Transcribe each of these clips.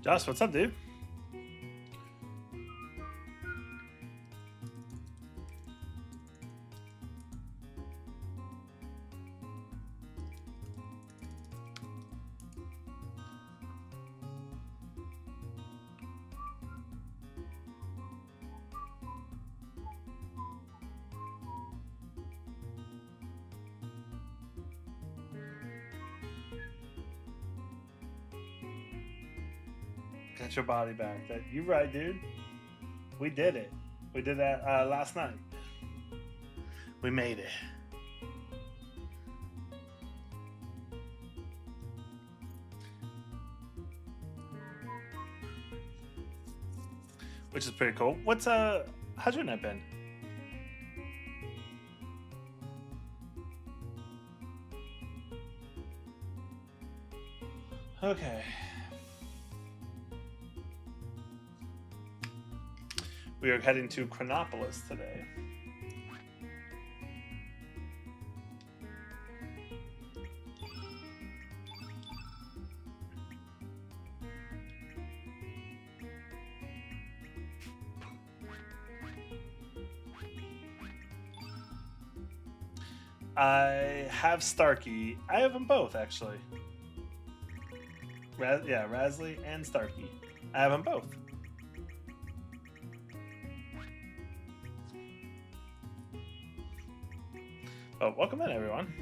Josh, what's up, dude? Get your body back. You right, dude. We did it. We did that last night. We made it. Which is pretty cool. How's your night been? Okay. We are heading to Chronopolis today. I have Starkey. I have them both, actually. Rasley and Starkey. I have them both. Oh, welcome in, everyone.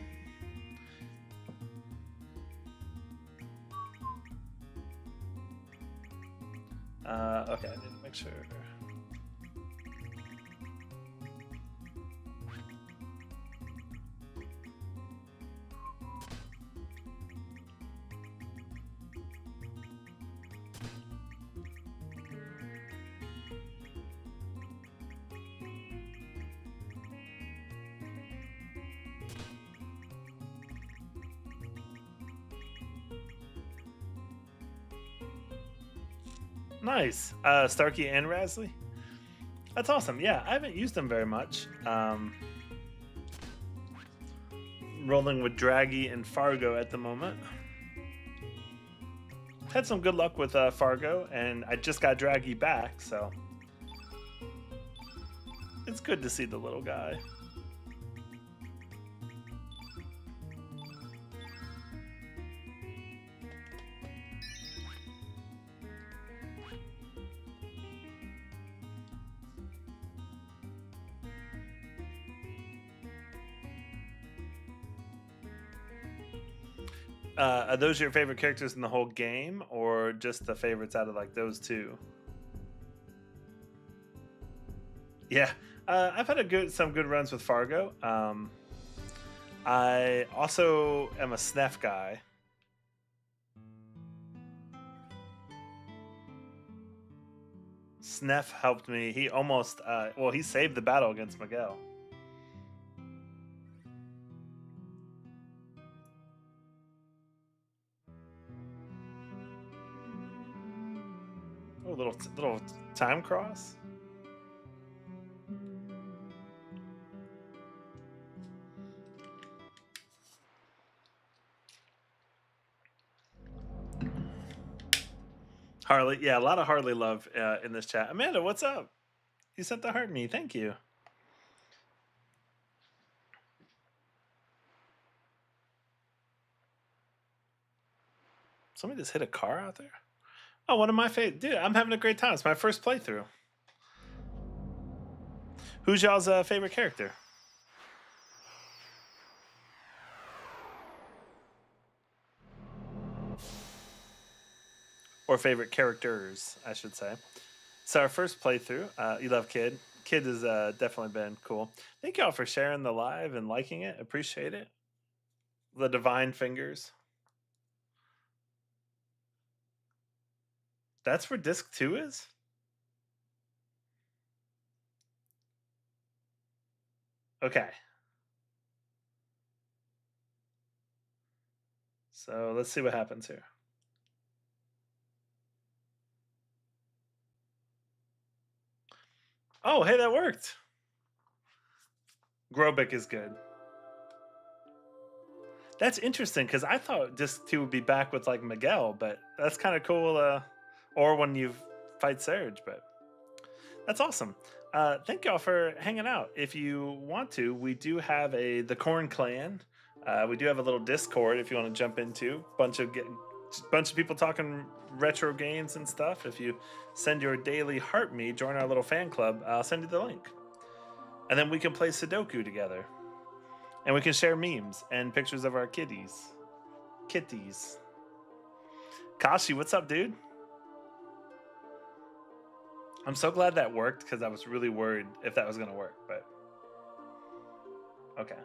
Okay, I need to make sure. Nice. Starkey and Rasley. That's awesome. Yeah, I haven't used them very much. Rolling with Draggy and Fargo at the moment. Had some good luck with Fargo, and I just got Draggy back, so it's good to see the little guy. Are those your favorite characters in the whole game, or just the favorites out of like those two? Yeah, I've had some good runs with Fargo. I also am a Snef guy. Snef helped me. He almost, he saved the battle against Miguel. Oh, little time cross. Harley, yeah, a lot of Harley love in this chat. Amanda, what's up? You sent the heart me. Thank you. Somebody just hit a car out there. Oh, one of my favorite. Dude, I'm having a great time. It's my first playthrough. Who's y'all's favorite character? Or favorite characters, I should say. So our first playthrough. You love Kid. Kid has definitely been cool. Thank y'all for sharing the live and liking it. Appreciate it. The Divine Fingers. That's where disc 2 is? Okay. So let's see what happens here. Oh, hey, that worked. Grobik is good. That's interesting because I thought disc 2 would be back with like Miguel, but that's kind of cool. or when you fight Surge. But that's awesome. Thank y'all for hanging out. If you want to, we do have the Corn Clan. We do have a little Discord if you want to jump into. Bunch of people talking retro games and stuff. If you send your daily heart me, join our little fan club. I'll send you the link, and then we can play Sudoku together, and we can share memes and pictures of our kitties. Kashi, what's up, dude? I'm so glad that worked because I was really worried if that was going to work, but okay.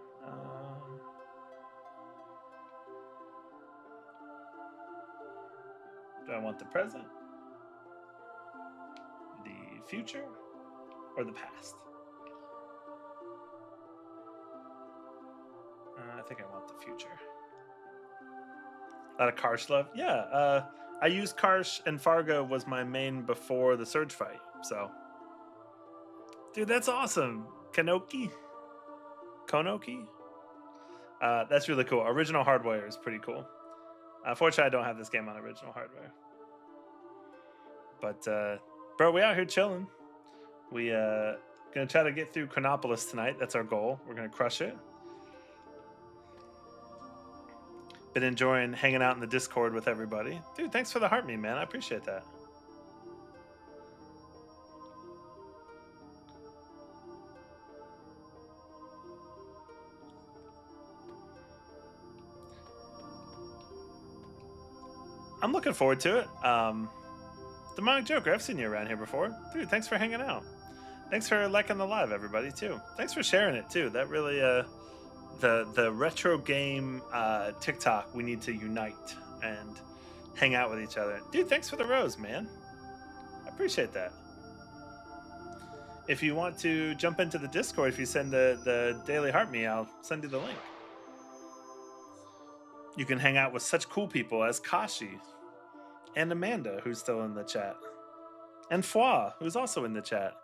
Do I want the present, the future, or the past? I think I want the future. A lot of Karsh love. Yeah, I used Karsh and Fargo was my main before the Surge fight. So, dude, that's awesome. Konoki. That's really cool. Original hardware is pretty cool. Unfortunately, I don't have this game on original hardware. But, bro, we out here chilling. We gonna try to get through Chronopolis tonight. That's our goal. We're gonna crush it. Been enjoying hanging out in the Discord with everybody. Dude, thanks for the heart meme, man. I appreciate that. I'm looking forward to it. Demonic Joker, I've seen you around here before. Dude, thanks for hanging out. Thanks for liking the live, everybody, too. Thanks for sharing it, too. That really, the retro game TikTok, we need to unite and hang out with each other. Dude, thanks for the rose, man. I appreciate that. If you want to jump into the Discord, if you send the Daily Heart me, I'll send you the link. You can hang out with such cool people as Kashi and Amanda, who's still in the chat, and Foi, who's also in the chat.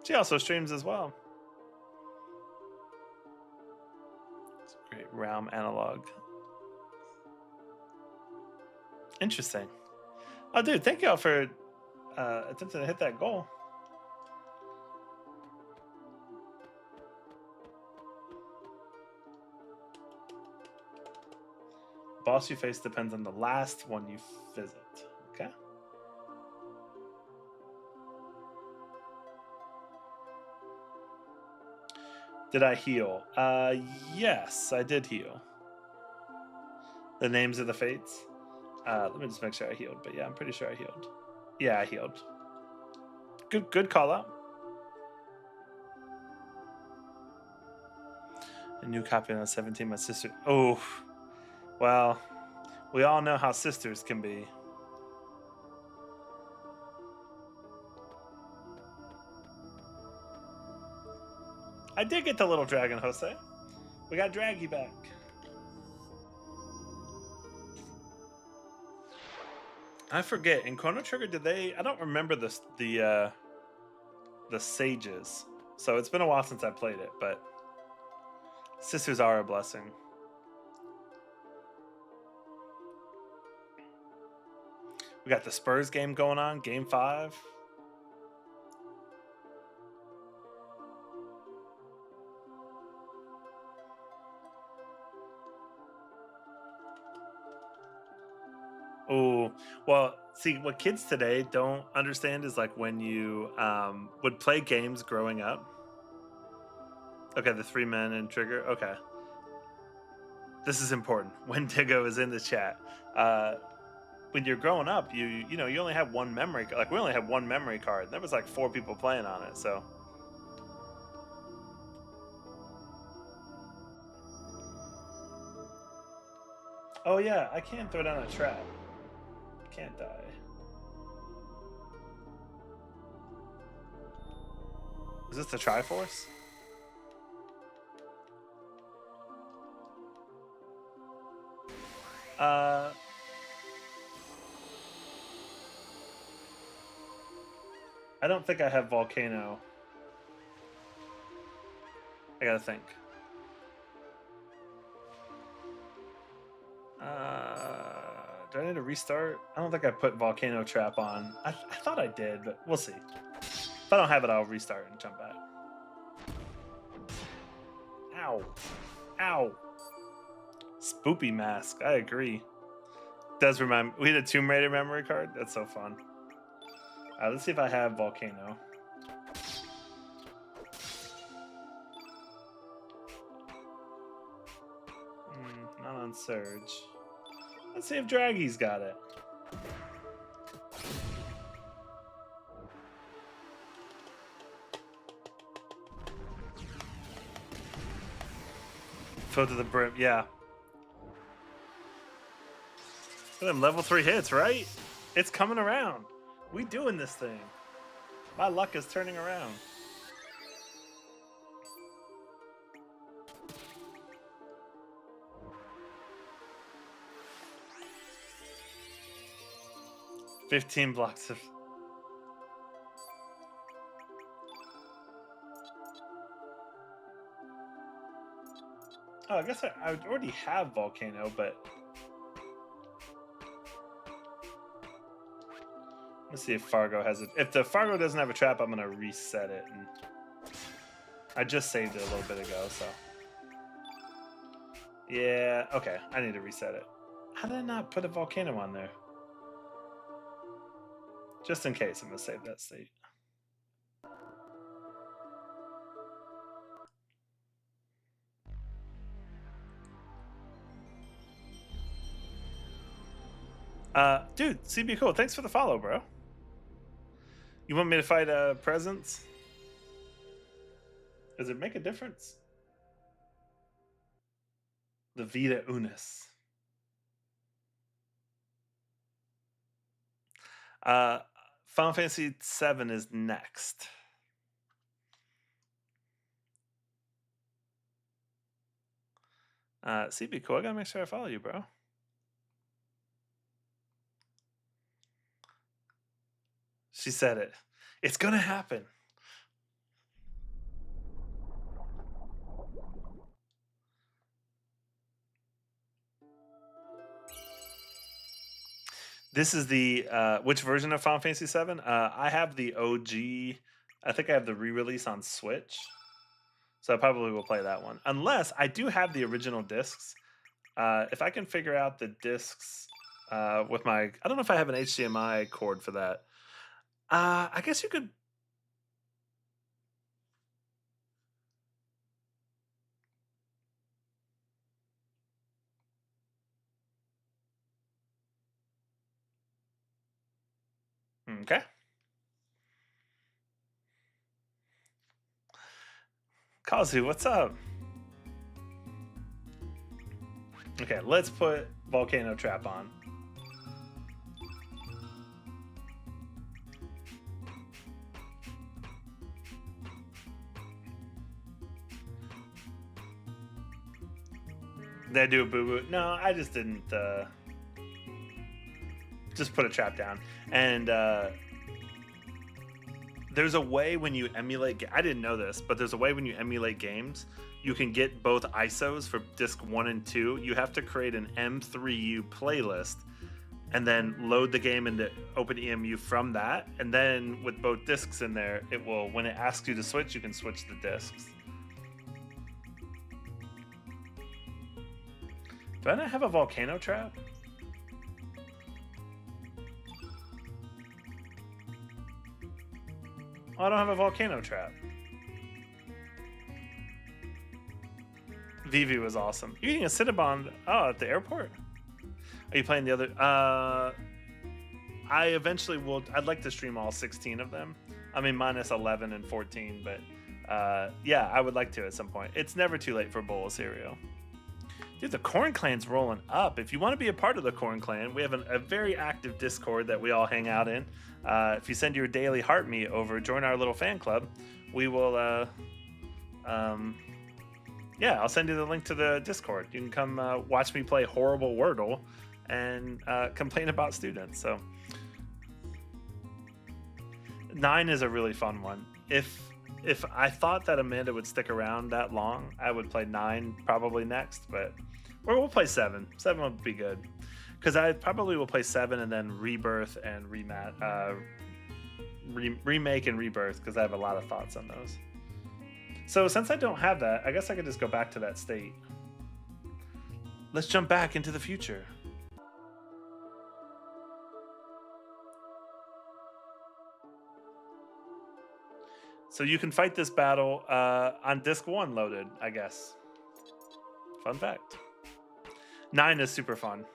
She also streams as well. It's a great Realm analog. Interesting. Oh, dude, thank y'all for attempting to hit that goal. Boss you face depends on the last one you visit. Okay. Did I heal? Yes, I did heal. The names of the fates. Let me just make sure I healed. But yeah, I'm pretty sure I healed. Yeah, I healed. Good call out. A new copy on 17. My sister. Oh, well, we all know how sisters can be. I did get the little dragon, Jose. We got Draggy back. I forget. In Chrono Trigger, did they? I don't remember the sages. So it's been a while since I played it, but sisters are a blessing. We got the Spurs game going on, Game 5. Oh, well, see, what kids today don't understand is like when you would play games growing up. Okay, the 3 men and Trigger. Okay. This is important. Wendigo is in the chat. When you're growing up, you only have one memory. Like we only had one memory card. There was like 4 people playing on it. So. Oh yeah, I can throw down a trap. Can't die. Is this the Triforce? I don't think I have Volcano. I gotta think. Do I need to restart? I don't think I put Volcano Trap on. I thought I did, but we'll see. If I don't have it, I'll restart and jump back. Ow. Ow. Spoopy Mask. I agree. Does remind we had a Tomb Raider memory card. That's so fun. Let's see if I have Volcano. Not on Surge. Let's see if Draggy's got it. Fill to the brim, yeah. Them level 3 hits, right? It's coming around. We doing this thing. My luck is turning around. $15 blocks of... Oh, I guess I would already have Volcano, but... Let's see if Fargo has it. If the Fargo doesn't have a trap, I'm going to reset it. And I just saved it a little bit ago, so... Yeah, okay. I need to reset it. How did I not put a Volcano on there? Just in case, I'm going to save that state. Dude, CB Cool, thanks for the follow, bro. You want me to fight Presence? Does it make a difference? The Vita Unis. Final Fantasy VII is next. CB Cool, I gotta make sure I follow you, bro. She said it. It's gonna happen. This is the which version of Final Fantasy VII? I have the OG. I think I have the re-release on Switch, so I probably will play that one. Unless I do have the original discs. If I can figure out the discs with my, I don't know if I have an HDMI cord for that. I guess you could. Okay. Kazu, what's up? Okay, let's put Volcano Trap on. Did I do a boo-boo? No, I just didn't. Just put a trap down. And there's a way when you emulate... I didn't know this, but there's a way when you emulate games, you can get both ISOs for disc 1 and 2. You have to create an M3U playlist and then load the game into OpenEMU from that. And then with both discs in there, it will, when it asks you to switch, you can switch the discs. Do I not have a Volcano Trap? Oh, I don't have a Volcano Trap. Vivi was awesome. You're eating a Cinnabon. Oh, at the airport? Are you playing the other? I eventually will. I'd like to stream all 16 of them. I mean, minus 11 and 14, but yeah, I would like to at some point. It's never too late for a bowl of cereal. Dude, the Corn Clan's rolling up. If you want to be a part of the Corn Clan, we have a very active Discord that we all hang out in. If you send your daily heart meat over, join our little fan club, we will, yeah, I'll send you the link to the Discord. You can come watch me play horrible Wordle and complain about students. So 9 is a really fun one. If I thought that Amanda would stick around that long, I would play 9 probably next, but or we'll play 7. 7 would be good. Because I probably will play 7 and then Rebirth and remake and Rebirth because I have a lot of thoughts on those. So since I don't have that, I guess I could just go back to that state. Let's jump back into the future. So you can fight this battle on disc 1 loaded, I guess. Fun fact. 9 is super fun.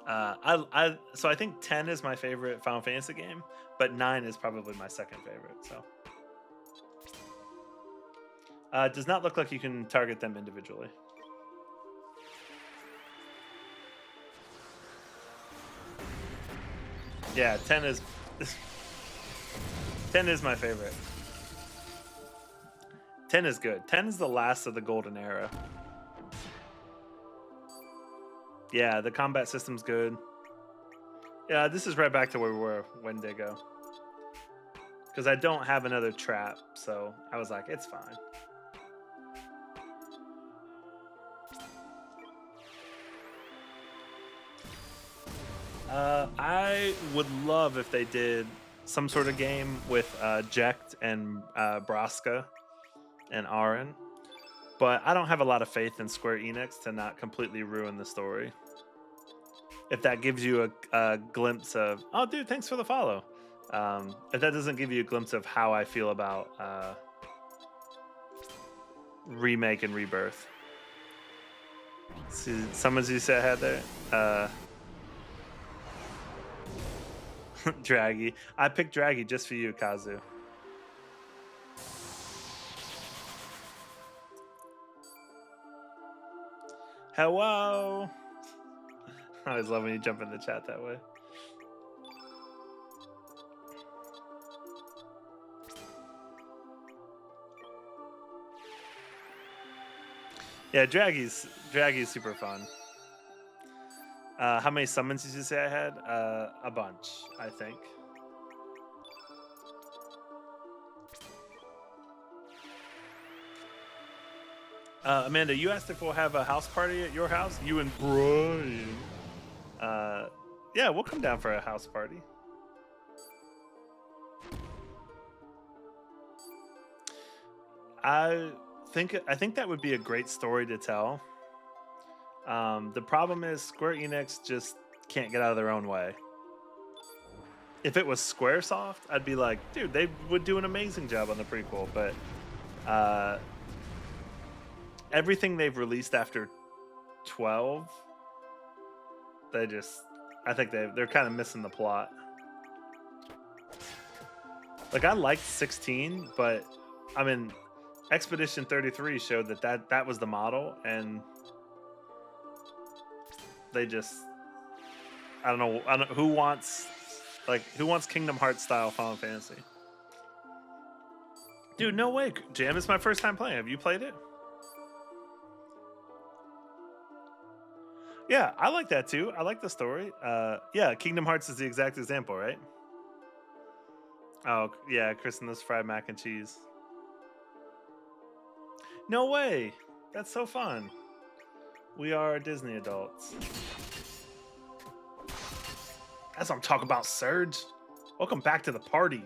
So I think 10 is my favorite Final Fantasy game, but 9 is probably my second favorite. So it does not look like you can target them individually. Yeah, 10 is 10 is my favorite. 10 is good. 10 is the last of the golden era. Yeah, the combat system's good. Yeah, this is right back to where we were when they go. Because I don't have another trap, so I was like, it's fine. I would love if they did some sort of game with Jecht and Braska and Aaron. But I don't have a lot of faith in Square Enix to not completely ruin the story. If that gives you a glimpse of, oh, dude, thanks for the follow. If that doesn't give you a glimpse of how I feel about remake and rebirth. See, someone's you said had there. Draggy. I picked Draggy just for you, Kazu. Hello. I always love when you jump in the chat that way. Yeah, Draggy's super fun. How many summons did you say I had? A bunch, I think. Amanda, you asked if we'll have a house party at your house? You and Brian. Yeah, we'll come down for a house party. I think that would be a great story to tell. The problem is Square Enix just can't get out of their own way. If it was Squaresoft, I'd be like, dude, they would do an amazing job on the prequel, but everything they've released after 12, I think they're kind of missing the plot. Like, I liked 16, but I mean, Expedition 33 showed that was the model, and they just, I don't know who wants Kingdom Hearts style Final Fantasy. Dude, no way, Jam. It's my first time playing. Have you played it? Yeah, I like that too. I like the story. Yeah, Kingdom Hearts is the exact example, right? Oh, yeah, Kristen, this fried mac and cheese. No way. That's so fun. We are Disney adults. That's what I'm talking about, Surge. Welcome back to the party.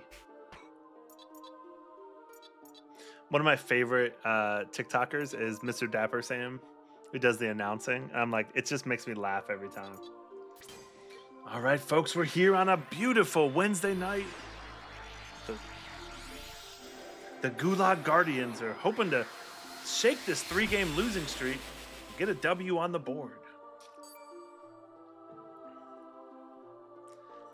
One of my favorite TikTokers is Mr. Dapper Sam, who does the announcing. I'm like, it just makes me laugh every time. All right, folks, we're here on a beautiful Wednesday night. The Gulag Guardians are hoping to shake this 3-game losing streak and get a W on the board.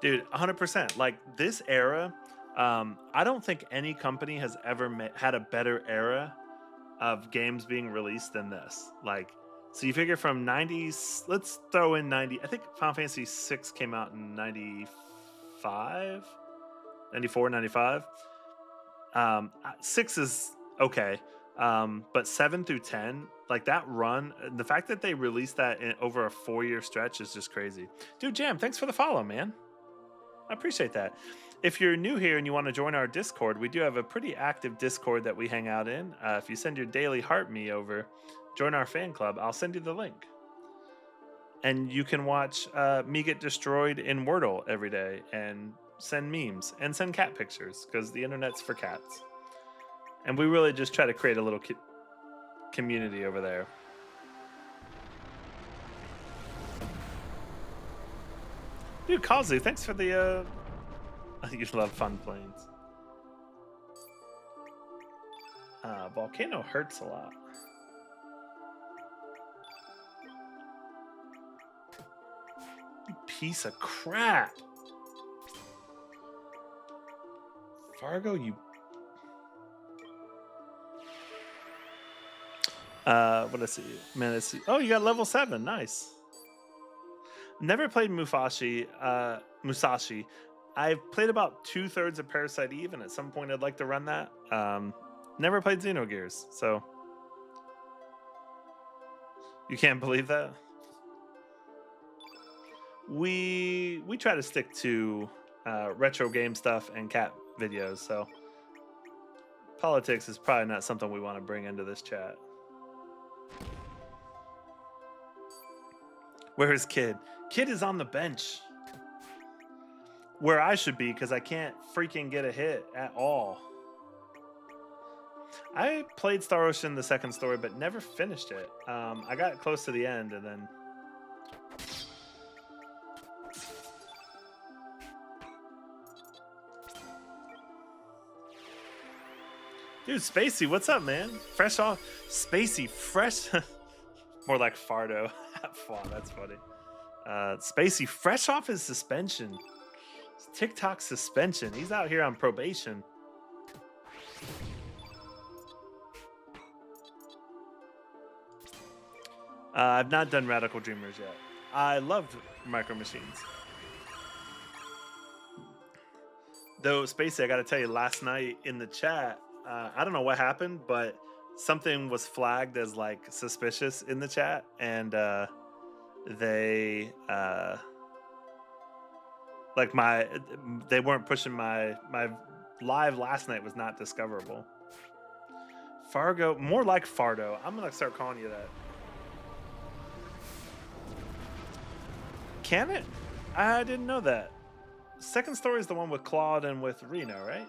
Dude, 100%. Like, this era, I don't think any company has ever had a better era of games being released than this. Like, so you figure from 90s, let's throw in 90, I think Final Fantasy 6 came out in 95, 94, 95. 6 is okay. But 7 through 10, like that run, the fact that they released that over a 4-year stretch is just crazy. Dude, Jam, thanks for the follow, man. I appreciate that. If you're new here and you want to join our Discord, we do have a pretty active Discord that we hang out in. If you send your daily heart me over, join our fan club, I'll send you the link. And you can watch me get destroyed in Wordle every day and send memes and send cat pictures because the internet's for cats. And we really just try to create a little community over there. Dude, Kazu, thanks for the you love fun planes. Volcano hurts a lot. You piece of crap. Fargo, you... what I see? Man, I see. Oh, you got level 7. Nice. Never played Musashi. I've played about 2/3 of Parasite Eve, and at some point I'd like to run that. Never played Xenogears, so you can't believe that. We try to stick to retro game stuff and cat videos, so politics is probably not something we want to bring into this chat. Where is Kid? Kid is on the bench. Where I should be, because I can't freaking get a hit at all. I played Star Ocean the second story, but never finished it. I got close to the end, and then... Dude, Spacey, what's up, man? Fresh off... Spacey, fresh... More like Fardo. Wow, that's funny. Spacey, fresh off his suspension. TikTok suspension. He's out here on probation. I've not done Radical Dreamers yet. I loved Micro Machines. Though, Spacey, I got to tell you, last night in the chat, I don't know what happened, but something was flagged as like suspicious in the chat, and they they weren't pushing my live last night was not discoverable. Fargo, more like Fardo. I'm gonna start calling you that. Can it? I didn't know that. Second story is the one with Claude and with Reno, right?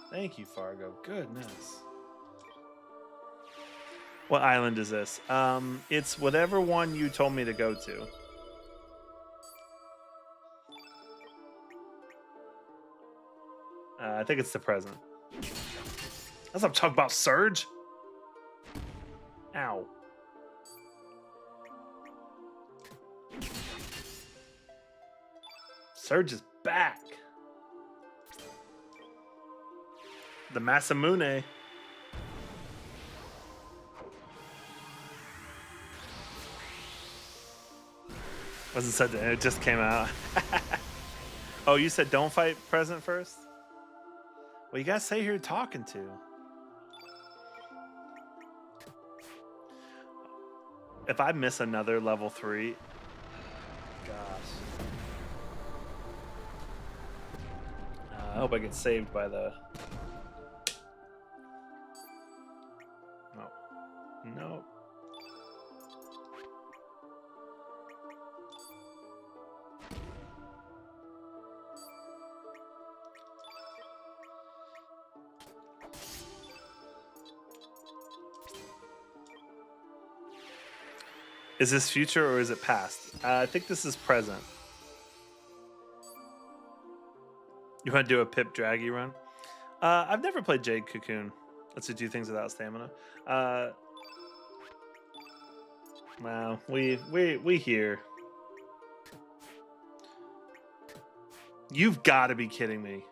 Thank you, Fargo. Goodness. What island is this? It's whatever one you told me to go to. I think it's the present. That's what I'm talking about, Surge. Ow. Surge is back. The Masamune. Wasn't said that, it just came out. Oh, you said don't fight present first? Well, you gotta say who you're talking to. If I miss another level 3, gosh. I hope I get saved by the... No. Is this future or is it past? I think this is present. You want to do a Pip Draggy run? I've never played Jade Cocoon. Let's do things without stamina. Wow, we here. You've got to be kidding me.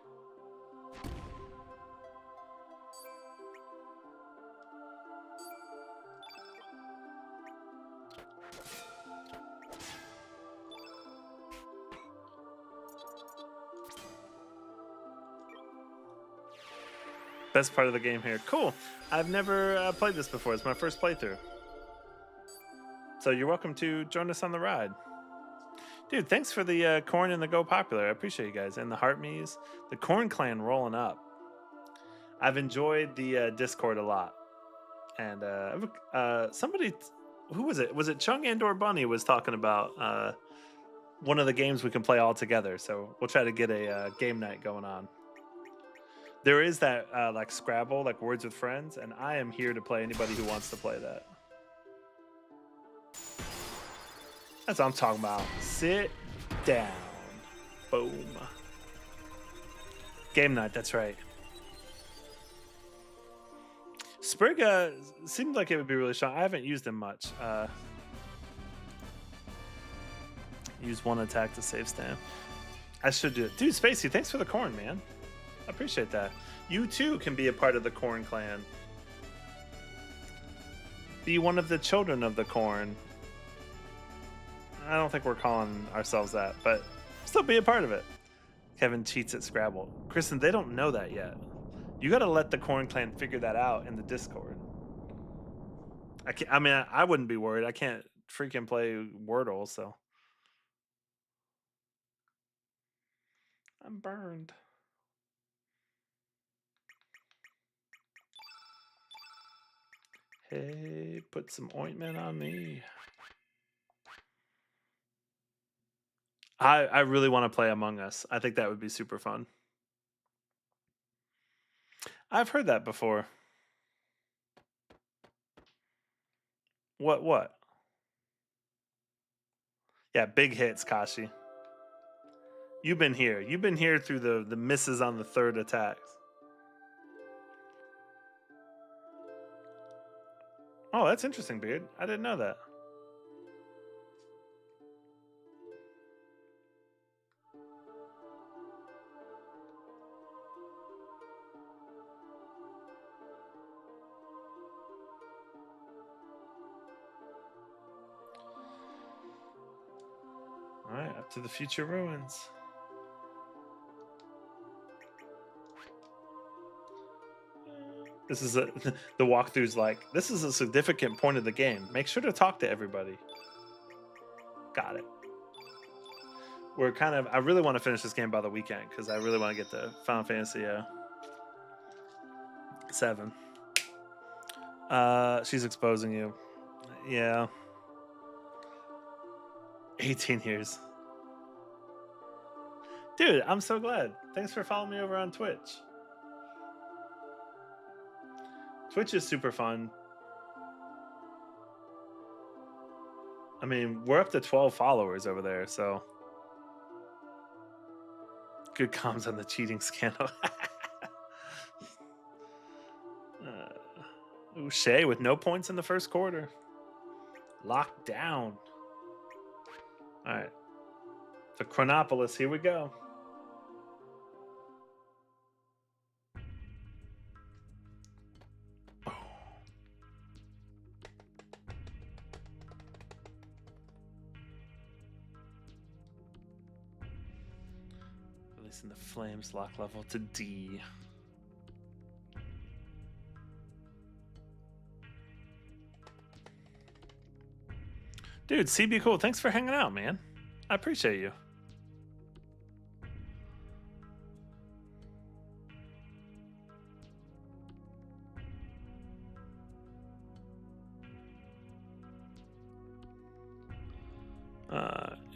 Best part of the game here. Cool. I've never played this before. It's my first playthrough. So you're welcome to join us on the ride. Dude, thanks for the corn and the Go Popular. I appreciate you guys. And the Heart Me's. The Corn Clan rolling up. I've enjoyed the Discord a lot. And somebody, who was it? Was it Chung and or Bunny was talking about one of the games we can play all together. So we'll try to get a game night going on. There is that like Scrabble, like Words with Friends, and I am here to play anybody who wants to play that. That's what I'm talking about. Sit down. Boom. Game night, that's right. Sprig seemed like it would be really strong. I haven't used him much. Use one attack to save stand. I should do it. Dude, Spacey, thanks for the corn, man. I appreciate that. You too can be a part of the corn clan. Be one of the children of the corn. I don't think we're calling ourselves that, but still be a part of it. Kevin cheats at Scrabble. Kristen, they don't know that yet. You got to let the corn clan figure that out in the Discord. I wouldn't be worried. I can't freaking play Wordle, so. I'm burned. Hey, put some ointment on me. I really want to play Among Us. I think that would be super fun. I've heard that before. What? Yeah, big hits, Kashi. You've been here. You've been here through the misses on the third attacks. Oh, that's interesting, Beard. I didn't know that. All right, up to the future ruins. This is the walkthrough's like, this is a significant point of the game. Make sure to talk to everybody. Got it. We're kind of, I really want to finish this game by the weekend because I really want to get to Final Fantasy 7. She's exposing you. Yeah. 18 years. Dude, I'm so glad. Thanks for following me over on Twitch. Twitch is super fun. I mean, we're up to 12 followers over there, so. Good comms on the cheating scandal. Shay with no points in the first quarter. Locked down. All right. The Chronopolis, here we go. Releasing the Flames lock level to D. Dude, CB Cool, thanks for hanging out, man. I appreciate you.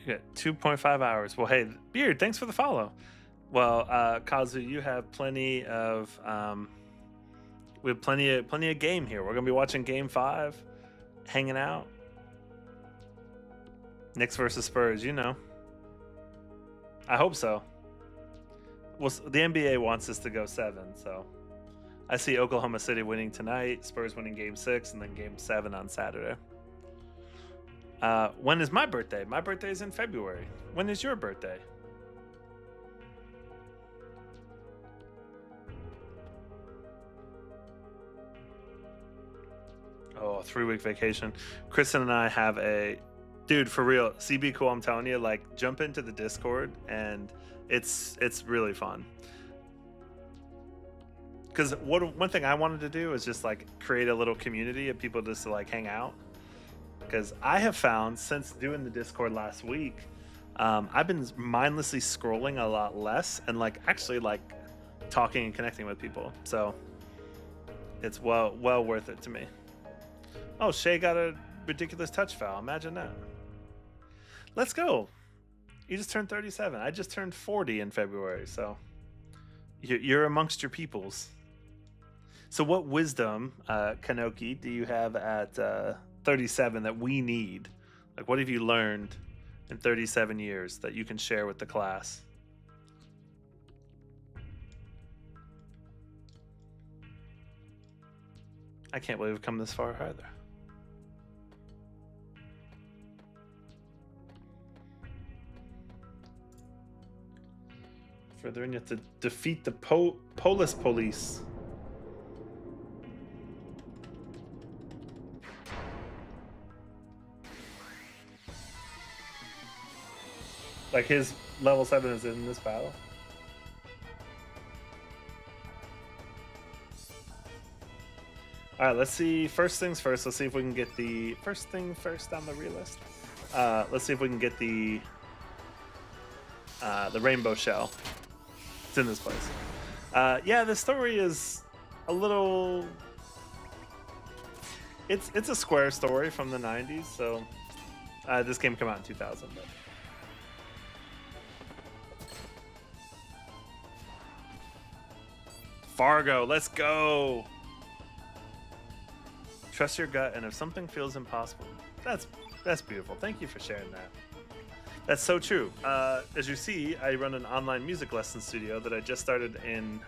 You got 2.5 hours. Well, hey, Beard, thanks for the follow. Well, Kazu, you have plenty of we have plenty of game here. We're gonna be watching Game 5, hanging out. Knicks versus Spurs, you know. I hope so. Well, the NBA wants us to go 7, so I see Oklahoma City winning tonight, Spurs winning Game 6, and then Game 7 on Saturday. When is my birthday? My birthday is in February. When is your birthday? Oh, 3-week vacation. Kristen and I have a... Dude, for real, CB Cool, I'm telling you, like, jump into the Discord, and it's really fun. Because one thing I wanted to do is just, like, create a little community of people just to, like, hang out. Because I have found, since doing the Discord last week, I've been mindlessly scrolling a lot less and, like, actually, like, talking and connecting with people. So it's well worth it to me. Oh, Shay got a ridiculous touch foul. Imagine that. Let's go. You just turned 37. I just turned 40 in February, so you're amongst your peoples. So what wisdom, Kanoki, do you have at 37 that we need? Like, what have you learned in 37 years that you can share with the class? I can't believe we've come this far either. Further in, you have to defeat the Polis Police. Like his level 7 is in this battle. All right, let's see. First things first. Let's see if we can get the first thing first on the realist. Let's see if we can get the rainbow shell. It's in this place. Yeah, the story is a little. It's a Square story from the 90s. So this game came out in 2000. But. Fargo, let's go. Trust your gut, and if something feels impossible, that's beautiful. Thank you for sharing that. That's so true. As you see, I run an online music lesson studio that I just started in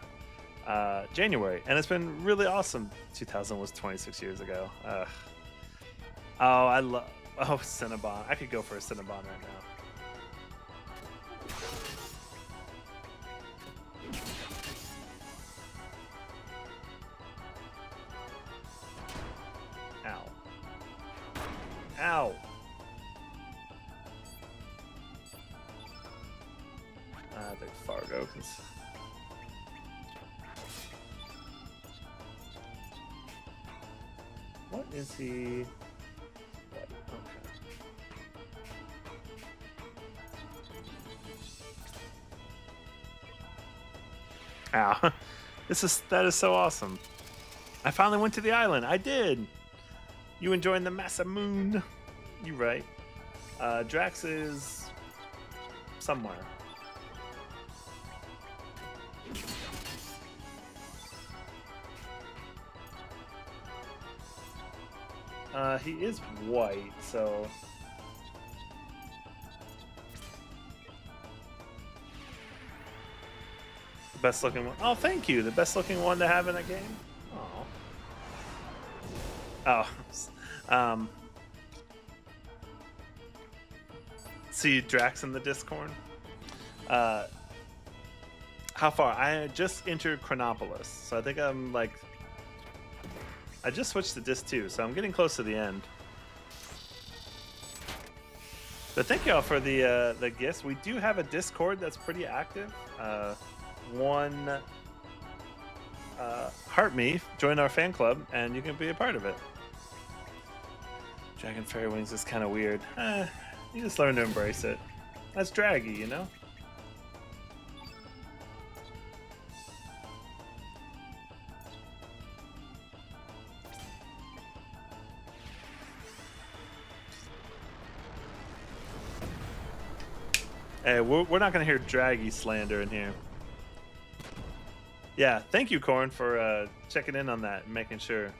January, and it's been really awesome. 2000 was 26 years ago. I love Cinnabon. I could go for a Cinnabon right now. Ow. I think Fargo can. What is he? What? Okay. Ow. That is so awesome. I finally went to the island. I did. You enjoying the Masamoon? You right. Drax is somewhere. He is white, so. The best looking one. Oh, thank you. The best looking one to have in a game. Oh. See Drax in the Discord. How far? I just entered Chronopolis, so I think I'm like. I just switched to Disc 2, so I'm getting close to the end. But thank y'all for the gifts. We do have a Discord that's pretty active. Heart me, join our fan club, and you can be a part of it. Dragon Fairy Wings is kind of weird. You just learn to embrace it. That's draggy, you know? Hey, we're not going to hear draggy slander in here. Yeah, thank you, Corn, for checking in on that and making sure.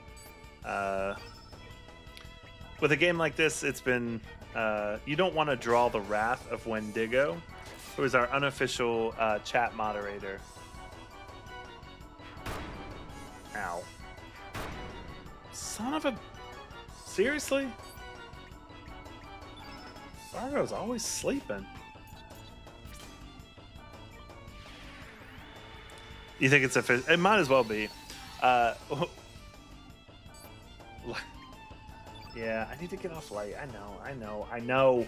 With a game like this, it's been... you don't want to draw the wrath of Wendigo, who is our unofficial chat moderator. Ow. Son of a... Seriously? Fargo's always sleeping. You think it's official? It might as well be. Yeah, I need to get off light. I know.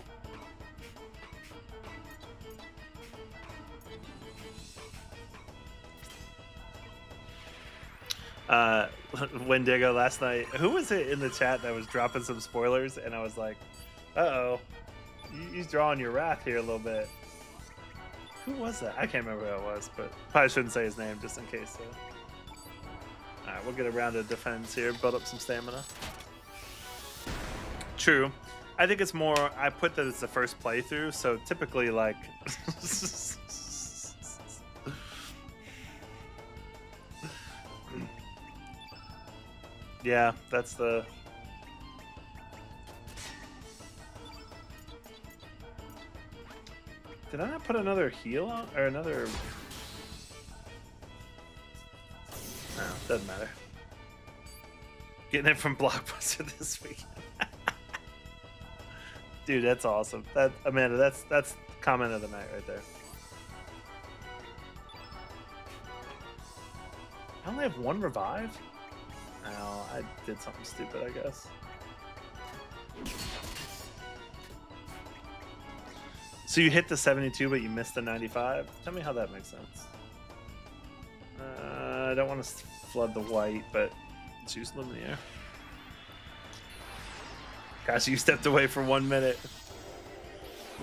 Wendigo last night. Who was it in the chat that was dropping some spoilers? And I was like, uh-oh. He's drawing your wrath here a little bit. Who was that? I can't remember who it was, but probably shouldn't say his name just in case. Alright, we'll get a round of defense here, build up some stamina. True. I think it's more. I put that as the first playthrough, so typically like. Yeah, that's the. Did I not put another heal on or another? No, doesn't matter. Getting it from Blockbuster this weekend. Dude, that's awesome. That Amanda, that's comment of the night right there. I only have one revive? Oh, I did something stupid, I guess. So you hit the 72, but you missed the 95? Tell me how that makes sense. I don't want to flood the white, but let's use Lumiere. Gosh, you stepped away for 1 minute.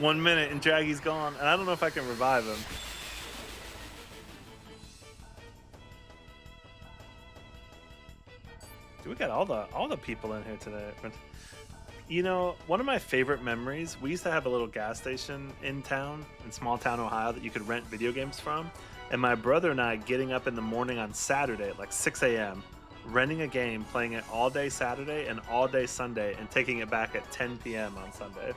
1 minute and Draggy's gone. And I don't know if I can revive him. Dude, we got all the people in here today. You know, one of my favorite memories, we used to have a little gas station in town, in small town Ohio, that you could rent video games from. And my brother and I getting up in the morning on Saturday at like 6 a.m., renting a game, playing it all day Saturday and all day Sunday, and taking it back at 10 p.m. on Sunday.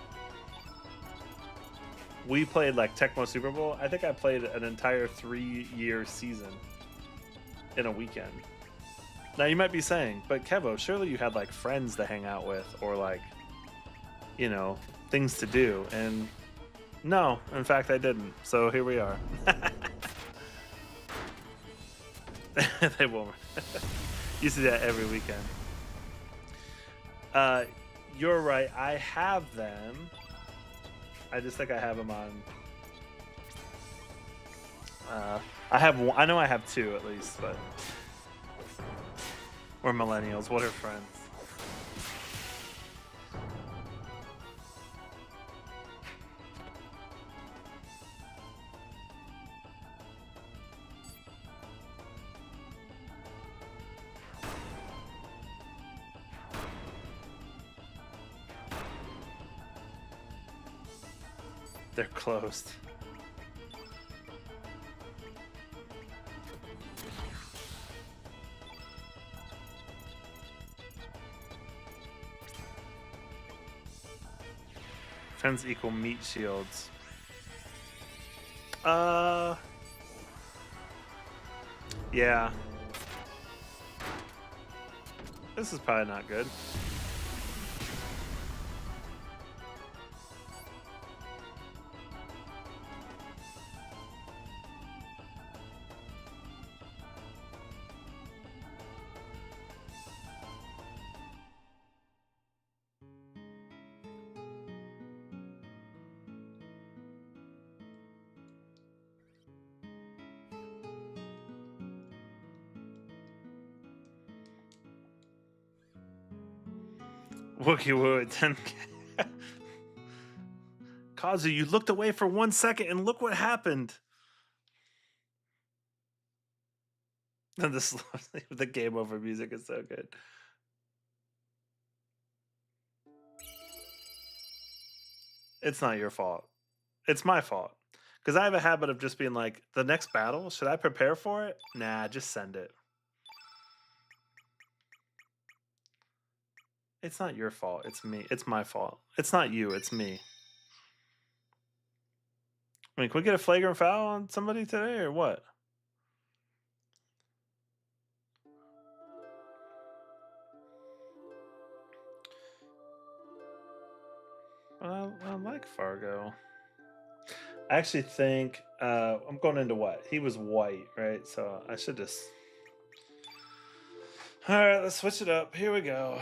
We played like Tecmo Super Bowl. I think I played an entire 3-year season in a weekend. Now you might be saying, but Kevo, surely you had like friends to hang out with or like, you know, things to do. And no, in fact, I didn't. So here we are. They won't. Used to do that every weekend. You're right. I have them. I just think I have them on. I have one. I know I have two at least, but we're millennials. What are friends? They're closed. Friends equal meat shields. Yeah. This is probably not good. Wookie Woo at 10K. Kazu, you looked away for 1 second and look what happened. And the game over music is so good. It's not your fault. It's my fault. Because I have a habit of just being like, the next battle, should I prepare for it? Nah, just send it. It's not your fault. It's me. It's my fault. It's not you. It's me. I mean, can we get a flagrant foul on somebody today or what? I like Fargo. I actually think I'm going into what? He was white, right? So I should just. All right, let's switch it up. Here we go.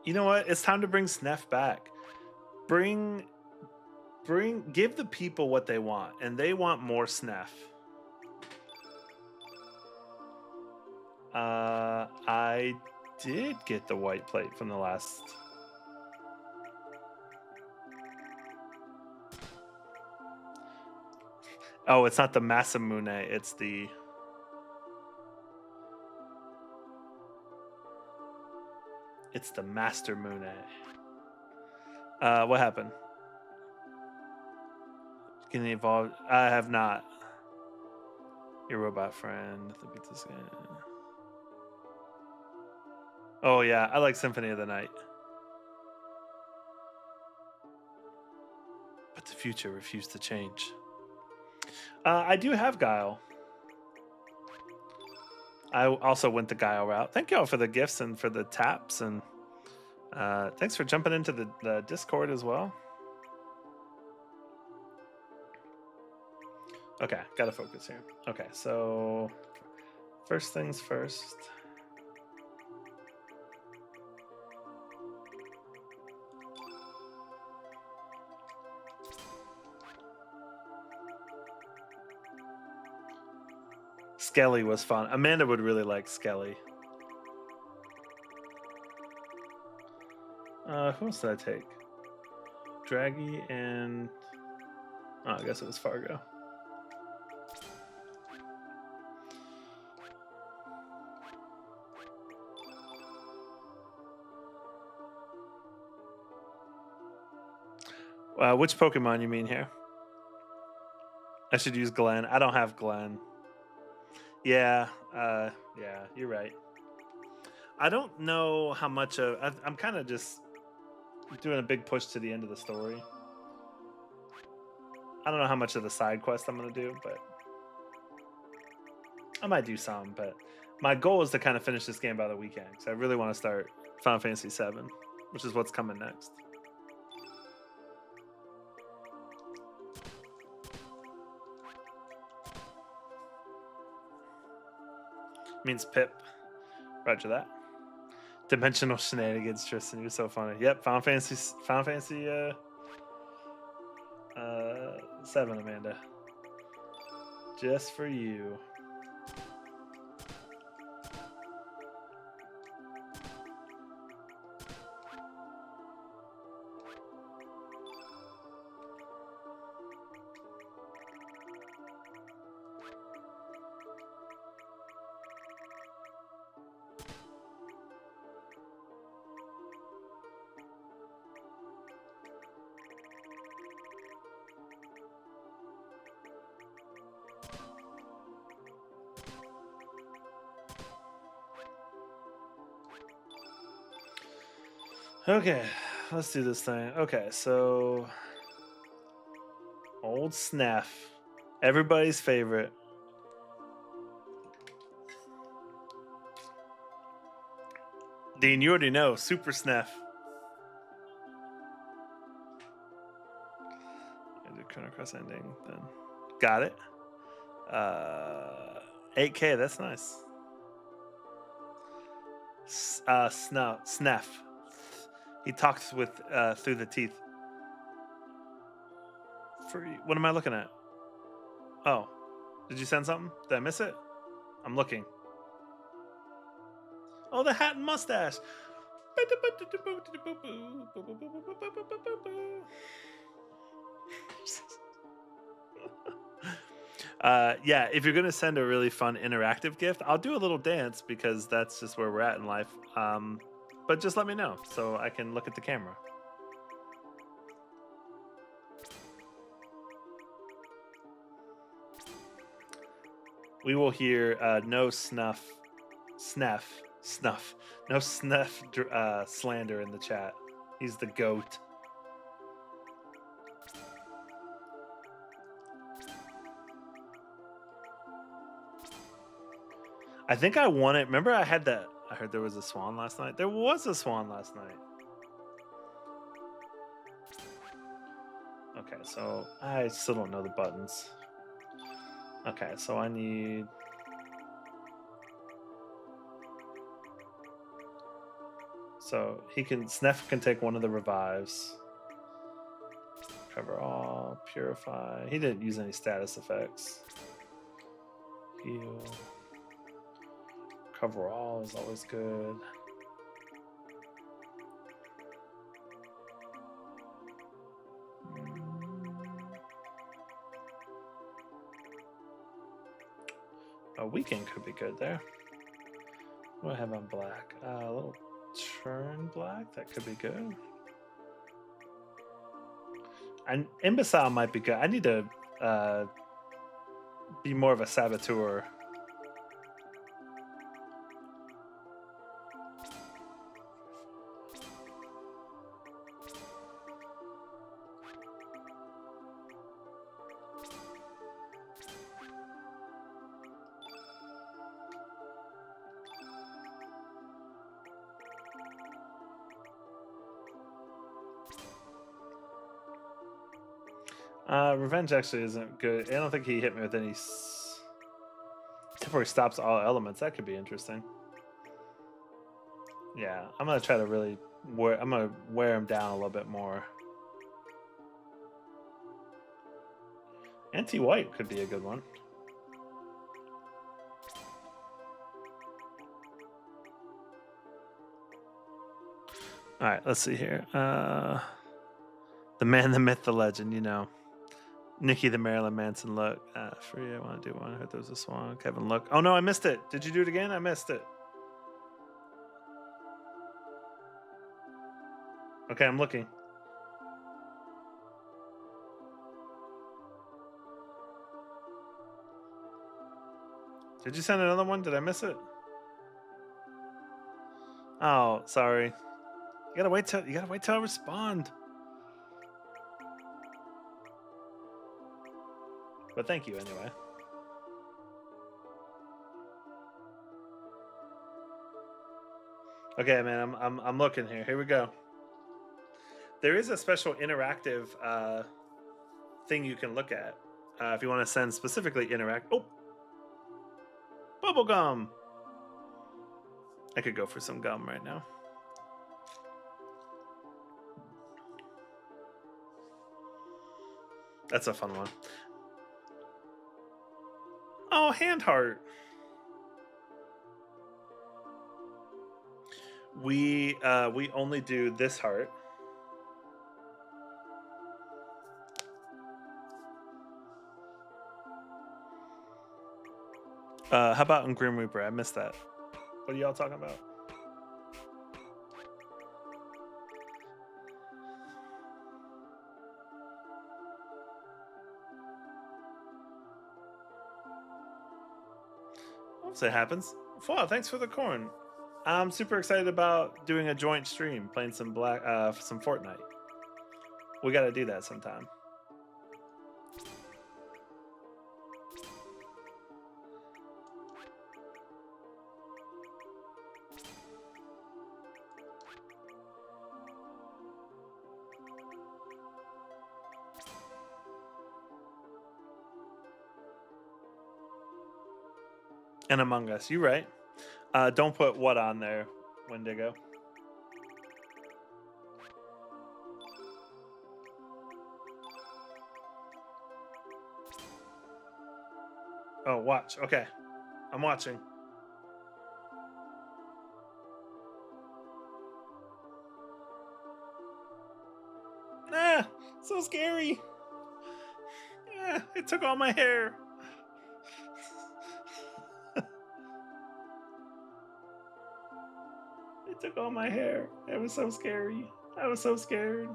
You know what? It's time to bring Snef back. Give the people what they want, and they want more Snef. I did get the white plate from the last Oh, it's not the Masamune. It's the Master Mune. What happened? Can he evolve? I have not. Your robot friend. The beat this game. Oh yeah, I like Symphony of the Night. But the future refused to change. I do have Guile. I also went the Guile route. Thank y'all for the gifts and for the taps, and thanks for jumping into the Discord as well. Okay, gotta focus here. Okay, so first things first. Skelly was fun. Amanda would really like Skelly. Who else did I take? Draggy and... Oh, I guess it was Fargo. Which Pokemon you mean here? I should use Glenn. I don't have Glenn. Yeah, yeah, you're right. I don't know how much of... I'm kind of just doing a big push to the end of the story. I don't know how much of the side quest I'm going to do, but... I might do some, but my goal is to kind of finish this game by the weekend. So I really want to start Final Fantasy VII, which is what's coming next. Means Pip. Roger that. Dimensional shenanigans, Tristan. You're so funny. Yep, Final Fantasy 7, Amanda. Just for you. Okay, let's do this thing. Okay, so old Snaff, everybody's favorite. Dean, you already know, Super Snaff. I do Chrono Cross ending then. Got it. 8K, that's nice. Snaff. He talks with through the teeth. What am I looking at? Oh, did you send something? Did I miss it? I'm looking. Oh, the hat and mustache. Yeah, if you're gonna send a really fun interactive gift, I'll do a little dance because that's just where we're at in life. But just let me know so I can look at the camera. We will hear no snuff, no snuff slander in the chat. He's the goat. I think I won it. Remember I had that. I heard there was a swan last night. There was a swan last night. Okay, so I still don't know the buttons. Okay, so I need... So Sneff can take one of the revives. Cover all, purify. He didn't use any status effects. Heal. Cover all is always good. Weekend could be good there. What do I have on black? A little turn black. That could be good. And Imbecile might be good. I need to be more of a saboteur. Revenge actually isn't good. I don't think he hit me with any. Temporary stops all elements. That could be interesting. Yeah, I'm gonna try to really I'm gonna wear him down a little bit more. Anti-white could be a good one. All right, let's see here. The man, the myth, the legend. You know, Nikki the Marilyn Manson look. Free. I want to do one. I heard there was a song. Kevin look. Oh no, I missed it. Did you do it again? I missed it. Okay, I'm looking. Did you send another one? Did I miss it? Oh, sorry. You gotta wait till I respond. But thank you anyway. Okay, man, I'm looking here. Here we go. There is a special interactive thing you can look at if you want to send specifically interact. Oh, bubblegum. I could go for some gum right now. That's a fun one. Oh, hand heart. We only do this heart. How about in Grim Reaper? I missed that. What are y'all talking about? Once it happens. Wow, thanks for the corn. I'm super excited about doing a joint stream, playing some some Fortnite. We got to do that sometime. And Among Us, you right. Don't put what on there, Wendigo. Oh, watch. Okay. I'm watching. Ah, so scary. Yeah, it took all my hair. It took all my hair. It was so scary. I was so scared.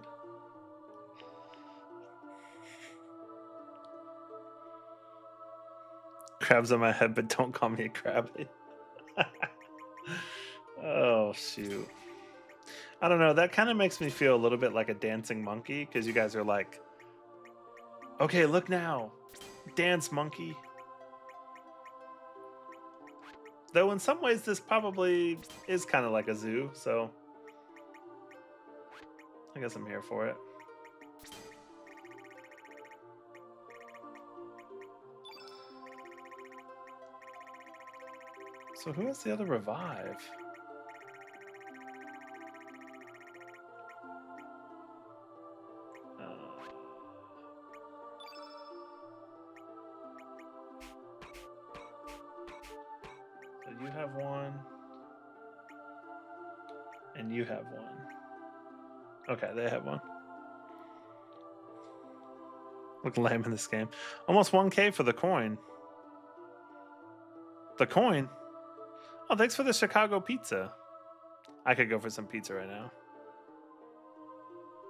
Crabs on my head, but don't call me a crab. Oh, shoot. I don't know. That kind of makes me feel a little bit like a dancing monkey because you guys are like, okay, look now. Dance monkey. Though in some ways this probably is kind of like a zoo, so I guess I'm here for it. So who has the other revive? So you have one. And you have one. Okay, they have one. Look lame in this game. Almost 1K for the coin. The coin? Oh, thanks for the Chicago pizza. I could go for some pizza right now.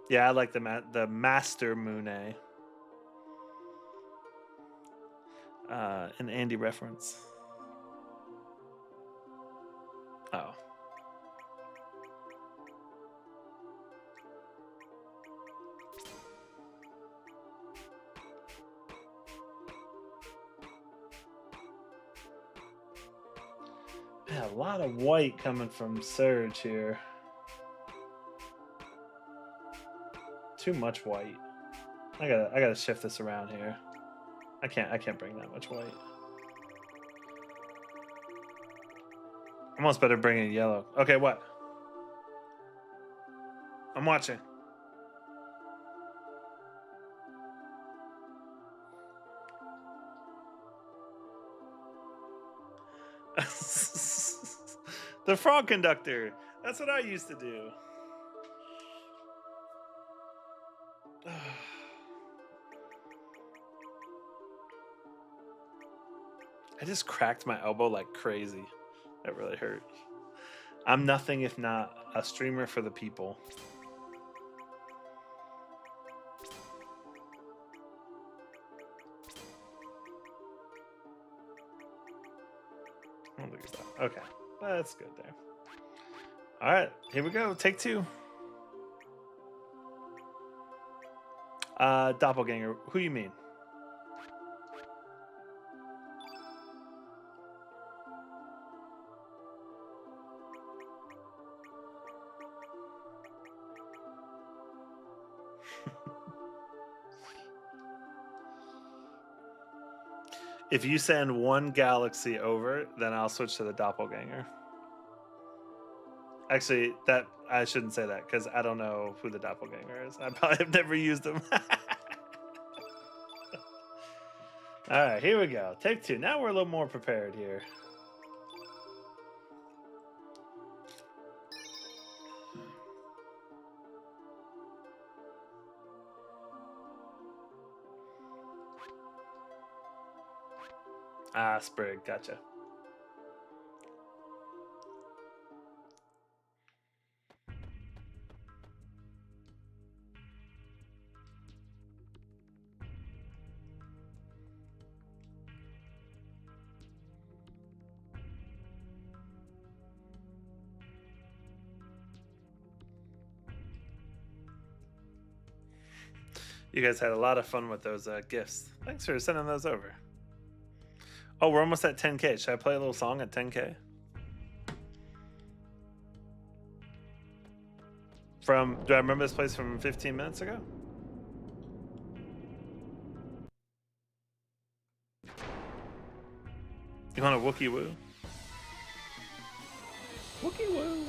Yeah, I like the Master Monet. An Andy reference. Oh. Yeah, a lot of white coming from Surge here. Too much white. I gotta shift this around here. I can't bring that much white. Almost better bring in yellow. Okay, what? I'm watching. The frog conductor. That's what I used to do. I just cracked my elbow like crazy. That really hurt. I'm nothing if not a streamer for the people. Okay, that's good there. All right, here we go. Take two. Doppelganger. Who you mean? If you send one galaxy over, then I'll switch to the doppelganger. Actually, that I shouldn't say that because I don't know who the doppelganger is. I probably have never used them. All right, here we go. Take two. Now we're a little more prepared here. Ah, Sprig, gotcha. You guys had a lot of fun with those gifts. Thanks for sending those over. Oh, we're almost at 10K. Should I play a little song at 10K? Do I remember this place from 15 minutes ago? You want a Wookie Woo? Wookie Woo!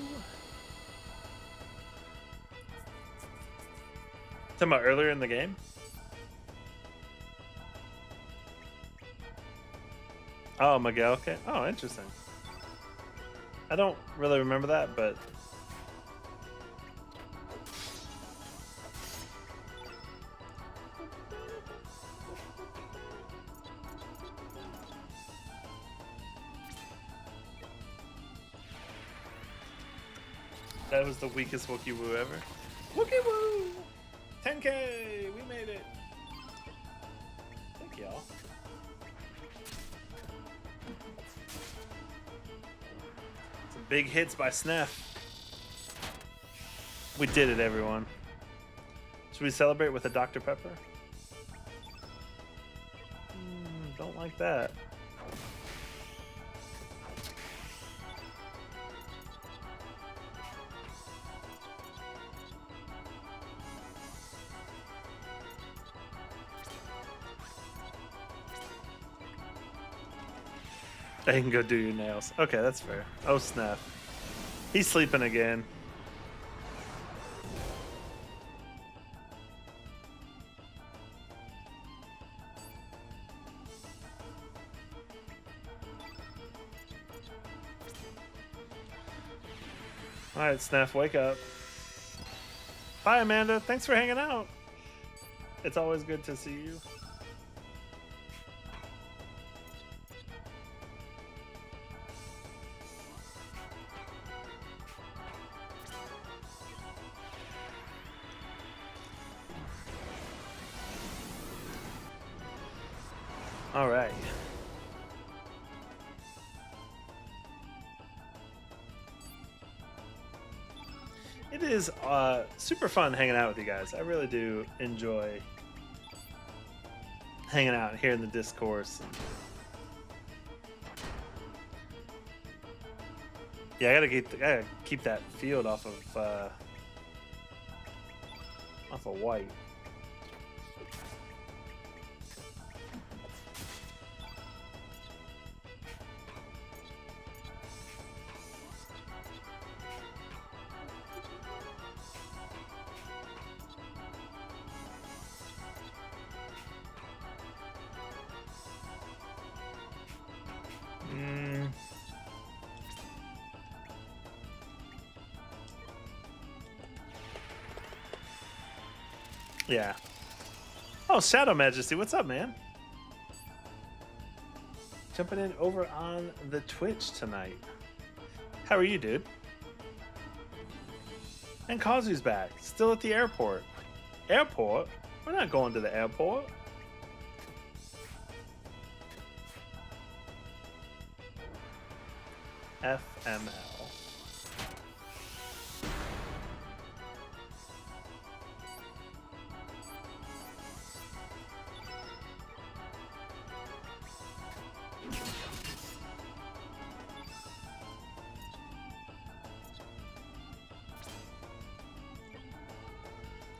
Talking about earlier in the game? Oh, Miguel. Okay. Oh, interesting. I don't really remember that, but that was the weakest Wookie Woo ever. Wookie Woo! 10K! We made it! Thank y'all. Some big hits by Sneff. We did it, everyone. Should we celebrate with a Dr. Pepper? Don't like that. I can go do your nails. Okay, that's fair. Oh, snap. He's sleeping again. All right, Snaff, wake up. Bye, Amanda. Thanks for hanging out. It's always good to see you. All right. It is super fun hanging out with you guys. I really do enjoy hanging out here in the discourse. Yeah, I gotta keep that field off of white. Yeah. Oh, Shadow Majesty, what's up, man? Jumping in over on the Twitch tonight. How are you, dude? And Kazu's back, still at the airport. Airport? We're not going to the airport. FML.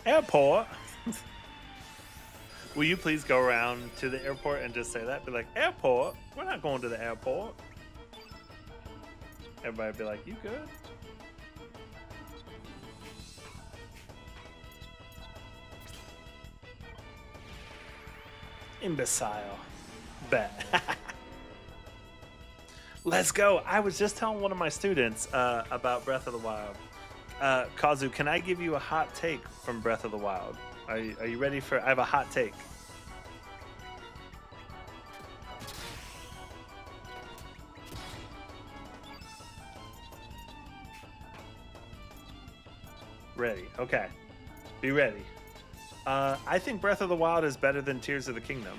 Airport? Will you please go around to the airport and just say that? Be like, airport? We're not going to the airport. Everybody be like, you good? Imbecile. Bet. Let's go. I was just telling one of my students about Breath of the Wild. Kazu, can I give you a hot take from Breath of the Wild? Are you ready for... I have a hot take. Ready. Okay. Be ready. I think Breath of the Wild is better than Tears of the Kingdom.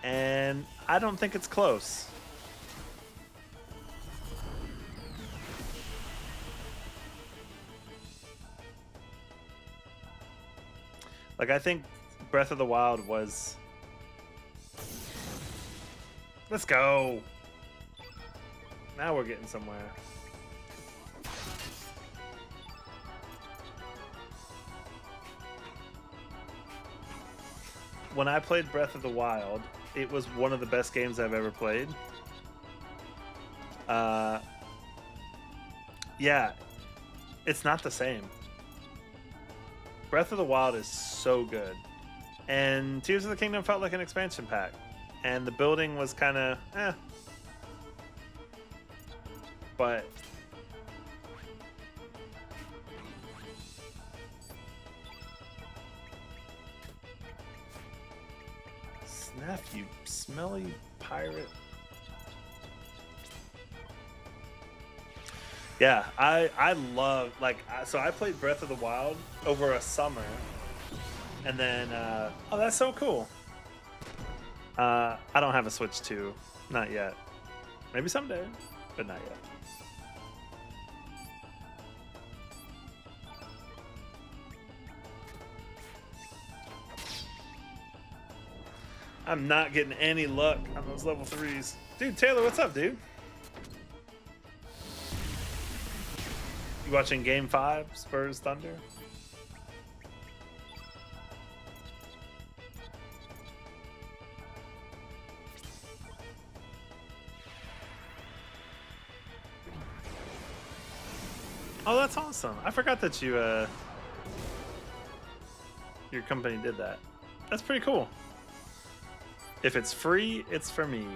And I don't think it's close. Like, I think Breath of the Wild was... Let's go! Now we're getting somewhere. When I played Breath of the Wild, it was one of the best games I've ever played. Yeah, it's not the same. Breath of the Wild is so good. And Tears of the Kingdom felt like an expansion pack. And the building was kind of, But... Snap, you smelly pirate. Yeah, I love, like, so I played Breath of the Wild over a summer, and then oh, that's so cool. I don't have a Switch 2, not yet. Maybe someday, but not yet. I'm not getting any luck on those level 3s. Dude, Taylor, what's up, dude? You watching Game 5, Spurs Thunder? Oh, that's awesome. I forgot that you, your company did that. That's pretty cool. If it's free, it's for me.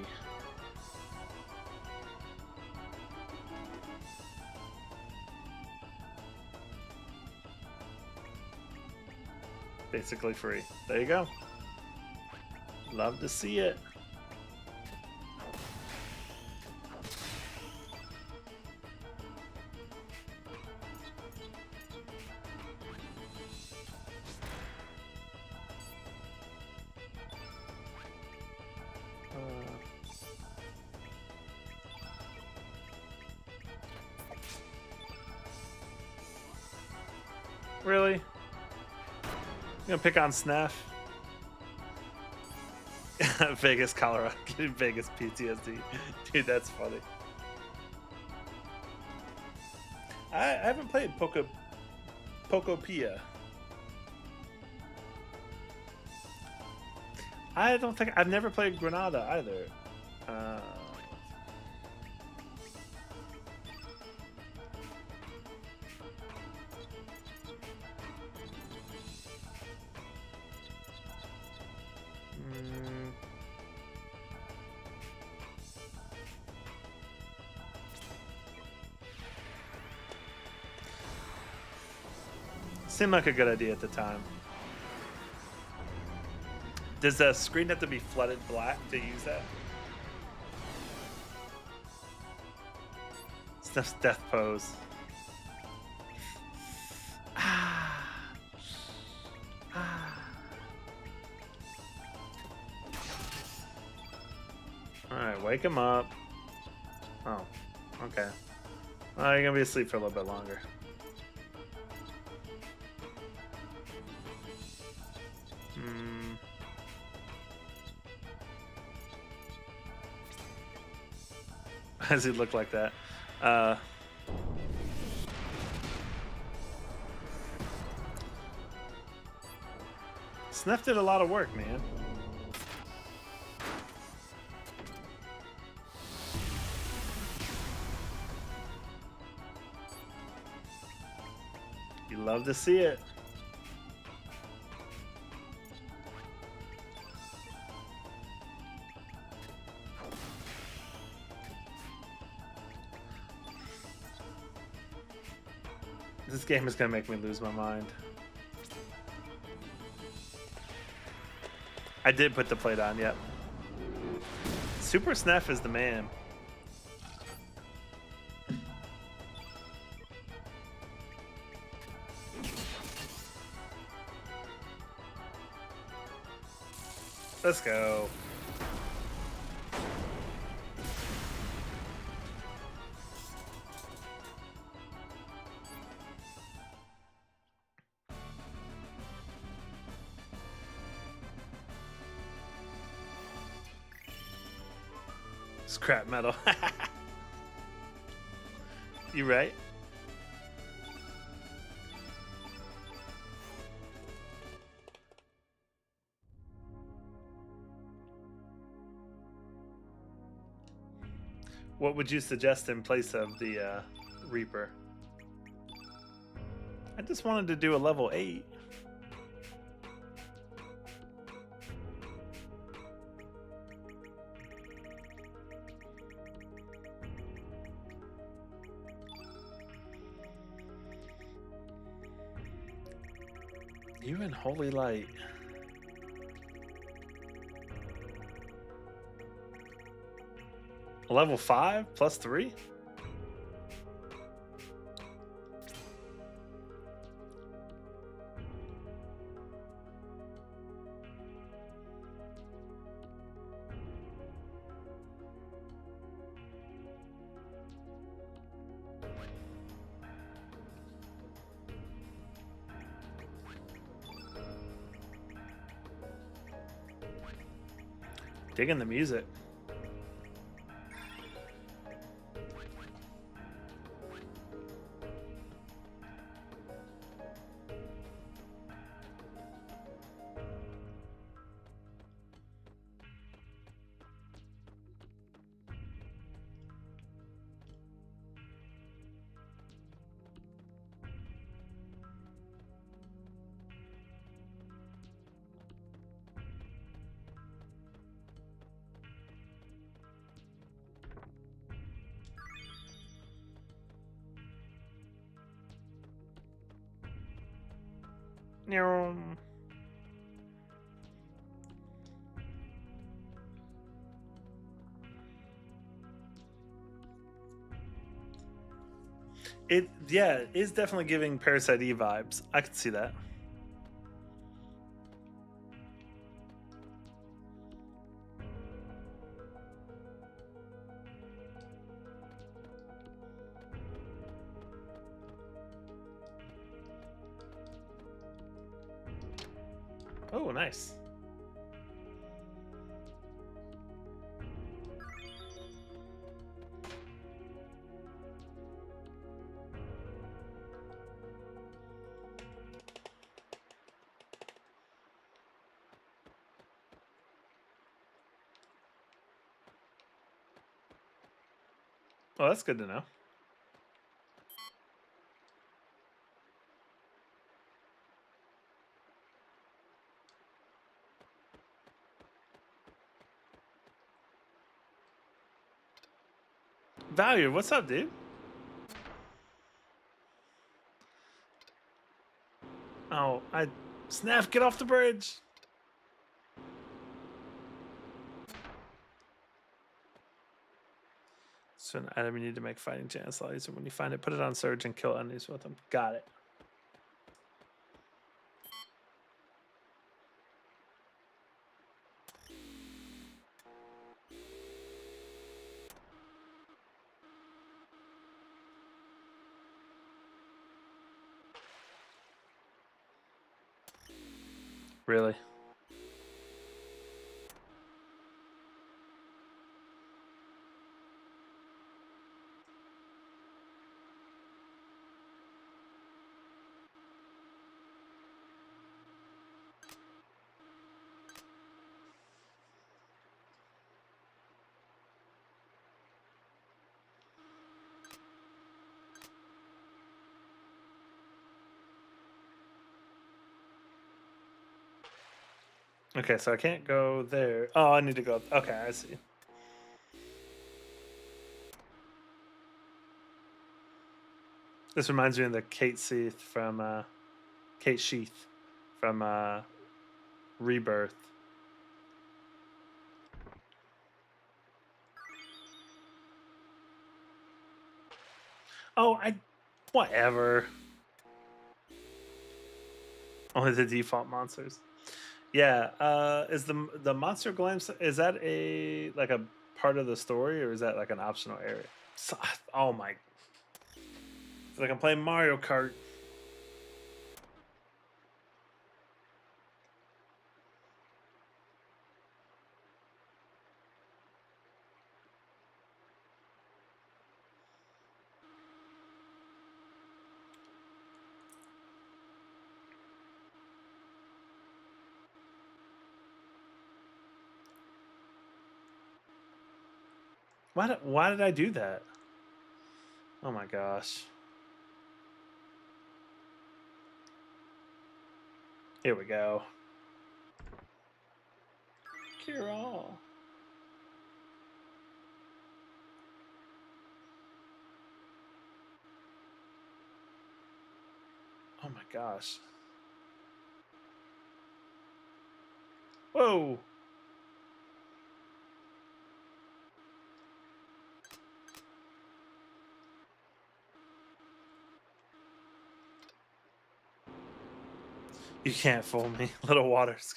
Basically free. There you go. Love to see it. Really? You gonna pick on Snef? Vegas, Colorado. Vegas PTSD. Dude, that's funny. I haven't played Pocopia. I don't think I've never played Granada either. Uh, mm, seemed like a good idea at the time. Does the screen have to be flooded black to use that? Snef's death pose. Alright, wake him up. Oh, okay. Oh, you're gonna be asleep for a little bit longer. Why does he look like that? Snef did a lot of work, man. You love to see it. This game is gonna make me lose my mind. I did put the plate on, yep. Super Snef is the man. Let's go. Scrap metal. You right? What would you suggest in place of the Reaper? I just wanted to do a level 8. You in Holy Light. Level 5 plus 3? Digging the music. It is definitely giving Parasite Eve vibes. I could see that. Oh, nice. Oh, that's good to know. Value, what's up, dude? Oh, Snap, get off the bridge. So an item you need to make fighting chance easier. When you find it, put it on surge and kill enemies with them. Got it. Really? Okay, so I can't go there. Oh, I need to go. Okay, I see. This reminds me of the Kate Sheath from Rebirth. Oh, whatever. Only the default monsters. Yeah. Is the monster glimpse, is that a like a part of the story, or is that like an optional area? So, oh my! It's like I'm playing Mario Kart. Why did I do that? Oh my gosh. Here we go. Cure all. Oh my gosh. Whoa. You can't fool me. Little waters.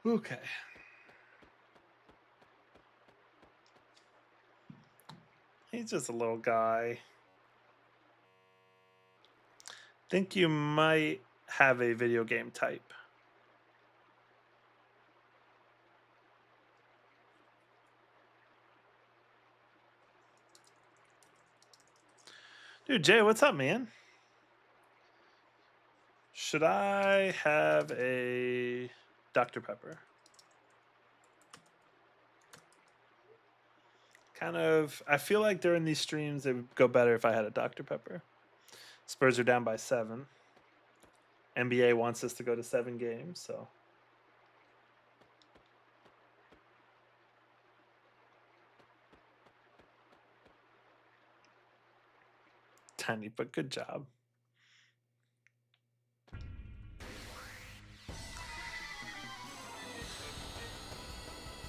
Okay. He's just a little guy. Think you might have a video game type. Dude, Jay, what's up, man? Should I have a Dr. Pepper? Kind of. I feel like during these streams, it would go better if I had a Dr. Pepper. Spurs are down by 7. NBA wants us to go to 7 games, so. Tiny, but good job.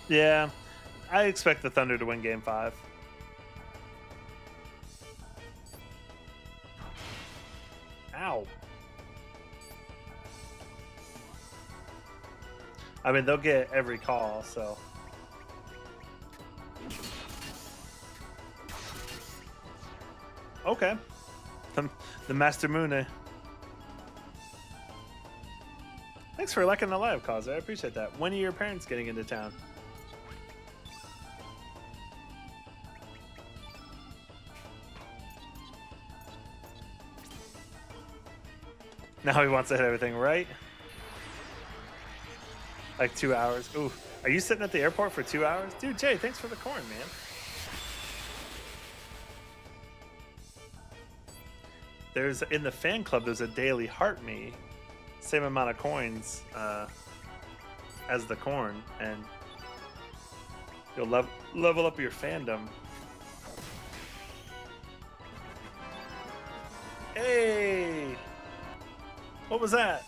Yeah, I expect the Thunder to win Game 5. Ow. I mean, they'll get every call, so. Okay. The Master Moon. Thanks for liking the live, Causer. I appreciate that. When are your parents getting into town? Now he wants to hit everything right. Like 2 hours. Ooh. Are you sitting at the airport for 2 hours? Dude, Jay, thanks for the corn, man. There's in the fan club, there's a daily heart me. Same amount of coins as the corn, and you'll level up your fandom. Hey! What was that?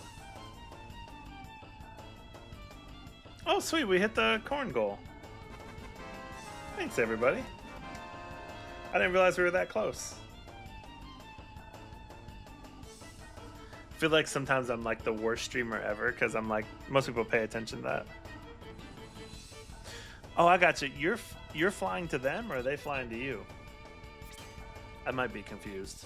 Oh, sweet, we hit the corn goal. Thanks, everybody. I didn't realize we were that close. I feel like sometimes I'm like the worst streamer ever because I'm like, most people pay attention to that. Oh, I got you. You're flying to them, or are they flying to you? I might be confused.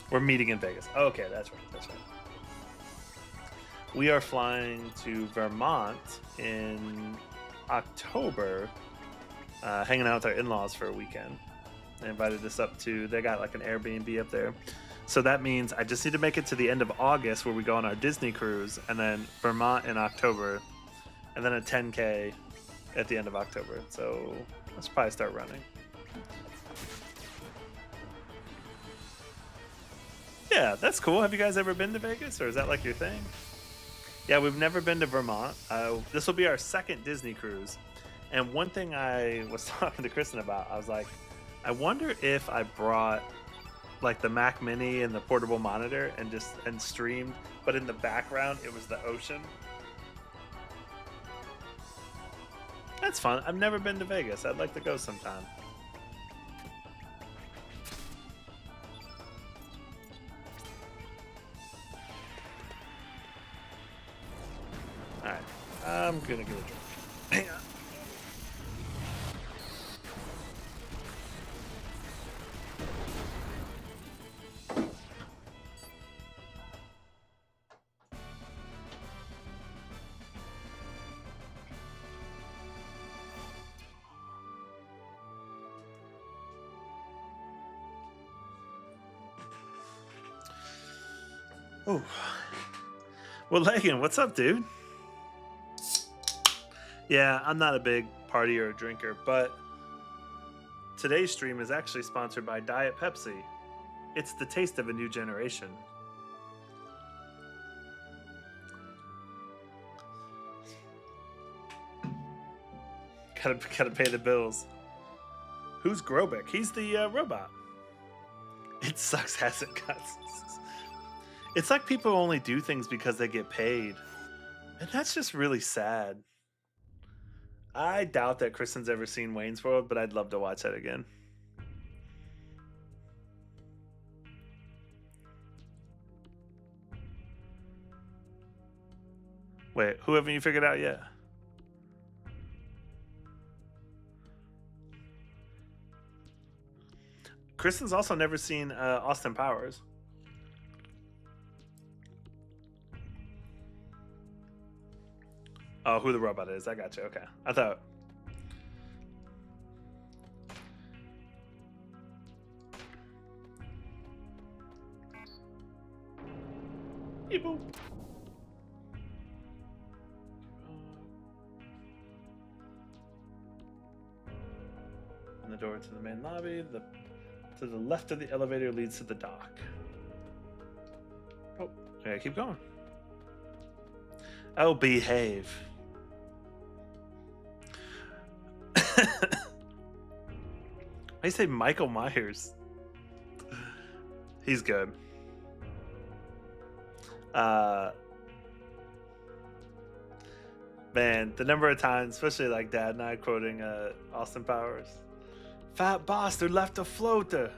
We're meeting in Vegas. Okay, that's right. That's right. We are flying to Vermont in October, hanging out with our in-laws for a weekend. They invited us up to, they got like an Airbnb up there. So that means I just need to make it to the end of August where we go on our Disney cruise, and then Vermont in October, and then a 10K at the end of October. So let's probably start running. Yeah, that's cool. Have you guys ever been to Vegas, or is that like your thing? Yeah, we've never been to Vermont. This will be our second Disney cruise. And one thing I was talking to Kristen about, I was like, I wonder if I brought like the Mac Mini and the portable monitor and streamed, but in the background it was the ocean. That's fun. I've never been to Vegas. I'd like to go sometime. Alright, I'm gonna get a drink. Hang on. Oh, well, Lagan, what's up, dude? Yeah, I'm not a big partier or drinker, but today's stream is actually sponsored by Diet Pepsi. It's the taste of a new generation. Gotta pay the bills. Who's Grobek? He's the robot. It sucks, has it, guts? It's like people only do things because they get paid. And that's just really sad. I doubt that Kristen's ever seen Wayne's World, but I'd love to watch that again. Wait, who haven't you figured out yet? Kristen's also never seen Austin Powers. Oh, who the robot is. I got you. Okay. I thought. Beep boop. And the door to the main lobby. To the left of the elevator leads to the dock. Oh, okay, keep going. Oh, behave. I say Michael Myers. He's good. Man, the number of times, especially like Dad and I quoting Austin Powers. Fat bastard left a floater.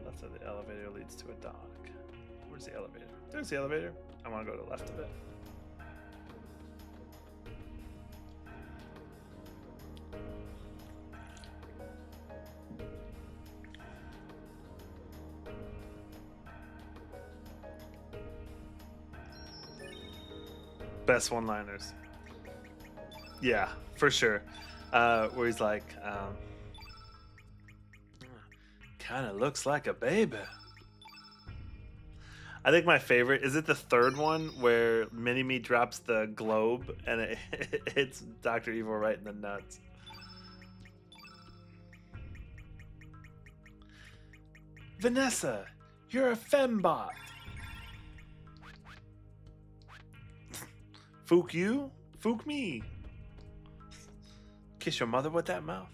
Left of the elevator leads to a dock. Where's the elevator? There's the elevator. I want to go to the left of it. Best one-liners. Yeah, for sure. Where he's like, kind of looks like a baby. I think my favorite is it the third one where Mini-Me drops the globe and it hits Dr. Evil right in the nuts. Vanessa, you're a fembot. Fook you? Fook me. Kiss your mother with that mouth.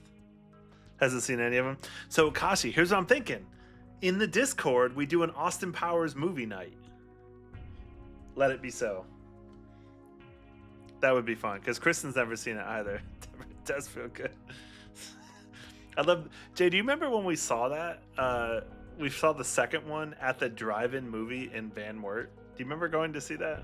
Hasn't seen any of them. So Kashi, here's what I'm thinking. In the Discord, we do an Austin Powers movie night. Let it be so. That would be fun because Kristen's never seen it either. It does feel good. I love Jay. Do you remember when we saw that? We saw the second one at the drive-in movie in Van Wert. Do you remember going to see that?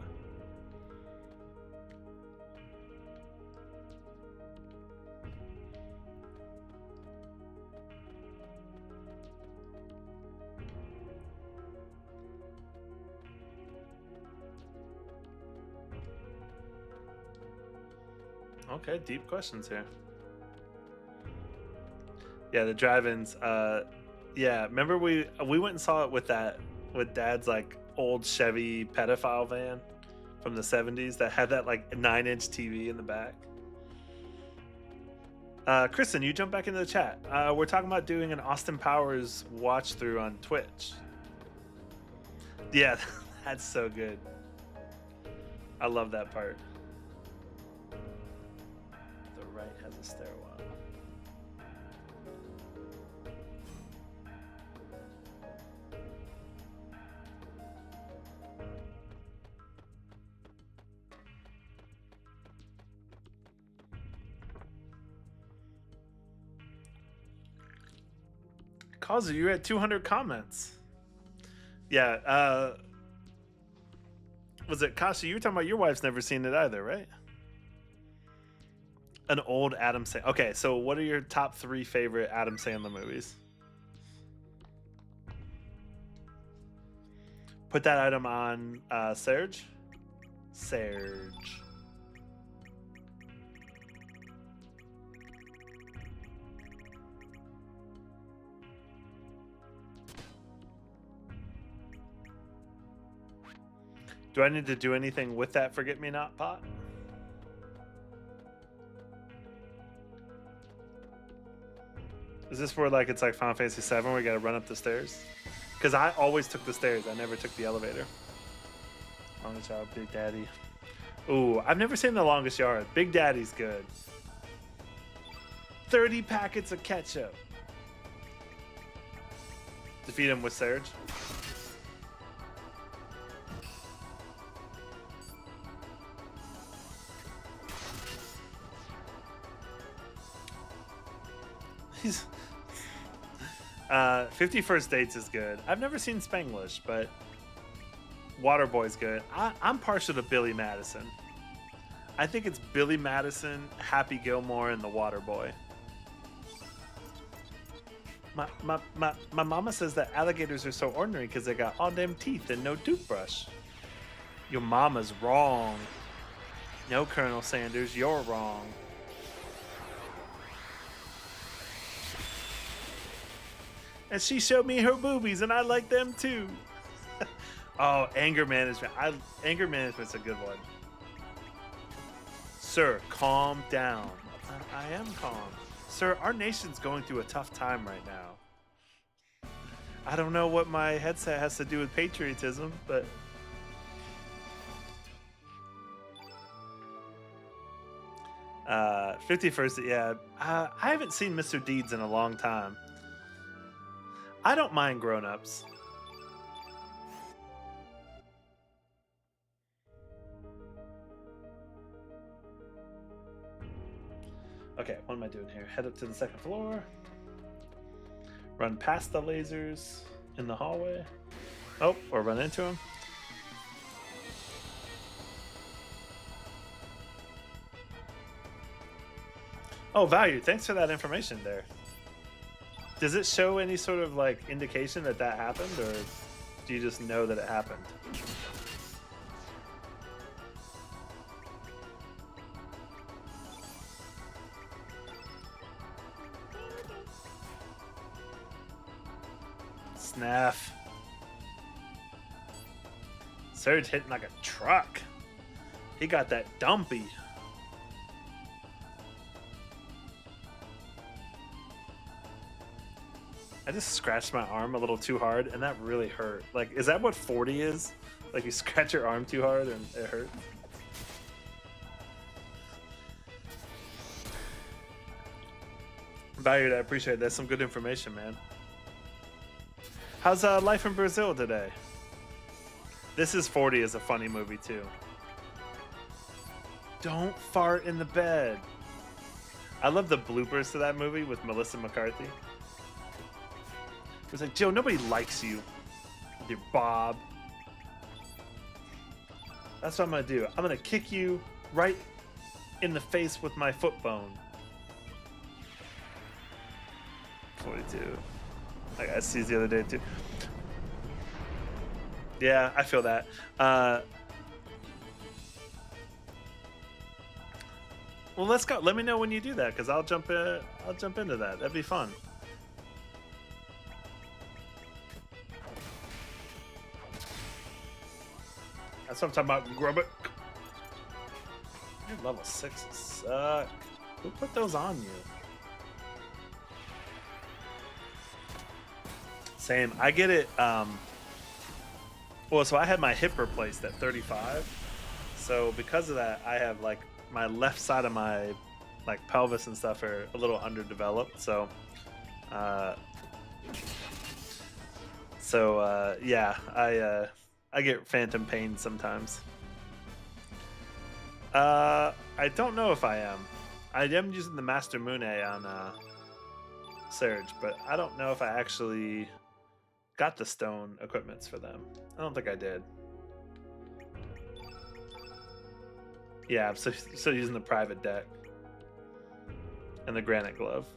Okay, deep questions here. Yeah, the drive-ins. Yeah, remember we went and saw it with Dad's like old Chevy pedophile van from the 70s that had that like 9-inch TV in the back. Kristen, you jump back into the chat. We're talking about doing an Austin Powers watch through on Twitch. Yeah, that's so good. I love that part. Right has a stairwell. Kazu, you're at 200 comments. Yeah, was it Kashi? You were talking about your wife's never seen it either, right? An old Adam Sandler. Okay, so what are your top 3 favorite Adam Sandler movies? Put that item on Serge. Serge. Do I need to do anything with that forget-me-not pot? Is this where like it's like Final Fantasy VII where you gotta run up the stairs? Because I always took the stairs. I never took the elevator. Longest Yard, Big Daddy. Ooh, I've never seen The Longest Yard. Big Daddy's good. 30 packets of ketchup. Defeat him with Surge. He's 50 First Dates is good. I've never seen Spanglish, but Waterboy's good. I'm partial to Billy Madison. I think it's Billy Madison, Happy Gilmore, and the Waterboy. My mama says that alligators are so ordinary because they got all them teeth and no toothbrush. Your mama's wrong. No, Colonel Sanders, you're wrong. And she showed me her boobies, and I like them too. Oh, anger management. Anger management's a good one. Sir, calm down. I am calm. Sir, our nation's going through a tough time right now. I don't know what my headset has to do with patriotism, but... 51st, yeah. I haven't seen Mr. Deeds in a long time. I don't mind grown-ups. Okay, what am I doing here? Head up to the second floor. Run past the lasers in the hallway. Oh, or run into them. Oh, Value, thanks for that information there. Does it show any sort of like indication that that happened, or do you just know that it happened? Snaff. Surge hitting like a truck. He got that dumpy. I just scratched my arm a little too hard, and that really hurt. Like, is that what 40 is? Like, you scratch your arm too hard and it hurts? Valued, I appreciate it. That's some good information, man. How's life in Brazil today? This is 40 is a funny movie, too. Don't fart in the bed. I love the bloopers to that movie with Melissa McCarthy. It was like, Joe, nobody likes you with your bob. That's what I'm going to do. I'm going to kick you right in the face with my foot bone. 42. I got C's the other day, too. Yeah, I feel that. Well, let's go. Let me know when you do that, because I'll jump into that. That'd be fun. That's what I'm talking about. Grub it. You're level 6 suck. Who put those on you? Same. I get it. Well, so I had my hip replaced at 35. So because of that, I have like my left side of my like pelvis and stuff are a little underdeveloped. So, yeah, I get phantom pain sometimes. I don't know if I am. I am using the Master Mune on Surge, but I don't know if I actually got the stone equipments for them. I don't think I did. Yeah, I'm still using the private deck and the granite glove.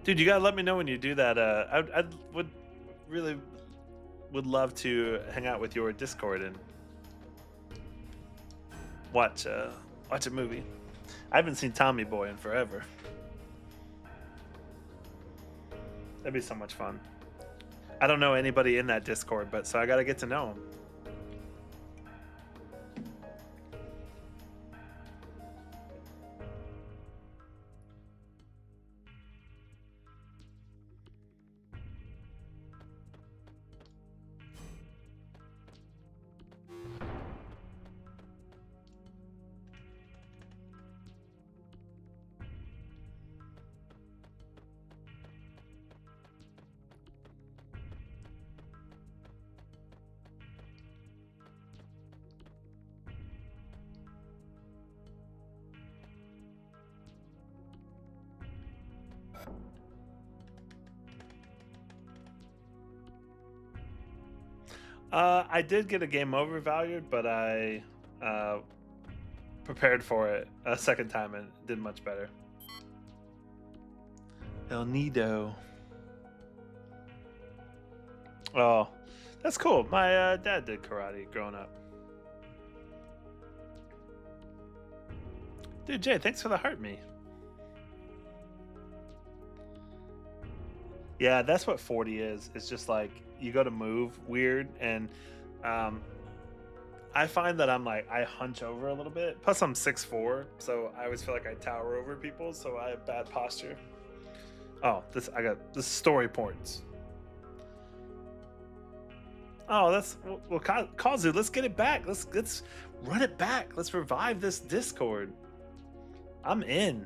Dude, you gotta let me know when you do that. I would really would love to hang out with your Discord and watch a movie. I haven't seen Tommy Boy in forever. That'd be so much fun. I don't know anybody in that Discord, but so I gotta get to know him. I did get a game over valued, but I prepared for it a second time and did much better. El Nido. Oh, that's cool. My dad did karate growing up. Dude, Jay, thanks for the heart me. Yeah, that's what 40 is. It's just like you go to move weird, and I find that I'm like I hunch over a little bit. Plus, I'm 6'4", so I always feel like I tower over people, so I have bad posture. Oh, this story points. Oh, that's well, Kazu. Let's get it back. Let's run it back. Let's revive this Discord. I'm in.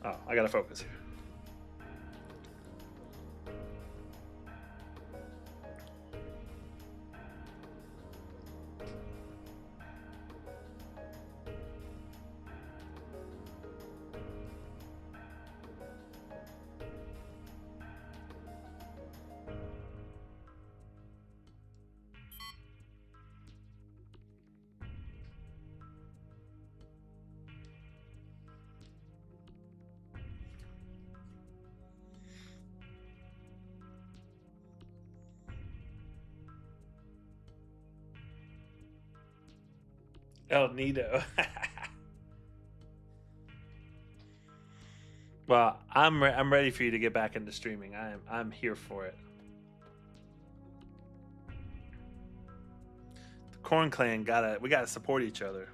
Oh, I gotta focus here. El Nido. Well, I'm ready for you to get back into streaming. I'm here for it. The Corn Clan we gotta support each other.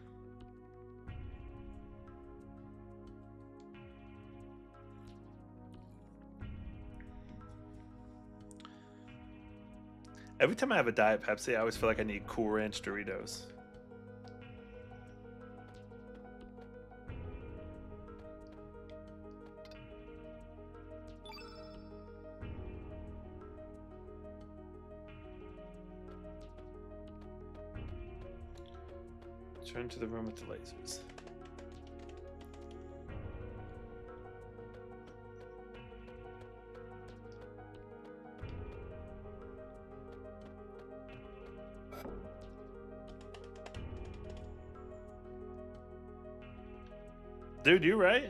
Every time I have a Diet Pepsi, I always feel like I need Cool Ranch Doritos. Turn to the room with the lasers. Dude, you're right.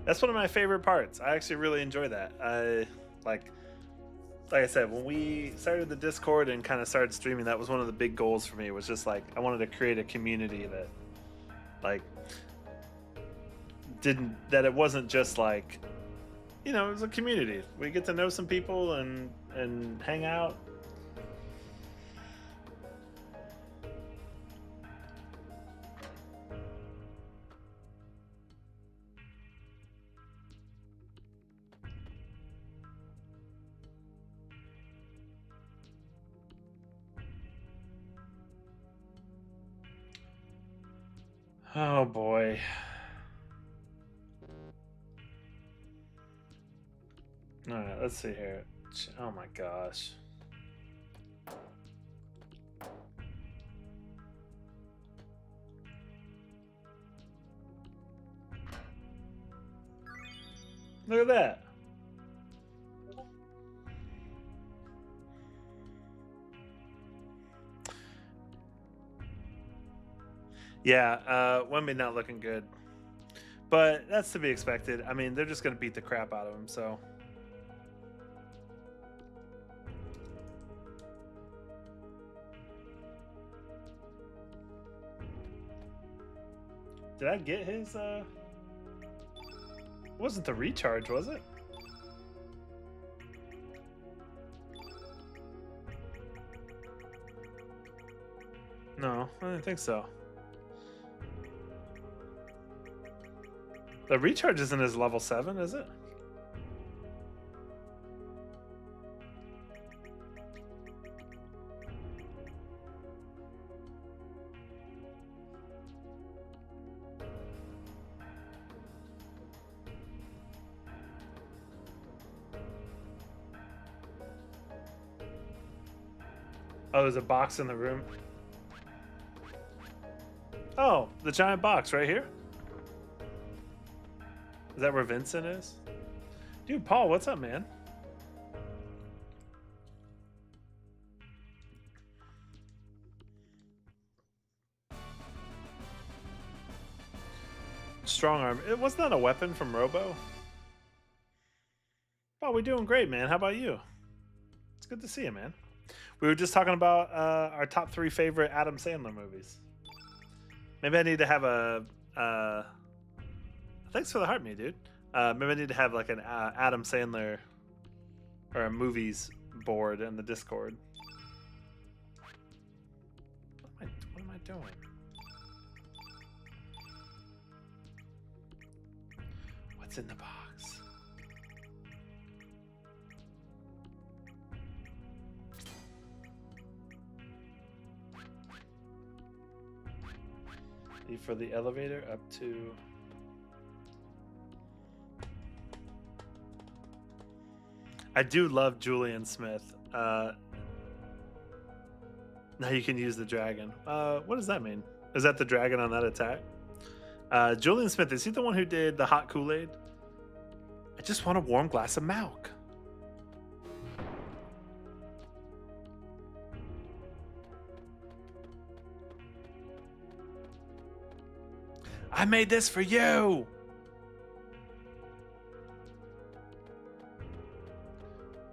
That's one of my favorite parts. I actually really enjoy that. Like like I said, when we started the Discord and kind of started streaming, that was one of the big goals for me. It was just like I wanted to create a community that like didn't that it wasn't just like it was a community. We get to know some people and hang out. Oh boy. All right, let's see here. Oh my gosh. Look at that. Yeah, Wemby not looking good. But that's to be expected. I mean, they're just going to beat the crap out of him, so. Did I get his, It wasn't the recharge, was it? No, I didn't think so. The recharge isn't his level 7, is it? Oh, there's a box in the room. Oh, the giant box right here? Is that where Vincent is? Dude, Paul, what's up, man? Strong arm. It was not a weapon from Robo. Oh, we're doing great, man. How about you? It's good to see you, man. We were just talking about our top 3 favorite Adam Sandler movies. Maybe I need to have a. Thanks for the heart, me, dude. Maybe I need to have like an Adam Sandler or a movies board in the Discord. What am I doing? What's in the box? For the elevator up to. I do love Julian Smith. Now you can use the dragon. What does that mean? Is that the dragon on that attack? Julian Smith, is he the one who did the hot Kool-Aid? I just want a warm glass of milk. I made this for you.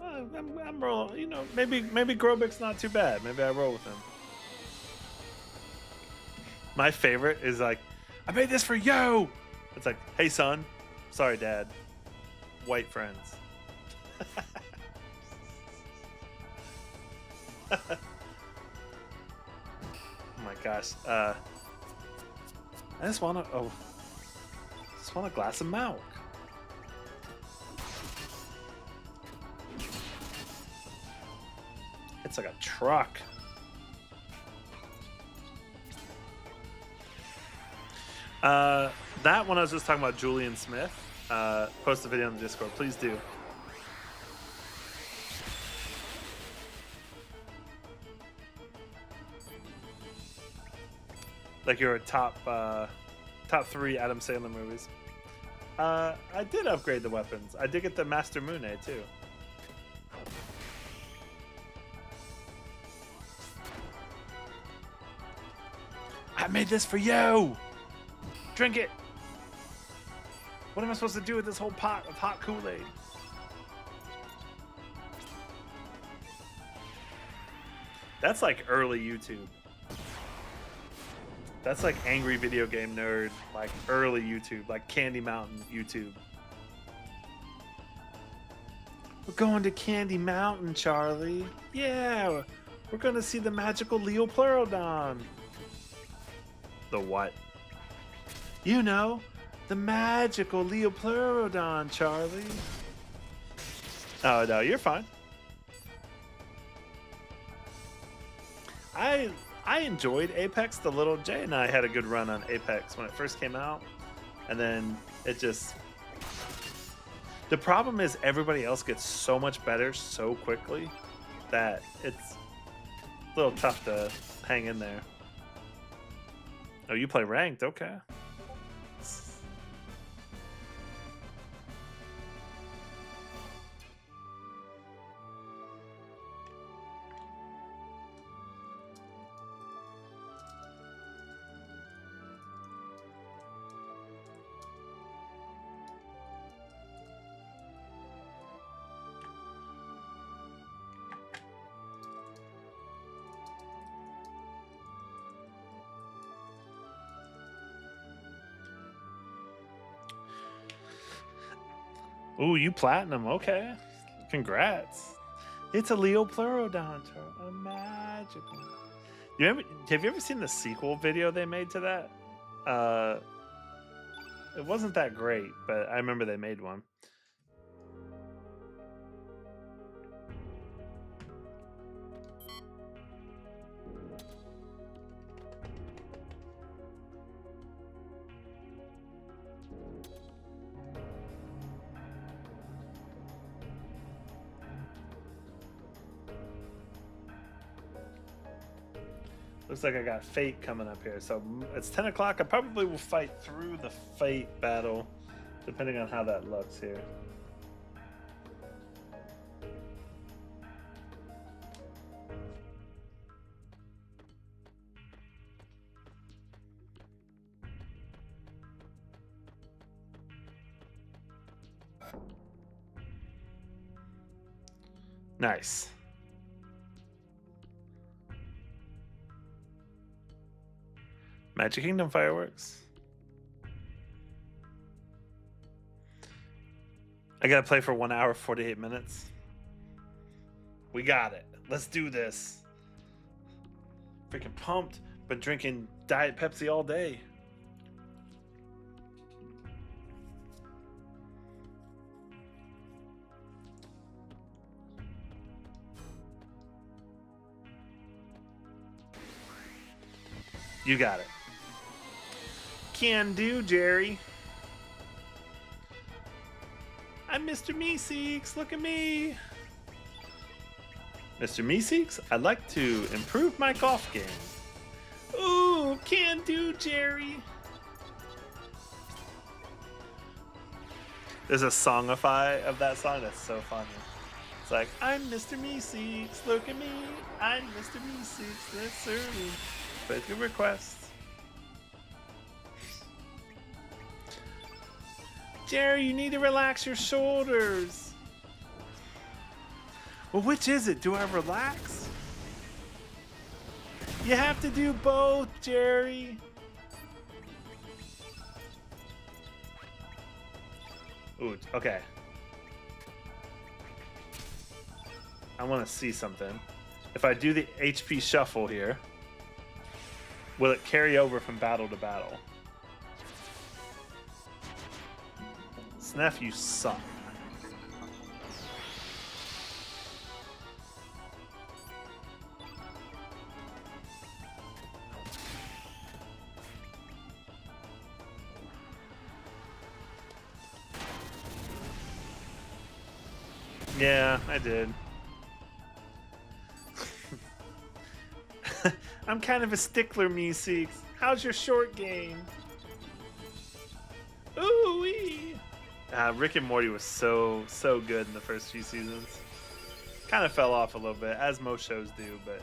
I'm rolling. Maybe Grobik's not too bad. Maybe I roll with him. My favorite is like, I made this for you. It's like, hey son, sorry dad, white friends. Oh my gosh. I just want to. Oh, just want a glass of milk. It's like a truck. That one I was just talking about Julian Smith. Post a video on the Discord, please do. Like your top 3 Adam Sandler movies. I did upgrade the weapons. I did get the Master Mune too. I made this for you. Drink it. What am I supposed to do with this whole pot of hot Kool-Aid? That's like early YouTube. That's like angry video game nerd, like early YouTube, like Candy Mountain YouTube. We're going to Candy Mountain, Charlie. Yeah, we're going to see the magical Leopleurodon. The what? You know, the magical Leopleurodon, Charlie. Oh, no, you're fine. I enjoyed Apex. The little Jay and I had a good run on Apex when it first came out. And then it just... The problem is everybody else gets so much better so quickly that it's a little tough to hang in there. Oh, you play ranked? Okay. Ooh, you platinum. Okay. Congrats. It's a Leopleurodon. A magical. Have you ever seen the sequel video they made to that? It wasn't that great, but I remember they made one. Looks like I got Fate coming up here. So it's 10 o'clock. I probably will fight through the Fate battle, depending on how that looks here. Nice. Magic Kingdom fireworks. I gotta play for 1 hour, 48 minutes. We got it. Let's do this. Freaking pumped. Been drinking Diet Pepsi all day. You got it. Can do, Jerry. I'm Mr. Meeseeks. Look at me. Mr. Meeseeks, I'd like to improve my golf game. Ooh, can do, Jerry. There's a songify of that song that's so funny. It's like, I'm Mr. Meeseeks. Look at me. I'm Mr. Meeseeks. That's early. But your request. Jerry, you need to relax your shoulders. Well, which is it? Do I relax? You have to do both, Jerry. Ooh, okay. I want to see something. If I do the HP shuffle here, will it carry over from battle to battle? Snef, you suck. Yeah, I did. I'm kind of a stickler, Meeseeks. How's your short game? Ooh-wee! Rick and Morty was so good in the first few seasons. Kind of fell off a little bit, as most shows do, but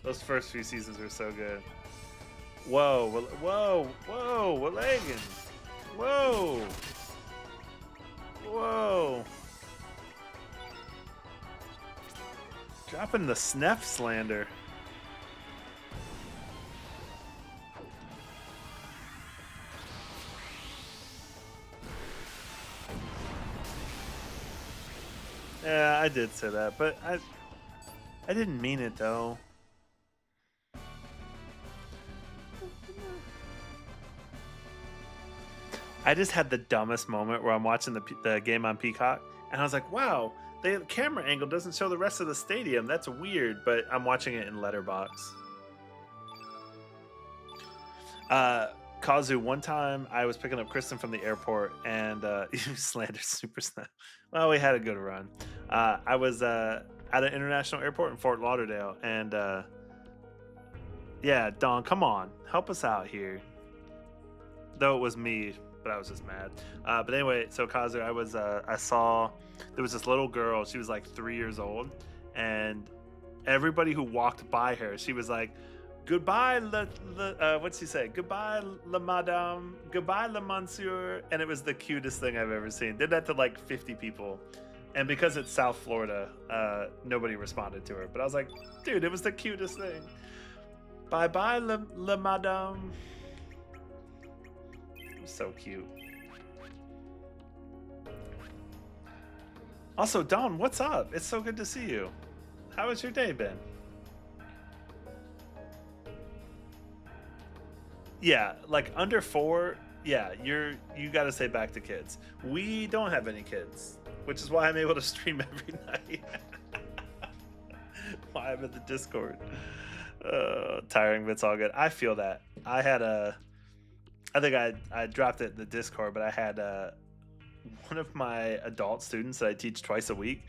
those first few seasons were so good. Whoa, whoa, whoa, we're lagging. Whoa. Whoa. Dropping the Snef slander. Yeah, I did say that, but I didn't mean it though. I just had the dumbest moment where I'm watching the game on Peacock, and I was like, "Wow, the camera angle doesn't show the rest of the stadium. That's weird." But I'm watching it in Letterbox. Kazu, one time I was picking up Kristen from the airport, and you slandered Super Snap. Well, we had a good run. I was at an international airport in Fort Lauderdale, and yeah, Don, come on, help us out here. Though it was me, but I was just mad. But anyway, so Kazu, I saw there was this little girl. She was like 3 years old, and everybody who walked by her, she was like, "Goodbye, what's she say? Goodbye, la madame. Goodbye, la monsieur." And it was the cutest thing I've ever seen. Did that to like 50 people. And because it's South Florida, nobody responded to her. But I was like, dude, it was the cutest thing. Bye-bye, la madame. It was so cute. Also, Don, what's up? It's so good to see you. How has your day been? Yeah, like under 4, yeah, you got to say back to kids. We don't have any kids, which is why I'm able to stream every night. Why I'm in the Discord. Tiring, but it's all good. I feel that. I think I dropped it in the Discord, but I had one of my adult students that I teach twice a week.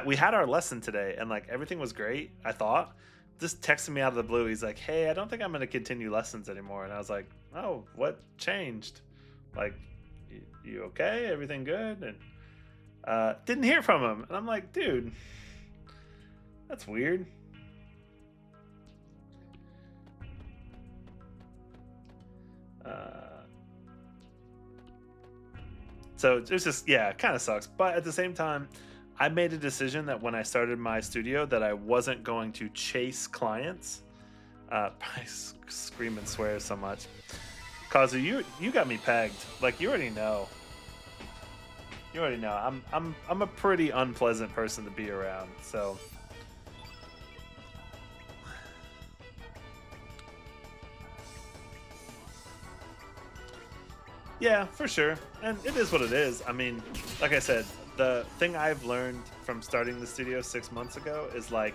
We had our lesson today, and like everything was great, I thought. Just texted me out of the blue. He's like, "Hey, I don't think I'm going to continue lessons anymore." And I was like, "Oh, what changed? Like, you okay? Everything good?" And didn't hear from him. And I'm like, dude, that's weird. So it's just, yeah, it kind of sucks. But at the same time, I made a decision that when I started my studio that I wasn't going to chase clients. I scream and swear so much. Kazu, you got me pegged. Like, you already know. You already know. I'm a pretty unpleasant person to be around. So yeah, for sure. And it is what it is. I mean, like I said, the thing I've learned from starting the studio 6 months ago is like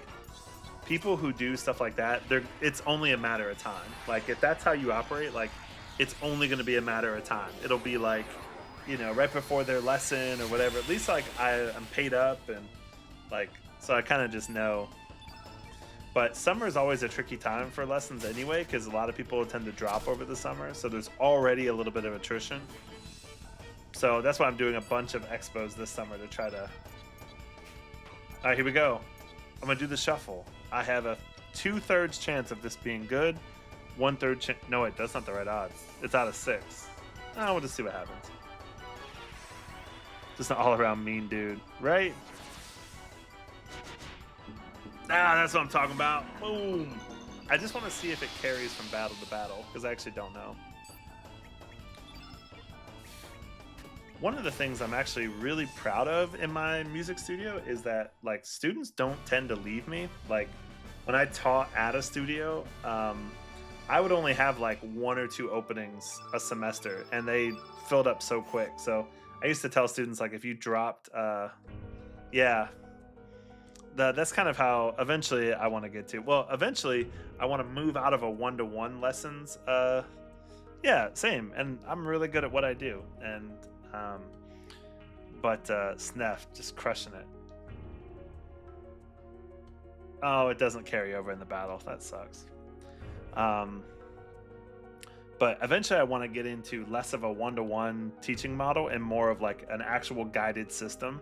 people who do stuff like that, it's only a matter of time. Like if that's how you operate, like it's only going to be a matter of time. It'll be like, you know, right before their lesson or whatever. At least like I'm paid up and like so I kind of just know. But summer is always a tricky time for lessons anyway, because a lot of people tend to drop over the summer. So there's already a little bit of attrition. So that's why I'm doing a bunch of expos this summer to try to... All right, here we go. I'm going to do the shuffle. I have a 2/3 chance of this being good. 1/3 chance... No, wait, that's not the right odds. It's out of 6. Oh, we'll just see what happens. Just an all-around mean dude, right? Ah, that's what I'm talking about. Boom. I just want to see if it carries from battle to battle, because I actually don't know. one of the things I'm actually really proud of in my music studio is that like students don't tend to leave me. Like when I taught at a studio, I would only have like one or two openings a semester, and they filled up so quick. So I used to tell students like if you dropped, yeah, that's kind of how eventually I want to get to. Well, eventually I want to move out of a one-to-one lessons. Yeah, same. And I'm really good at what I do. And um, but Snef just crushing it. Oh, it doesn't carry over in the battle. That sucks. Um, but eventually I want to get into less of a one-to-one teaching model and more of like an actual guided system,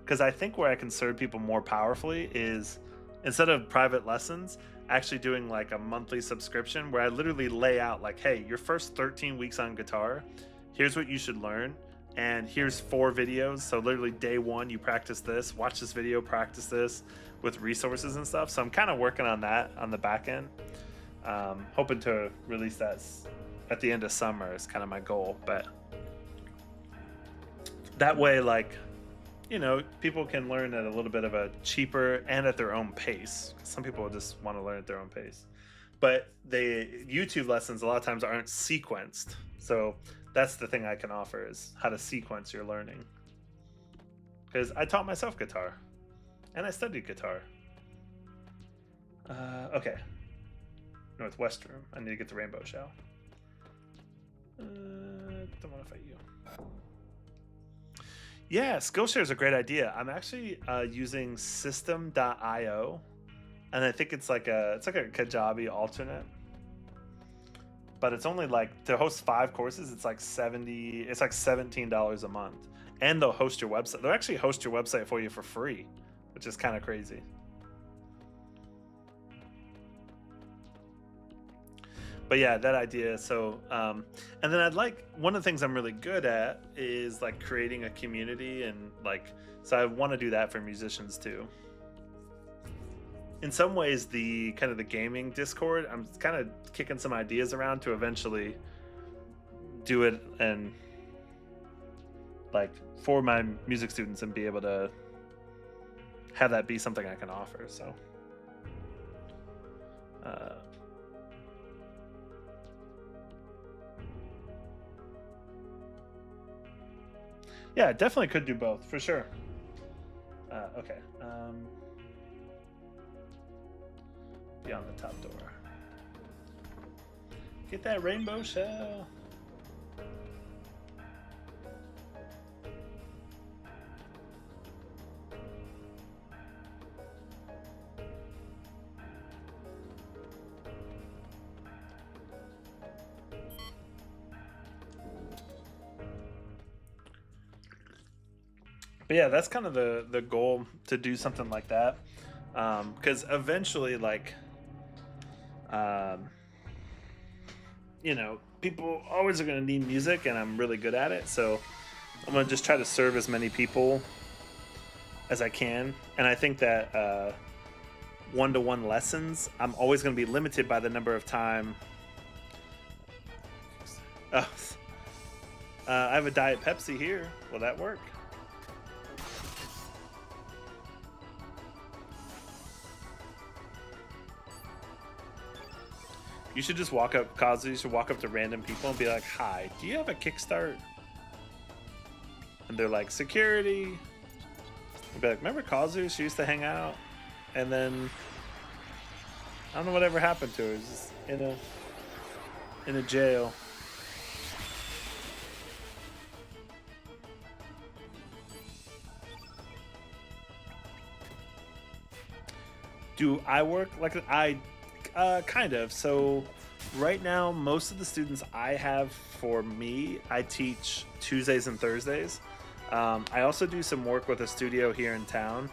because I think where I can serve people more powerfully is instead of private lessons, actually doing like a monthly subscription where I literally lay out like, hey, your first 13 weeks on guitar, here's what you should learn, and here's 4 videos. So literally day 1 you practice this, watch this video, practice this with resources and stuff. So I'm kind of working on that on the back end. Hoping to release that at the end of summer is kind of my goal, but that way, like, you know, people can learn at a little bit of a cheaper and at their own pace. Some people just want to learn at their own pace, but the YouTube lessons a lot of times aren't sequenced. So that's the thing I can offer, is how to sequence your learning, because I taught myself guitar and I studied guitar. Okay. Northwest room. I need to get the rainbow shell. Don't want to fight you. Yeah, Skillshare is a great idea. I'm actually using System.io, and I think it's like a Kajabi alternate. But it's only like to host 5 courses. It's like $17 a month, and they'll host your website. They'll actually host your website for you for free, which is kind of crazy. But yeah, that idea. So, and then I'd like, one of the things I'm really good at is like creating a community, and like, so I want to do that for musicians too. In some ways, the kind of the gaming Discord, I'm kind of kicking some ideas around to eventually do it and like for my music students and be able to have that be something I can offer. So, yeah, definitely could do both for sure. Okay. Beyond the top door. Get that rainbow shell. But yeah, that's kind of the goal, to do something like that, because eventually, like, you know, people always are going to need music, and I'm really good at it, so I'm going to just try to serve as many people as I can. And I think that one-to-one lessons, I'm always going to be limited by the number of time. Oh, I have a Diet Pepsi here. Will that work? You should just walk up, Kazu, you should walk up to random people and be like, hi, do you have a Kickstart? And they're like, security. I'd be like, remember Kazu? She used to hang out. And then, I don't know whatever happened to her. She's just in a jail. Do I work like I kind of. So right now, most of the students I have for me, I teach Tuesdays and Thursdays. I also do some work with a studio here in town.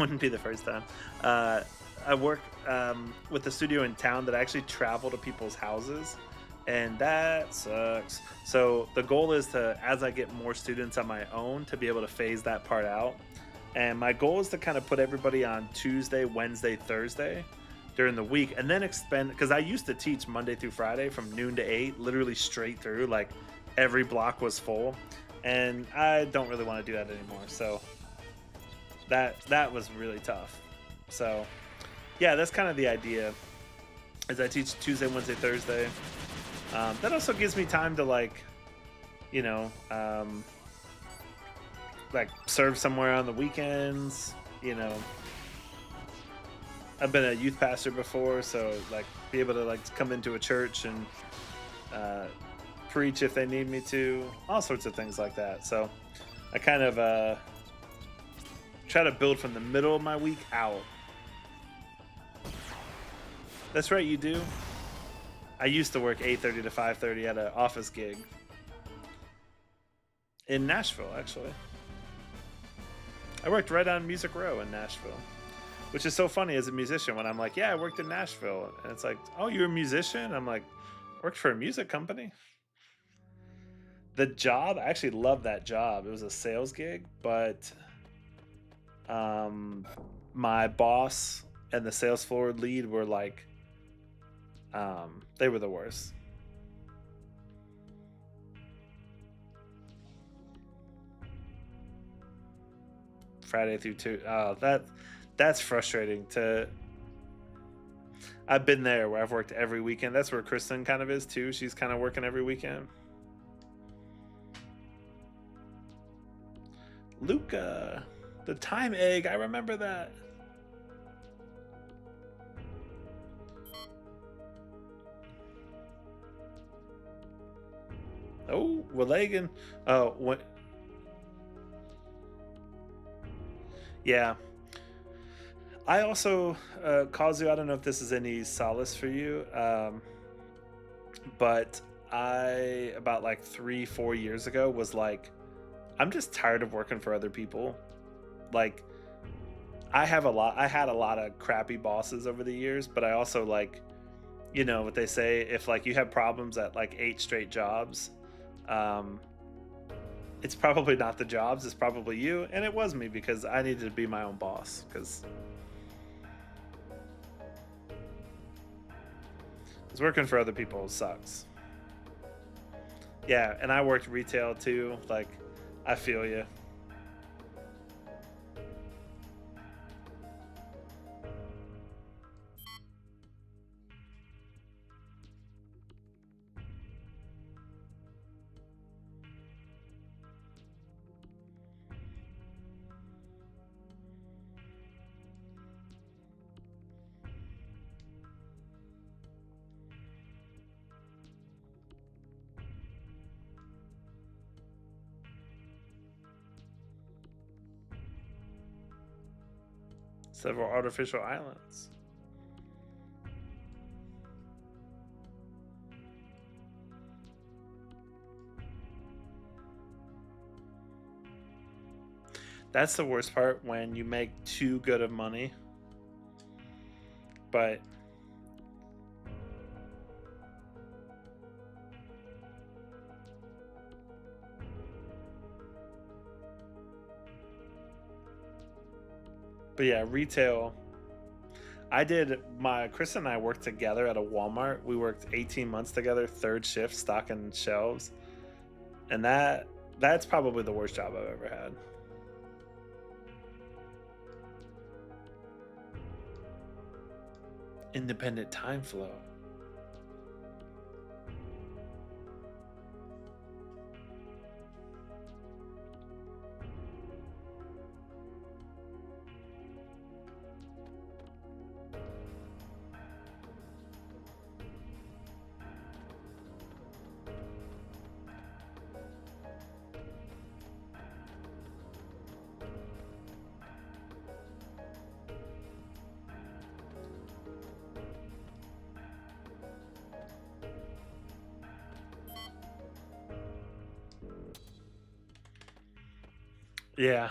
Wouldn't be the first time. I work with a studio in town that I actually travel to people's houses, and that sucks. So the goal is to, as I get more students on my own, to be able to phase that part out. And my goal is to kind of put everybody on Tuesday, Wednesday, Thursday during the week, and then expand, because I used to teach Monday through Friday from noon to 8, literally straight through, like every block was full. and I don't really want to do that anymore. So that was really tough. So yeah, that's kind of the idea. Is I teach Tuesday, Wednesday, Thursday. That also gives me time to you know, like serve somewhere on the weekends. You know, I've been a youth pastor before, so like be able to like come into a church and uh, preach if they need me to, all sorts of things like that. So I kind of try to build from the middle of my week out. That's right, you do. I used to work 8:30 to 5:30 at an office gig in Nashville, actually. I worked right on Music Row in Nashville, which is so funny as a musician when I'm like, yeah, I worked in Nashville. And it's like, oh, you're a musician? I'm like, worked for a music company. The job, I actually loved that job. It was a sales gig, but um, my boss and the sales floor lead were like, they were the worst. Friday through two. Oh, that's frustrating. I've been there where I've worked every weekend. That's where Kristen kind of is too. She's kind of working every weekend. Luca, the time egg. I remember that. Oh, Willegan. Oh, what? Yeah. I also, Kazu, I don't know if this is any solace for you, but I, about like 3, 4 years ago, was like, I'm just tired of working for other people. Like, I had a lot of crappy bosses over the years, but I also like, you know what they say, if like you have problems at like 8 straight jobs, um, it's probably not the jobs, it's probably you. And it was me because I needed to be my own boss because working for other people sucks. Yeah, and I worked retail too. Like, I feel you. Several artificial islands. That's the worst part when you make too good of money. But yeah, retail. I did my Chris and I worked together at a Walmart. We worked 18 months together, third shift, stocking shelves, and that's probably the worst job I've ever had. Independent time flow. Yeah.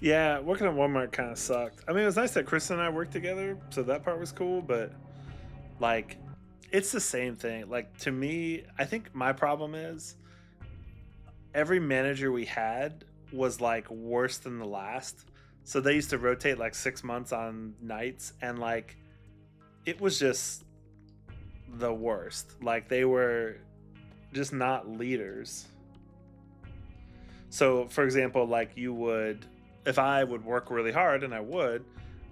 Yeah, working at Walmart kind of sucked. I mean, it was nice that Chris and I worked together, so that part was cool, but like it's the same thing. Like to me, I think my problem is every manager we had was like worse than the last. So they used to rotate like 6 months on nights, and like it was just the worst. Like they were just not leaders. So, for example, like you would, if I would work really hard, and I would,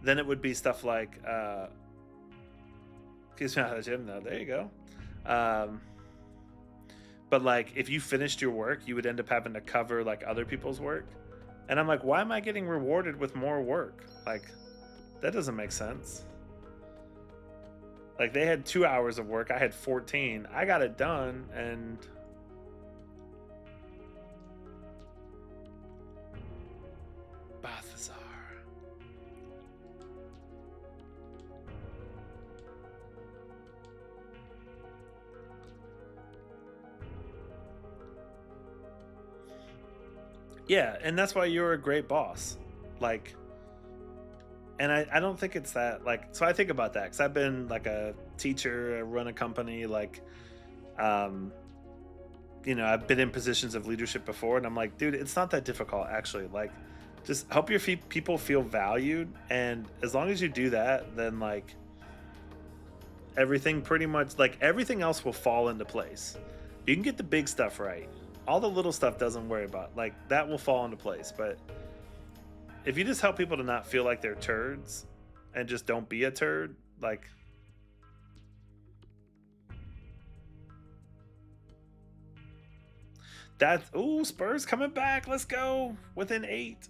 then it would be stuff like, keeps me out of the gym though. There you go. Um, but like if you finished your work, you would end up having to cover like other people's work. And I'm like, why am I getting rewarded with more work? Like, that doesn't make sense. Like, they had 2 hours of work, I had 14. I got it done, and Balthazar. Yeah, and that's why you're a great boss. Like, and I don't think it's that, like, so I think about that because I've been like a teacher, I run a company, like, um, I've been in positions of leadership before, and I'm like, dude, it's not that difficult actually. Like, just help your people feel valued, and as long as you do that, then like everything pretty much, like everything else will fall into place. You can get the big stuff right. All the little stuff doesn't worry about. Like that will fall into place. But if you just help people to not feel like they're turds and just don't be a turd, like that's, ooh, Spurs coming back. Let's go within 8.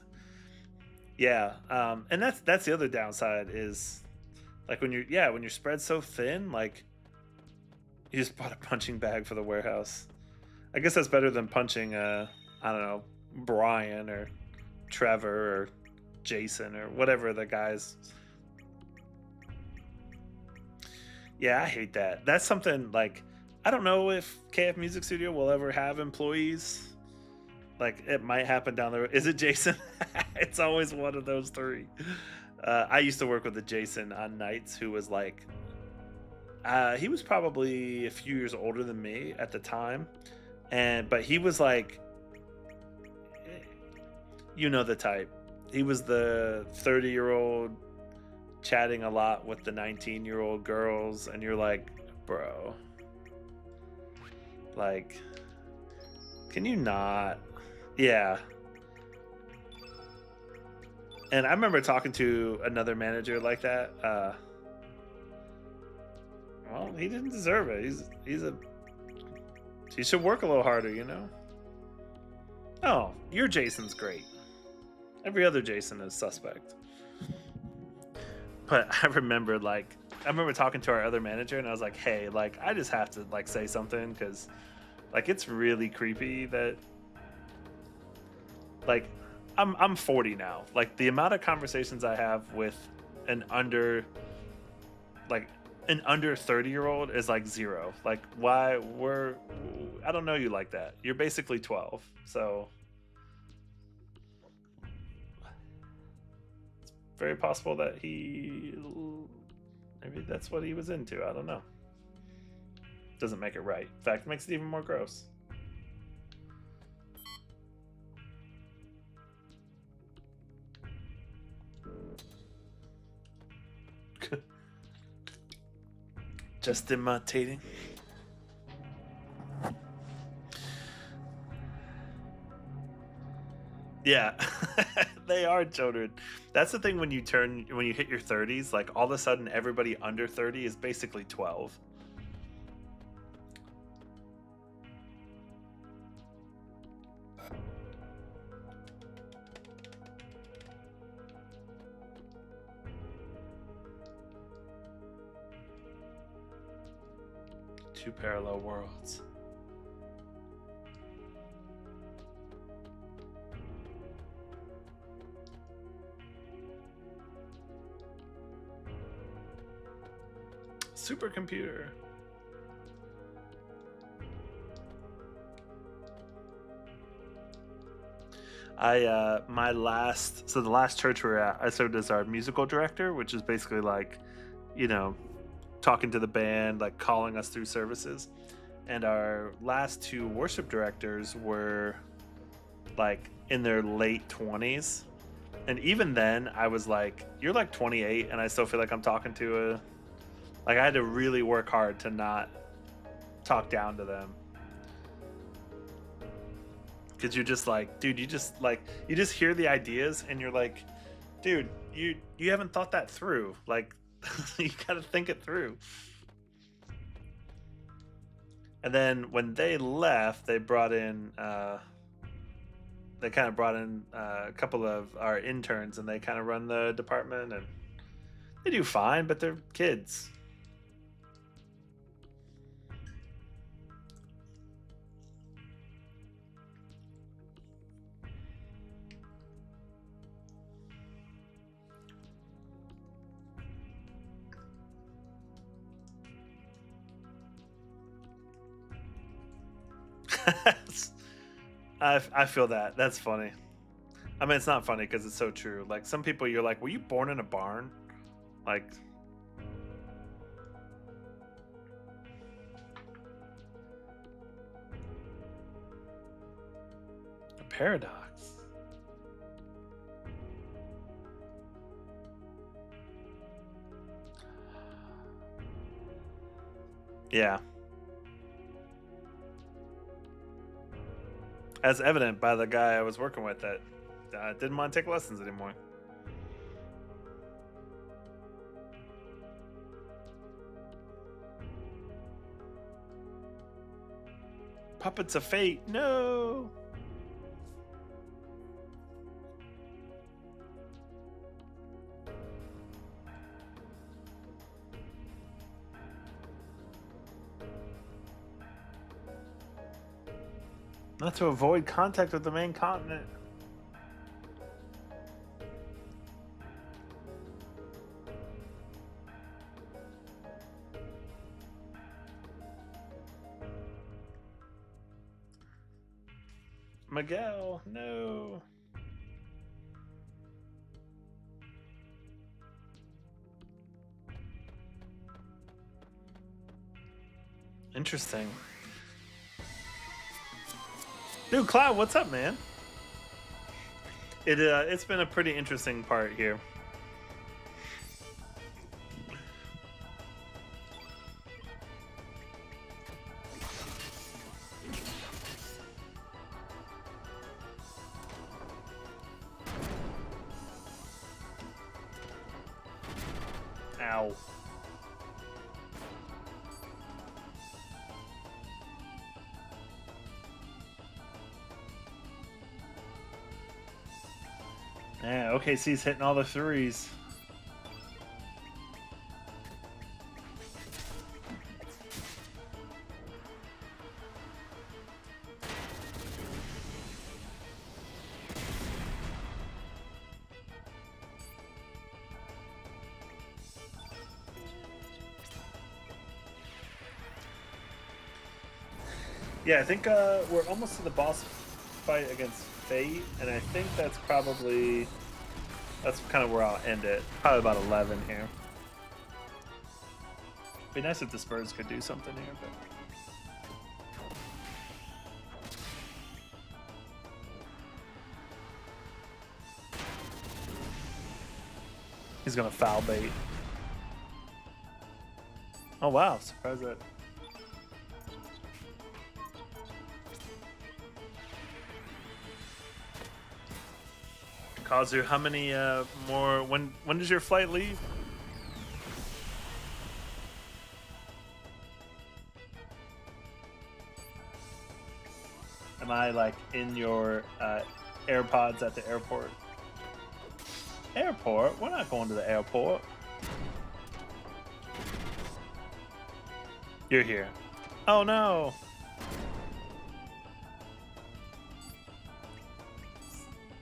Yeah, and that's the other downside is like when you're spread so thin, like you just bought a punching bag for the warehouse. I guess that's better than punching I don't know, Brian or Trevor or Jason or whatever the guys. Yeah, I hate that. That's something like I don't know if KF Music Studio will ever have employees. Like it might happen down the road. Is it Jason? It's always one of those three. I used to work with a Jason on nights who was like, he was probably a few years older than me at the time, and but he was like, you know the type. He was the 30-year-old chatting a lot with the 19-year-old girls, and you're like, bro, like, can you not? Yeah. And I remember talking to another manager like that. Well, he didn't deserve it. He should work a little harder, you know. Oh, your Jason's great. Every other Jason is suspect. But I remember talking to our other manager, and I was like, hey, like I just have to like say something because like it's really creepy that like I'm 40 now. Like the amount of conversations I have with an under like an under 30-year-old is like zero. Like why I don't know you like that. You're basically 12. So very possible that maybe that's what he was into. I don't know. Doesn't make it right. In fact, it makes it even more gross. Just imitating. Yeah, they are children. That's the thing when you hit your 30s, like all of a sudden everybody under 30 is basically 12. Two parallel worlds. Supercomputer. The last church we were at, I served as our musical director, which is basically like, you know, talking to the band, like calling us through services. And our last two worship directors were like in their late 20s. And even then, I was like, you're like 28, and I still feel like I'm talking to a. Like, I had to really work hard to not talk down to them. because you're just like, dude, you just hear the ideas and you're like, dude, you haven't thought that through. Like, you gotta think it through. And then when they left, they brought in they kind of brought in a couple of our interns, and they kind of run the department, and they do fine, but they're kids. I feel that. That's funny. I mean, it's not funny because it's so true. Like, some people, you're like, were you born in a barn? Like, a paradox. Yeah. As evident by the guy I was working with that didn't want to take lessons anymore. Puppets of Fate. No. Not to avoid contact with the main continent. Miguel, no. Interesting. Dude, Cloud, what's up, man? It's been a pretty interesting part here. Ow. Yeah, OKC's hitting all the threes. Yeah, I think we're almost to the boss fight against Fate, and I think that's kind of where I'll end it. Probably about 11 here. Be nice if the Spurs could do something here, but he's gonna foul bait. Oh wow, surprised that. Kazu, how many more? When does your flight leave? Am I like in your AirPods at the airport? Airport? We're not going to the airport. You're here. Oh no.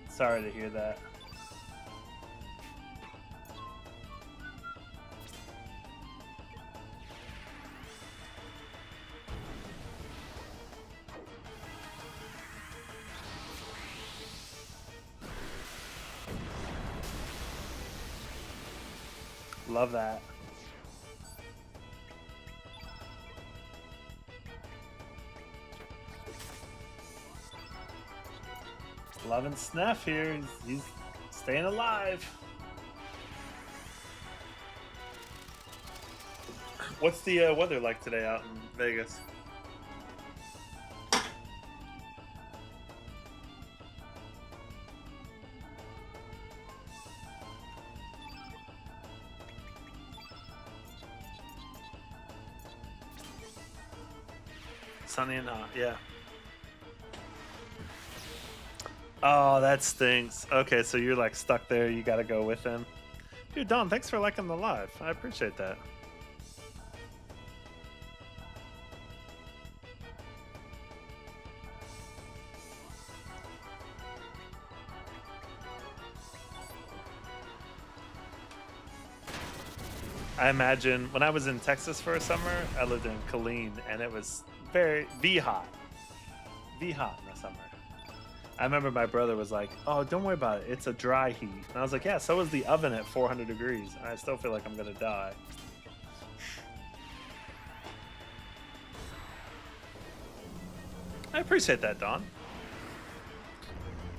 Sorry to hear that. Love that. Loving Snuff here. He's staying alive. What's the weather like today out in Vegas? Sunny and hot, yeah. Oh, that stinks. Okay, so you're like stuck there. You got to go with him. Dude, Don, thanks for liking the live. I appreciate that. I imagine when I was in Texas for a summer, I lived in Killeen, and it was very hot in the summer. I remember my brother was like, "Oh, don't worry about it. It's a dry heat." And I was like, "Yeah, so is the oven at 400 degrees." And I still feel like I'm gonna die. I appreciate that, Don.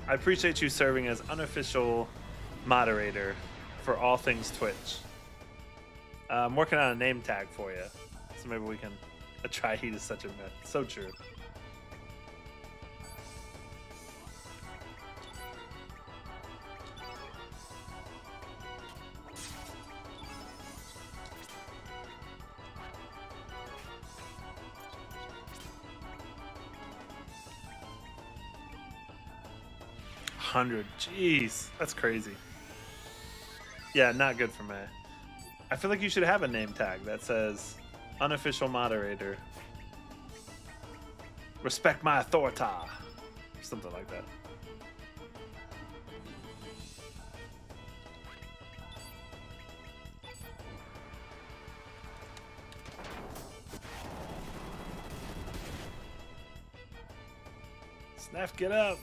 I appreciate you serving as unofficial moderator for all things Twitch. I'm working on a name tag for you, so maybe we can. A dry heat is such a myth. So true. Jeez, that's crazy. Yeah, not good for me. I feel like you should have a name tag that says unofficial moderator. Respect my authority. Or something like that. Snap, get up.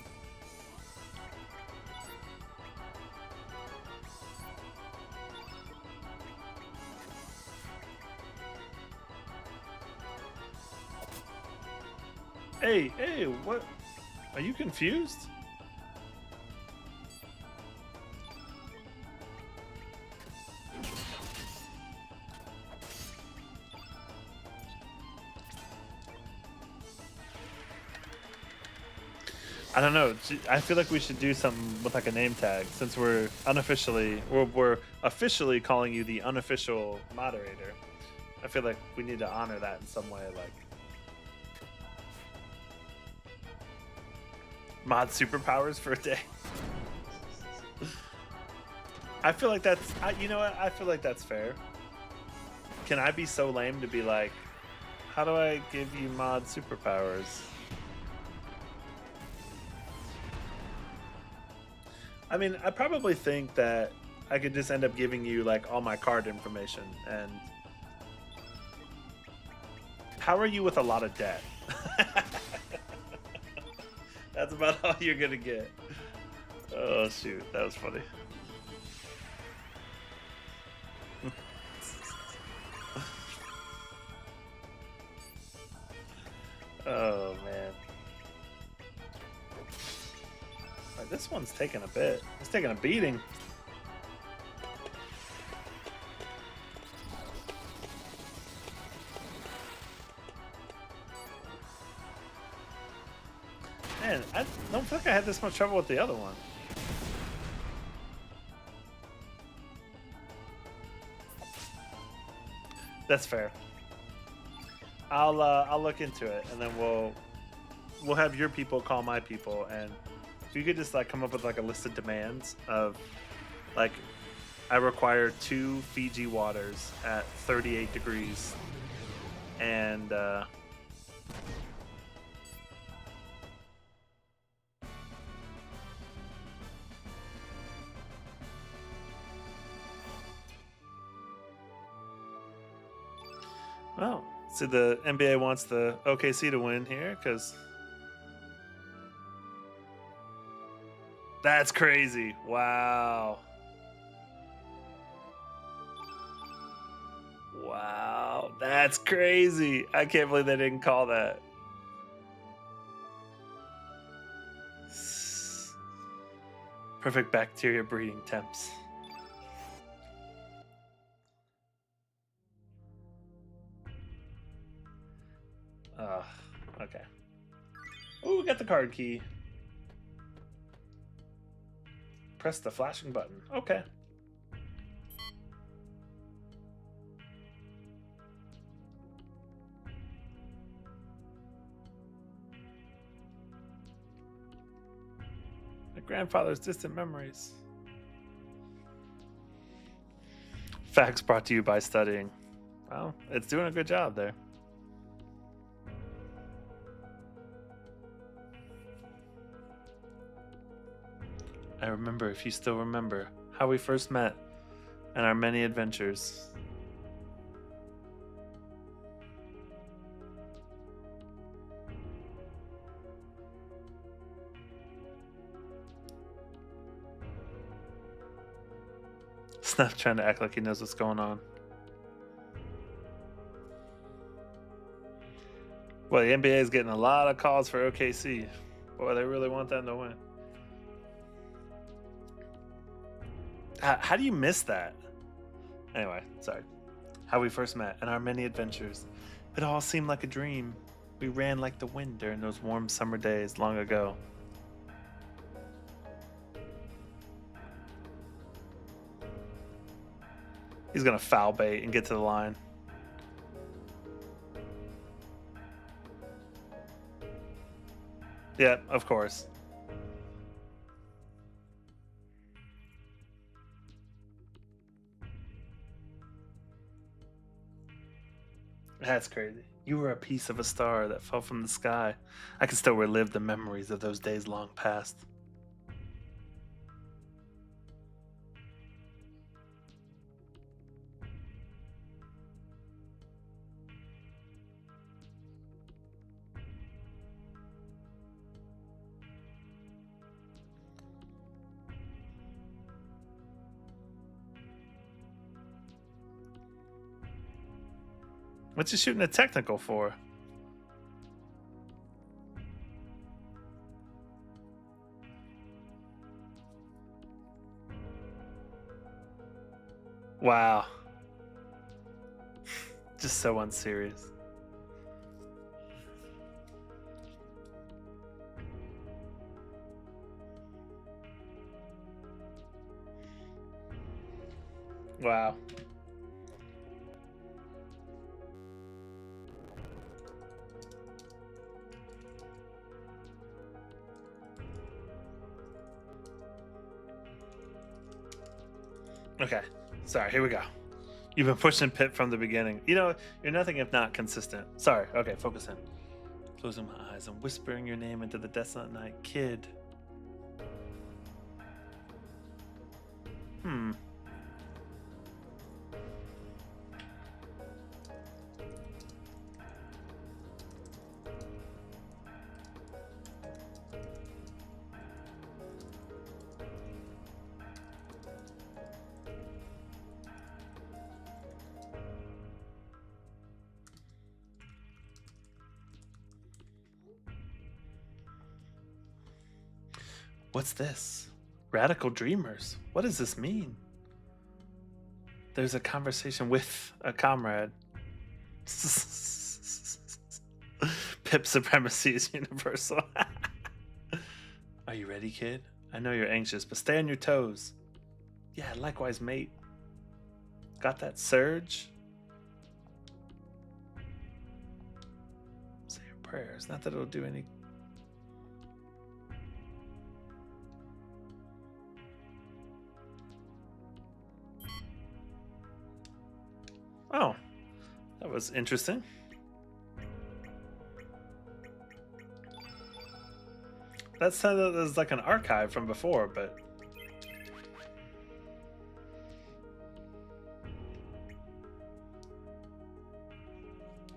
Hey, what? Are you confused? I don't know. I feel like we should do something with like a name tag since we're officially calling you the unofficial moderator. I feel like we need to honor that in some way, like mod superpowers for a day. I feel like that's, you know what? I feel like that's fair. Can I be so lame to be like, how do I give you mod superpowers? I mean, I probably think that I could just end up giving you like all my card information. And how are you with a lot of debt? That's about all you're gonna get. Oh shoot, that was funny. Oh man. Right, this one's taking a bit. It's taking a beating. Man, I don't feel like I had this much trouble with the other one. That's fair. I'll look into it, and then we'll have your people call my people, and if you could just like come up with like a list of demands of like I require 2 Fiji waters at 38 degrees, and well, so the NBA wants the OKC to win here because that's crazy. Wow. Wow, that's crazy. I can't believe they didn't call that. Perfect bacteria breeding temps. Okay. Oh, we got the card key. Press the flashing button. Okay. grandfather's distant memories. Facts brought to you by studying. Well, it's doing a good job there. I remember, if you still remember, how we first met and our many adventures. Snap trying to act like he knows what's going on. Well, the NBA is getting a lot of calls for OKC. Boy, they really want them to win. How do you miss that? Anyway, sorry. How we first met and our many adventures. It all seemed like a dream. We ran like the wind during those warm summer days long ago. He's gonna foul bait and get to the line. Yeah, of course. That's crazy. You were a piece of a star that fell from the sky. I can still relive the memories of those days long past. What's he shooting a technical for? Wow. Just so unserious. Wow. Okay. Sorry, here we go. You've been pushing Pip from the beginning. You know, you're nothing if not consistent. Sorry. Okay, focus in. Closing my eyes and whispering your name into the desolate night. Kid. What's this? Radical dreamers. What does this mean? There's a conversation with a comrade. Pip supremacy is universal. Are you ready, kid? I know you're anxious, but stay on your toes. Yeah, likewise, mate. Got that surge? Say your prayers. Not that it'll do any. Oh, that was interesting. That sounded as like an archive from before, but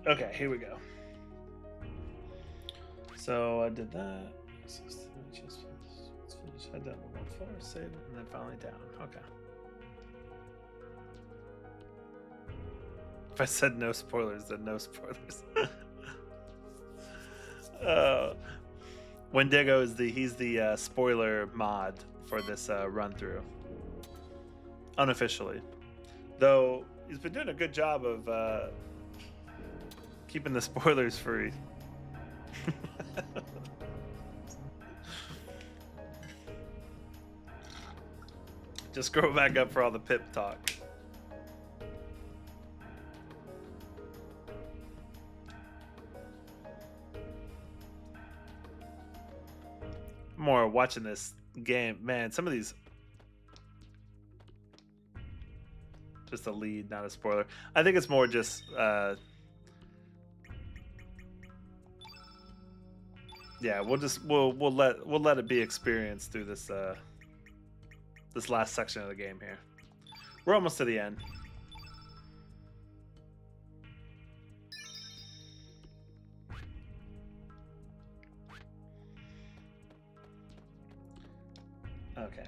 okay, here we go. So I did that. Head down to 1 floor, save it, and then finally down. Okay. If I said no spoilers, then no spoilers. Wendigo is he's the spoiler mod for this run through. Unofficially. Though he's been doing a good job of keeping the spoilers free. Just scroll back up for all the Pip talk. More watching this game, man. Some of these, just a lead, not a spoiler. I think it's more just, yeah. We'll let it be experienced through this this last section of the game here. We're almost to the end. Okay.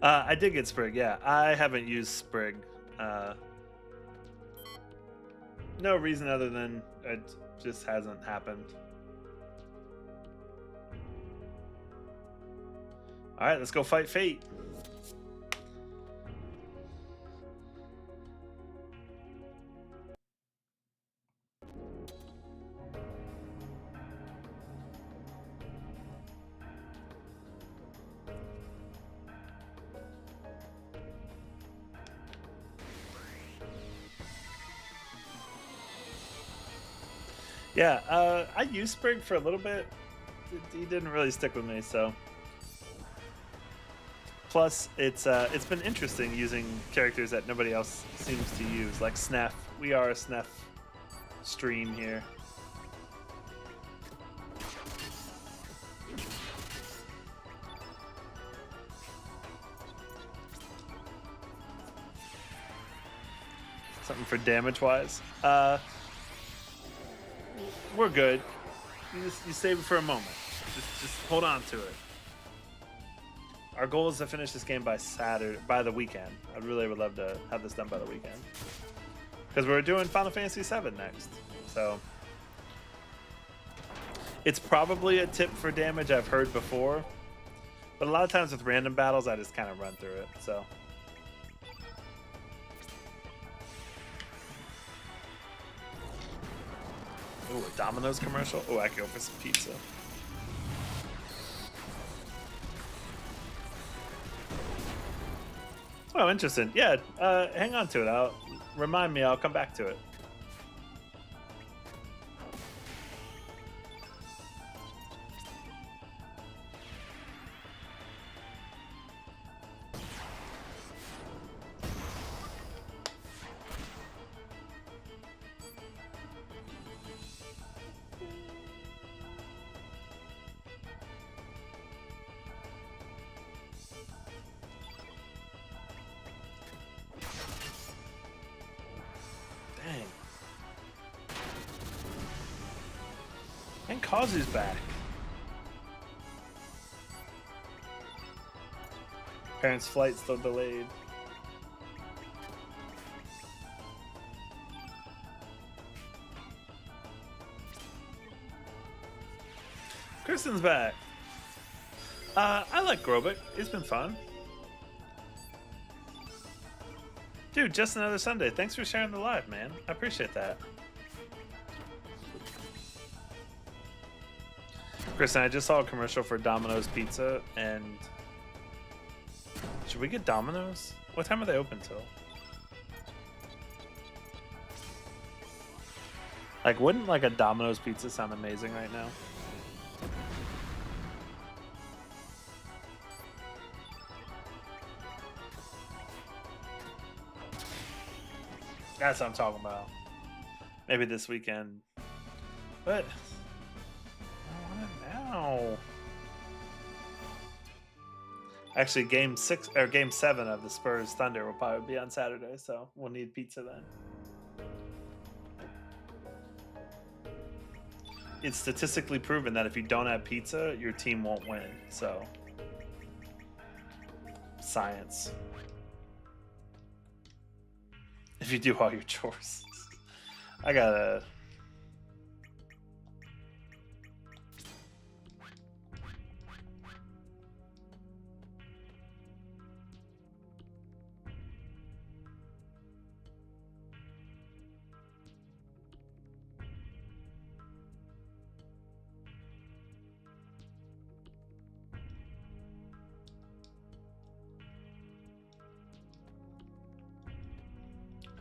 I did get Sprig, yeah. I haven't used Sprig. No reason other than it just hasn't happened. Alright, let's go fight Fate. Yeah, I used Sprig for a little bit. He didn't really stick with me, so. Plus, it's been interesting using characters that nobody else seems to use, like Snef. We are a Snef stream here. Something for damage-wise. We're good. You save it for a moment. Just hold on to it. Our goal is to finish this game by the weekend. I really would love to have this done by the weekend. Because we're doing Final Fantasy VII next. So it's probably a tip for damage I've heard before. But a lot of times with random battles, I just kind of run through it. So. Ooh, a Domino's commercial? Oh, I could go for some pizza. Oh, interesting. Yeah, hang on to it. Remind me, I'll come back to it. And Kazu's back. Parents' flight still delayed. Kristen's back. I like Grobik. It's been fun. Dude, just another Sunday. Thanks for sharing the live, man. I appreciate that. Kristen, I just saw a commercial for Domino's Pizza, and should we get Domino's? What time are they open till? Like, wouldn't like a Domino's Pizza sound amazing right now? That's what I'm talking about. Maybe this weekend. But I want it now. Actually, game 7 of the Spurs Thunder will probably be on Saturday, so we'll need pizza then. It's statistically proven that if you don't have pizza, your team won't win. So, science. If you do all your chores. I gotta...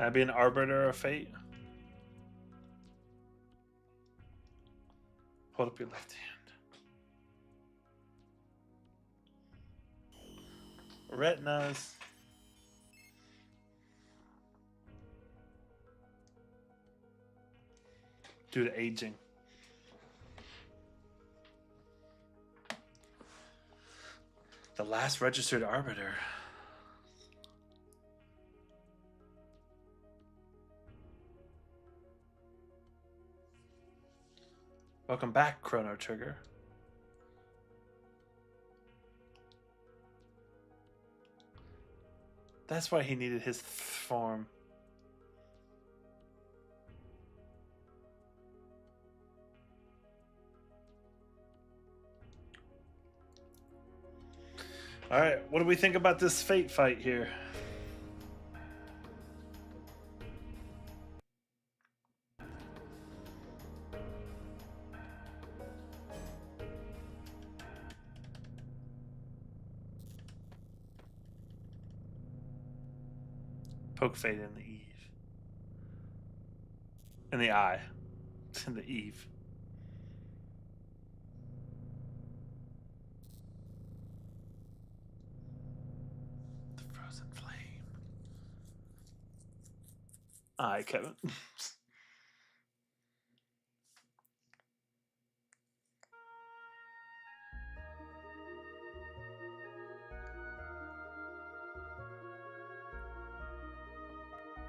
I'd be an arbiter of fate. Hold up your left hand. Retinas. Due to aging. The last registered arbiter. Welcome back, Chrono Trigger. That's why he needed his form. All right, what do we think about this fate fight here? Poke fate in the eve. In the eye. In the eve. The frozen flame. Aye, Kevin.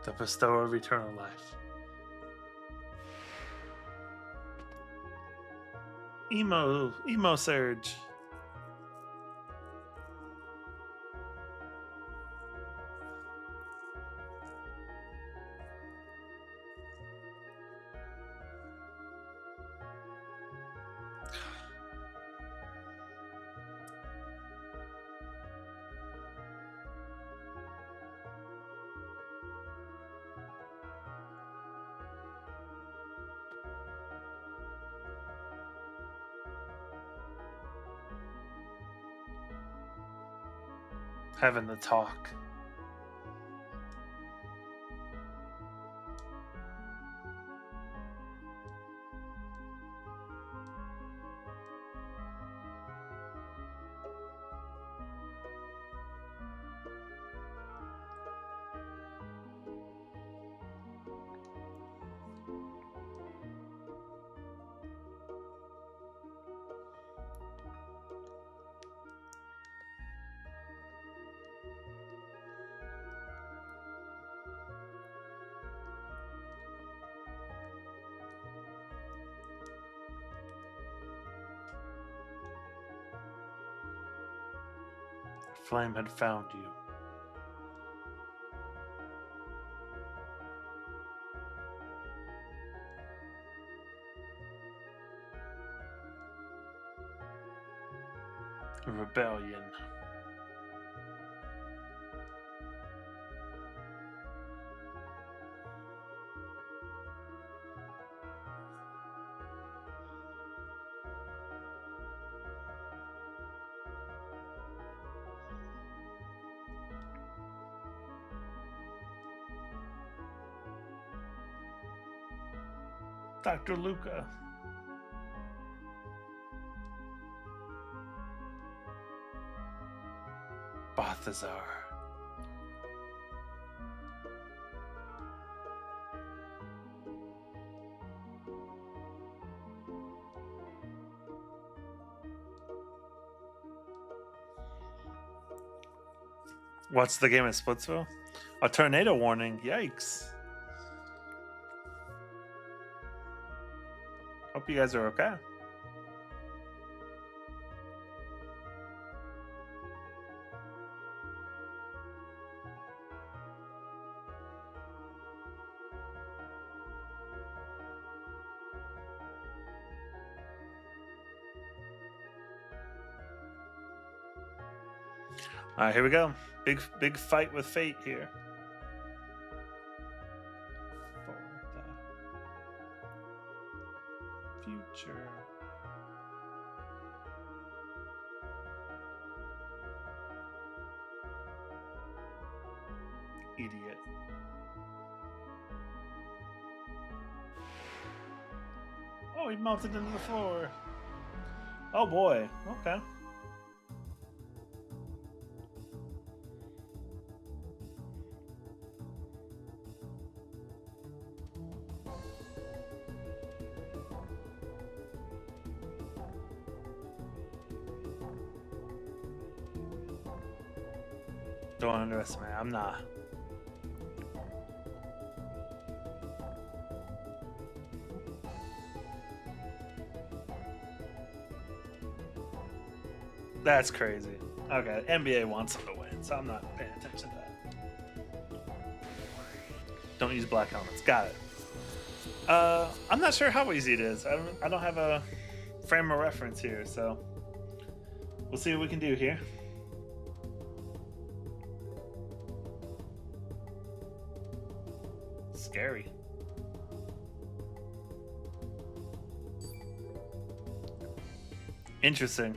The bestower of eternal life. Emo surge. Having the talk. Flame had found you. A rebellion. Dr. Luca. Balthazar. What's the game at Splitsville? A tornado warning. Yikes. Hope you guys are okay. All right, here we go. Big fight with fate here. For the future. Idiot. Oh, he melted into the floor. Oh boy. Okay. Don't underestimate. I'm not. That's crazy. Okay, NBA wants him to win, so I'm not paying attention to that. Don't use black helmets. Got it. I'm not sure how easy it is. I don't have a frame of reference here, so we'll see what we can do here. Scary. Interesting.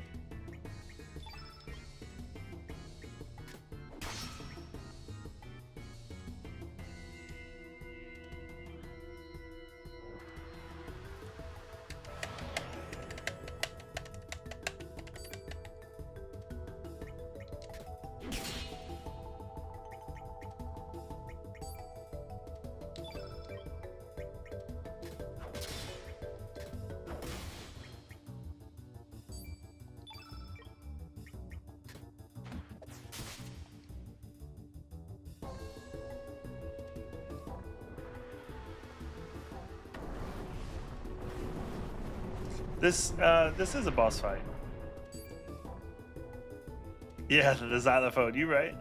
This is a boss fight. Yeah, the xylophone. You right.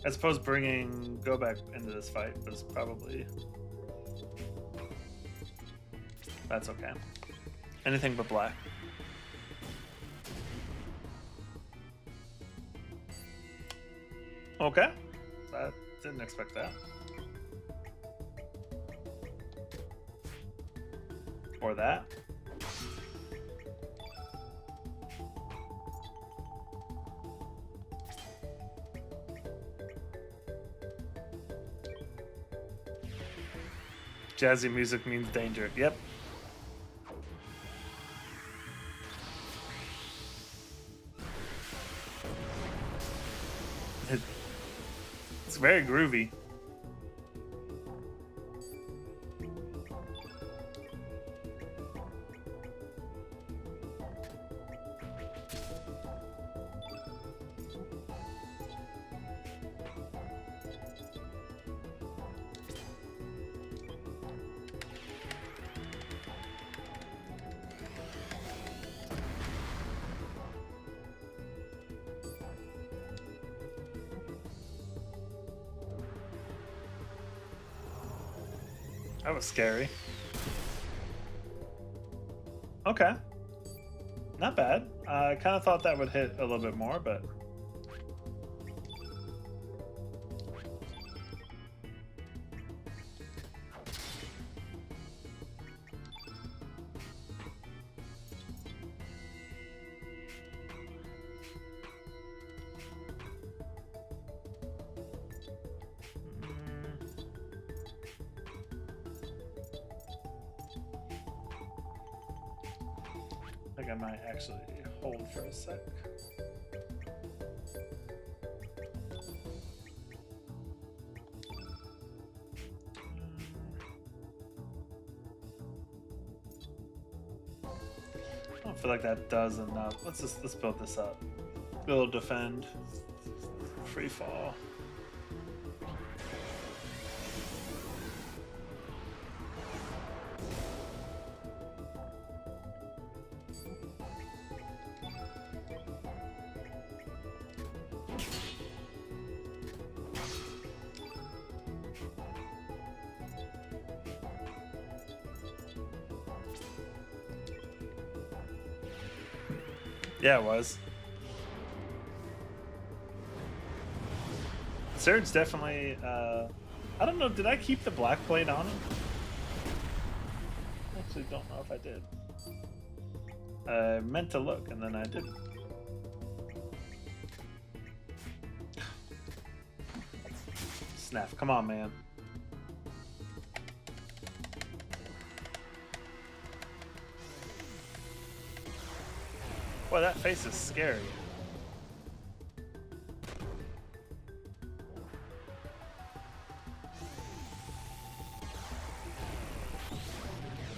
I suppose bringing Go back into this fight was probably... That's okay. Anything but black. Okay. I didn't expect that. Or that. Jazzy music means danger. Yep. It's very groovy. That was scary. Okay. Not bad. I kind of thought that would hit a little bit more, but... I think I might actually hold for a sec. I don't feel like that does enough. Let's build this up. Build, defend, free fall. Yeah, it was. Surge definitely. I don't know. Did I keep the black plate on him? I actually don't know if I did. I meant to look and then I didn't. Snap! Come on, man. Boy, that face is scary.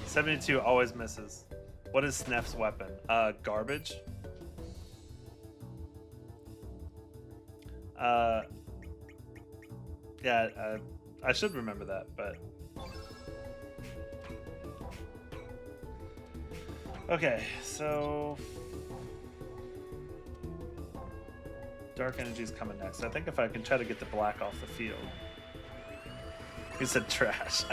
$72 always misses. What is Snef's weapon? Garbage. Yeah, I should remember that, but okay. So dark energy is coming next. I think if I can try to get the black off the field. He said trash.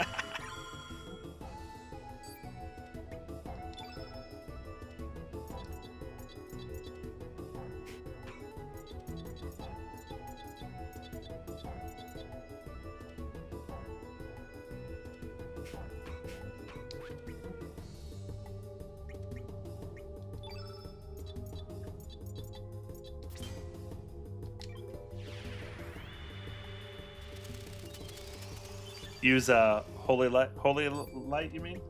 Use holy light. Holy light, you mean?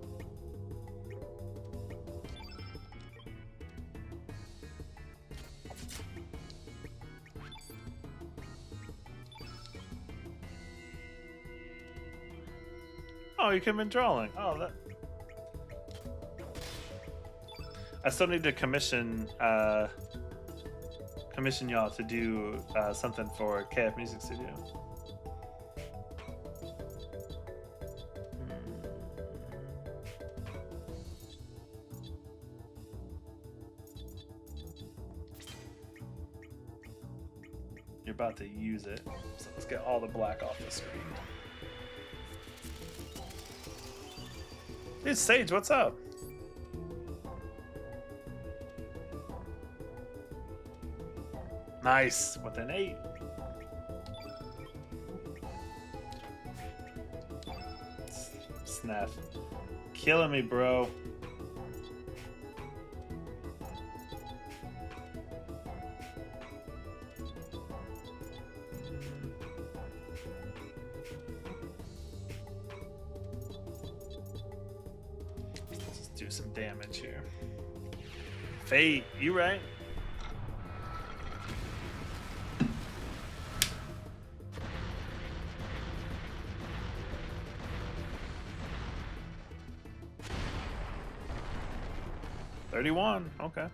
Oh, you could have been drawing. Oh, that. I still need to commission y'all to do something for KF Music Studio. You're about to use it, so let's get all the black off the screen. Dude, Sage, what's up? Nice, with an 8. Snap. Killing me, bro. Let's do some damage here. Fate, you right? $31, okay.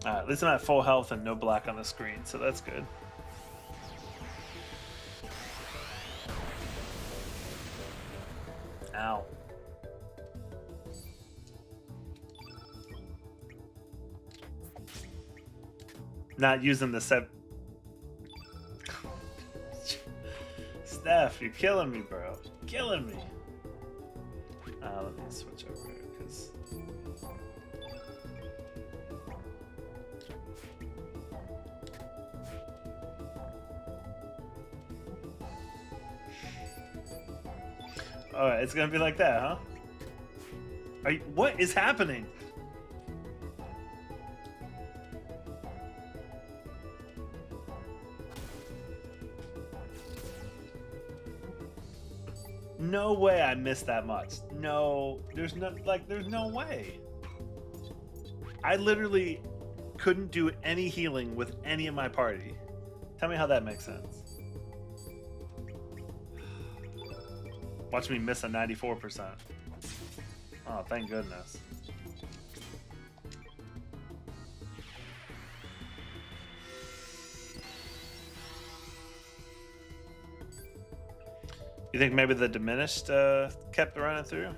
At least I'm at full health and no black on the screen, so that's good. Ow. Not using the set. Steph, you're killing me, bro. Killing me. Let me switch over here, because... Alright, it's gonna be like that, huh? What is happening? No way I missed that much. No, there's no way. I literally couldn't do any healing with any of my party. Tell me how that makes sense. Watch me miss a 94%. Oh, thank goodness. You think maybe the diminished kept running through?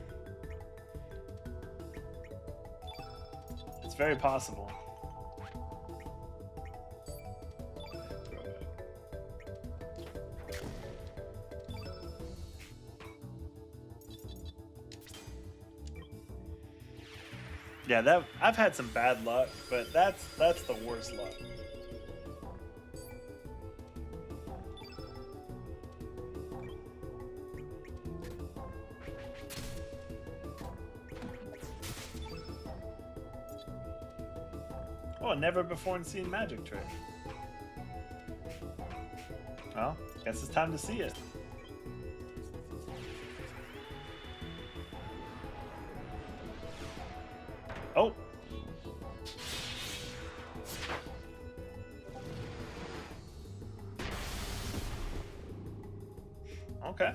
It's very possible. Yeah, that I've had some bad luck, but that's the worst luck. Oh, a never before seen magic trick. Well, guess it's time to see it. Oh. Okay.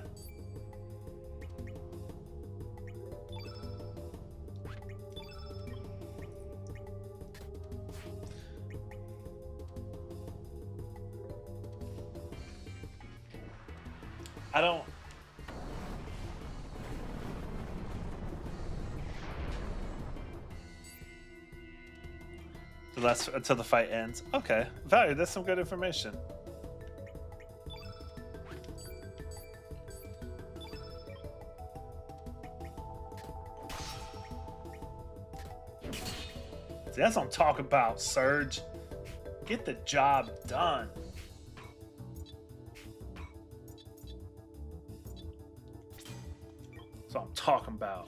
I don't. Until the fight ends. Okay, Valerie, that's some good information. See, that's what I'm talking about, Surge. Get the job done. That's what I'm talking about.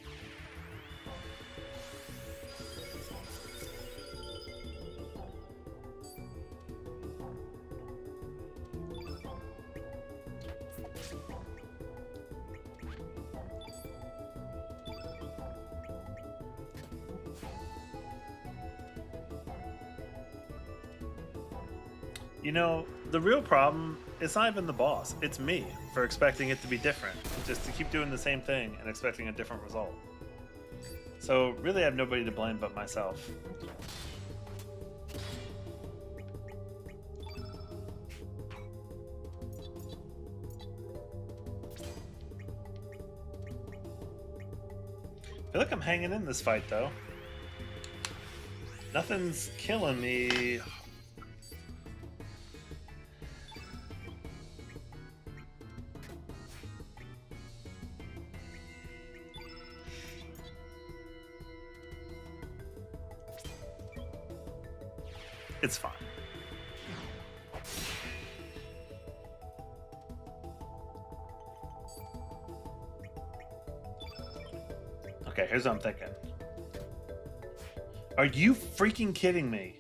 You know, the real problem is not even the boss. It's me for expecting it to be different. Just to keep doing the same thing and expecting a different result. So really I have nobody to blame but myself. I feel like I'm hanging in this fight though. Nothing's killing me. It's fine. Okay, here's what I'm thinking. Are you freaking kidding me?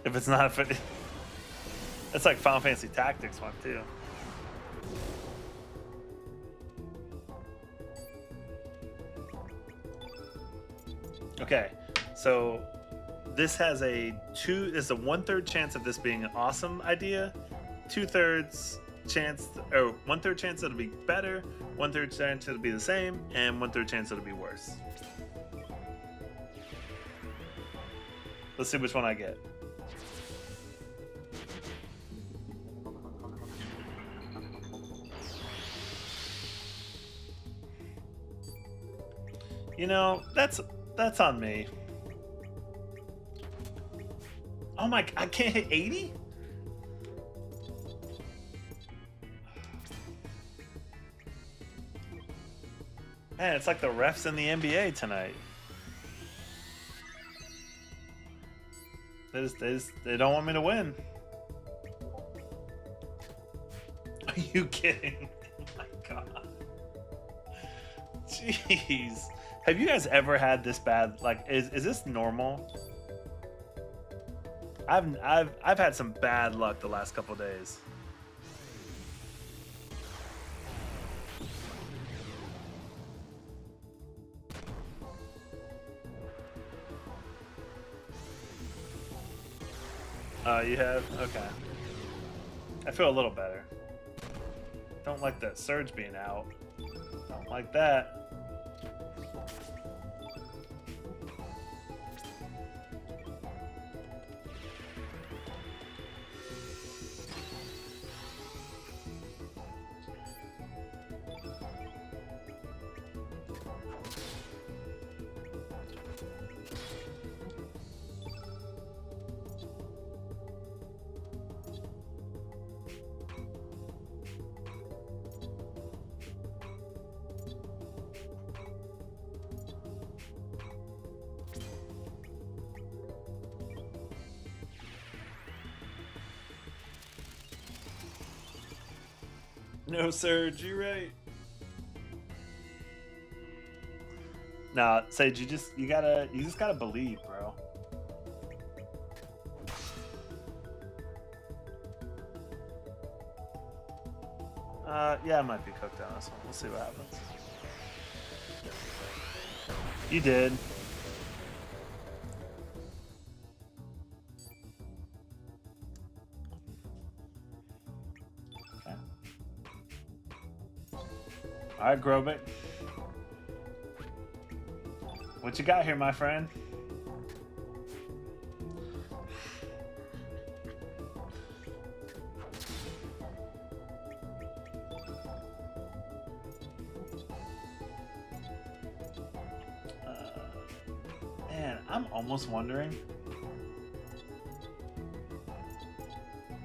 If it's not, it's like Final Fantasy Tactics one too. Okay, so this has a there's a 1/3 chance of this being an awesome idea, 2/3 chance, or 1/3 chance it'll be better, 1/3 chance it'll be the same, and 1/3 chance it'll be worse. Let's see which one I get. You know, that's on me. Oh my, I can't hit 80? Man, it's like the refs in the NBA tonight. They don't want me to win. Are you kidding? Oh my god. Jeez. Have you guys ever had this bad? Like, is this normal? I've had some bad luck the last couple days. You have? Okay. I feel a little better. Don't like that surge being out. Don't like that. No, Surge, you're right. Nah, Sage, you just gotta believe, bro. Yeah, I might be cooked on this one. We'll see what happens. You did. Okay. All right, Grobik. What you got here, my friend? Man, I'm almost wondering.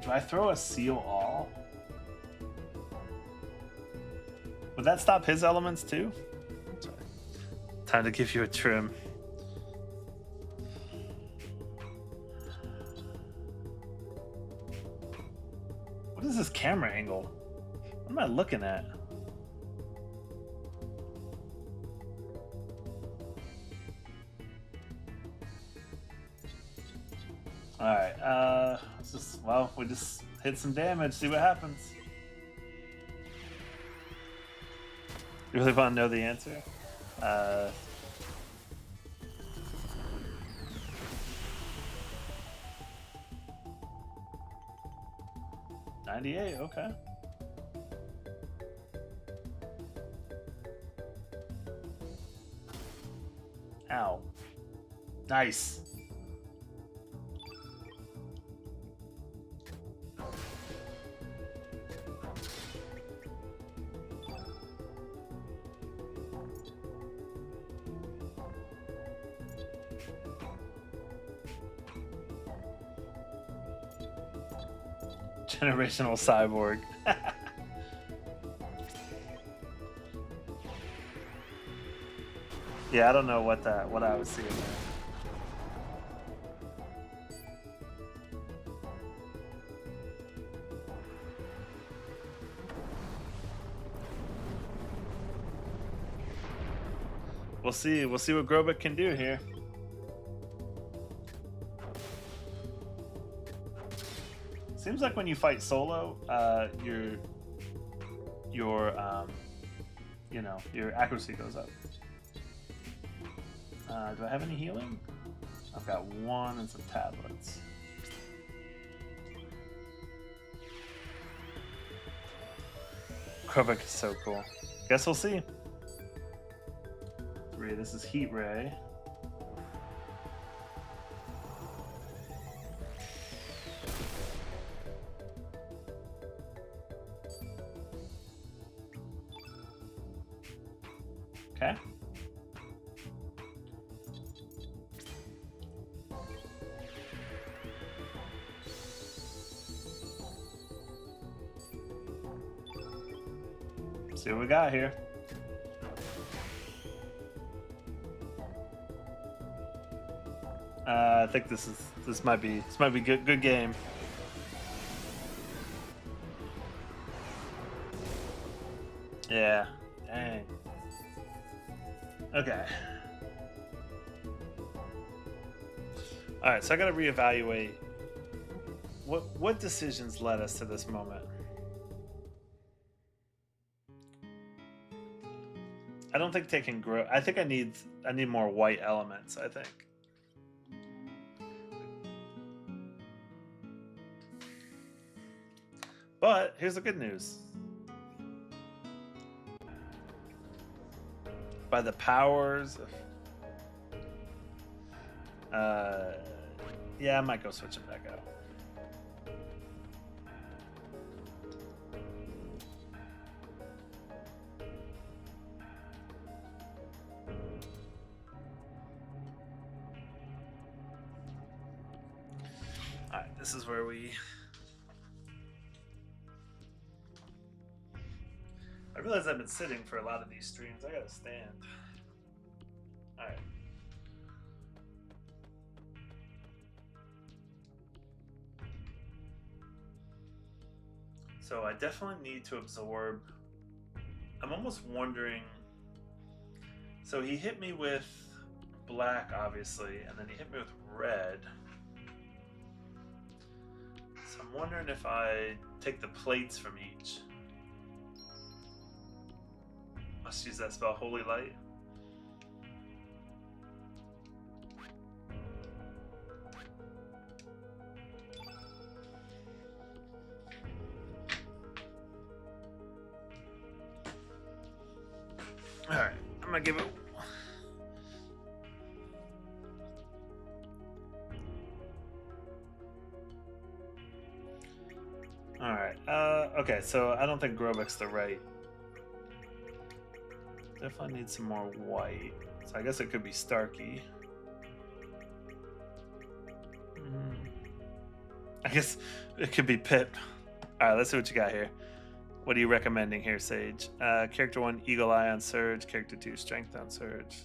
Do I throw a seal all? Would that stop his elements too? Sorry. Time to give you a trim. What is this camera angle? What am I looking at? Alright, well, we just hit some damage, see what happens. You really want to know the answer? 98, okay. Ow. Nice. Generational cyborg. Yeah, I don't know what I was seeing there. We'll see. We'll see what Grobik can do here. Seems like when you fight solo, your your accuracy goes up. Do I have any healing? I've got one and some tablets. Grobik is so cool. Guess we'll see. 3. This is Heat Ray. Okay. See what we got here. I think this might be good game. Yeah. Dang. Okay. All right, so I got to reevaluate what decisions led us to this moment. I don't think taking I think I need more white elements, I think. But here's the good news. By the powers of yeah, I might go switch it back out. Alright, this is where I realize I've been sitting for a lot of these streams. I gotta stand. Alright. So I definitely need to absorb. I'm almost wondering. So he hit me with black, obviously, and then he hit me with red. So I'm wondering if I take the plates from each. Must use that spell, Holy Light. Alright, I'm gonna give it. Alright, okay, so I don't think Grobek's the right. Definitely need some more white. So I guess it could be Starkey. I guess it could be Pip. Alright, let's see what you got here. What are you recommending here, Sage? Character 1, Eagle Eye on Surge. Character 2, Strength on Surge.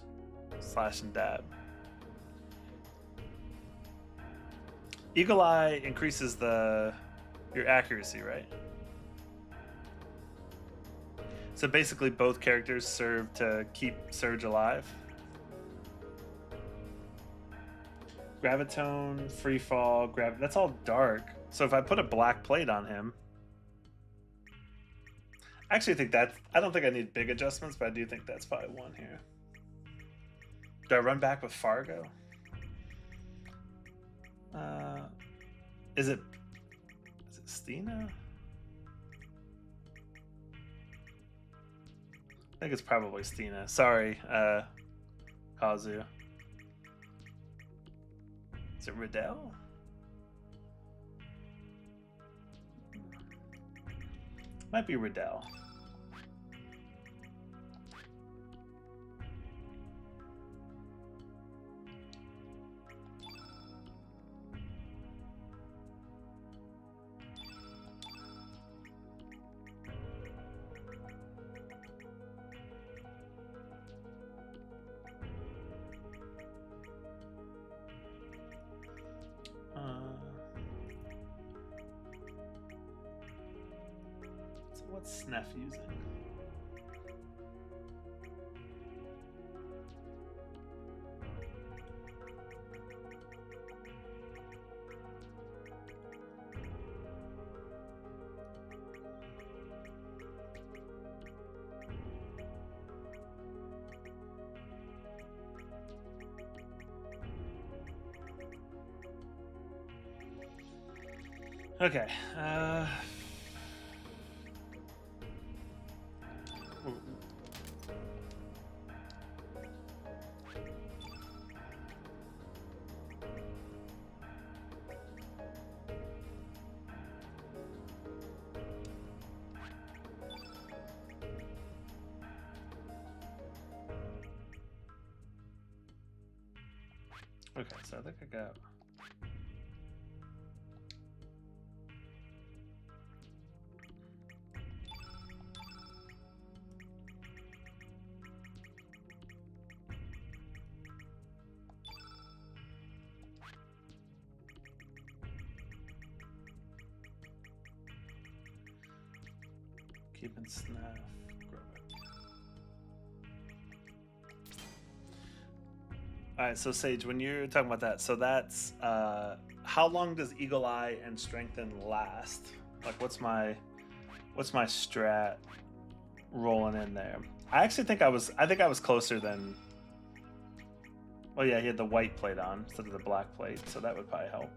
Slash and Dab. Eagle Eye increases your accuracy, right? So basically both characters serve to keep Surge alive. Gravitone, Free Fall, that's all dark. So if I put a black plate on him, I actually think I don't think I need big adjustments, but I do think that's probably one here. Do I run back with Fargo? Is it Stina? I think it's probably Stina. Sorry, Kazu. Is it Riddell? Might be Riddell. So what's Sneff using? Okay. Okay, so I think I got. Keeping Snuff. Alright, so Sage, when you're talking about that, so that's how long does Eagle Eye and Strengthen last? Like what's my strat rolling in there? I actually think I was closer than. Oh yeah, he had the white plate on instead of the black plate, so that would probably help.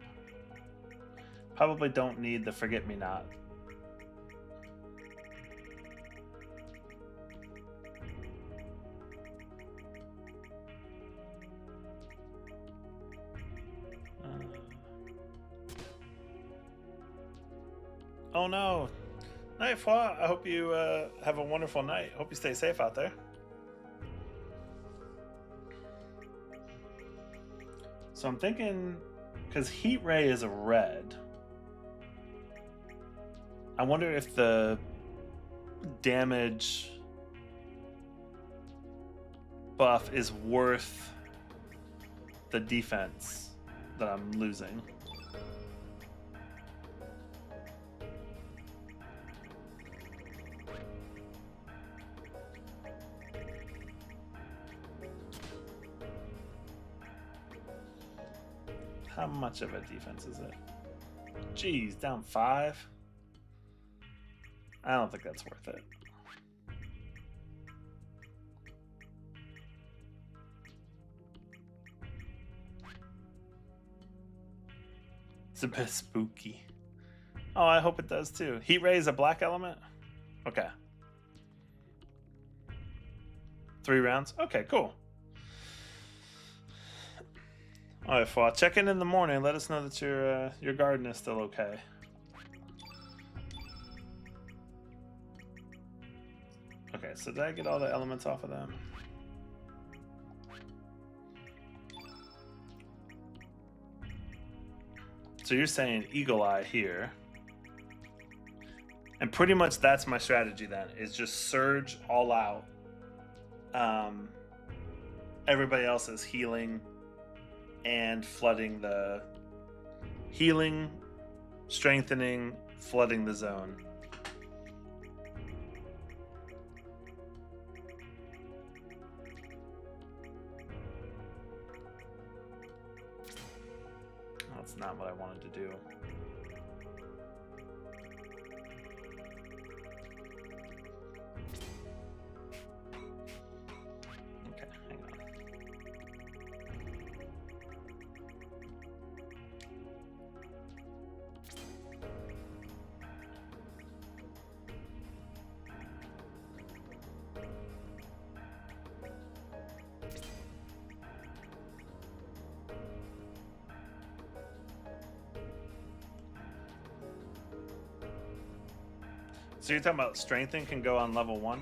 Probably don't need the Forget Me Not. Oh no, Nightfall. I hope you have a wonderful night. Hope you stay safe out there. So I'm thinking, because Heat Ray is a red, I wonder if the damage buff is worth the defense that I'm losing. How much of a defense is it? Jeez, down 5. I don't think that's worth it. It's a bit spooky. Oh, I hope it does too. Heat Ray is a black element? Okay. 3 rounds? Okay, cool. All right, well, check in the morning. Let us know that your garden is still okay. Okay, so did I get all the elements off of them? So you're saying Eagle Eye here. And pretty much that's my strategy then, is just surge all out. Everybody else is healing and flooding the... Healing, strengthening, flooding the zone. That's not what I wanted to do. Okay, hang on. So you're talking about strengthen can go on level 1?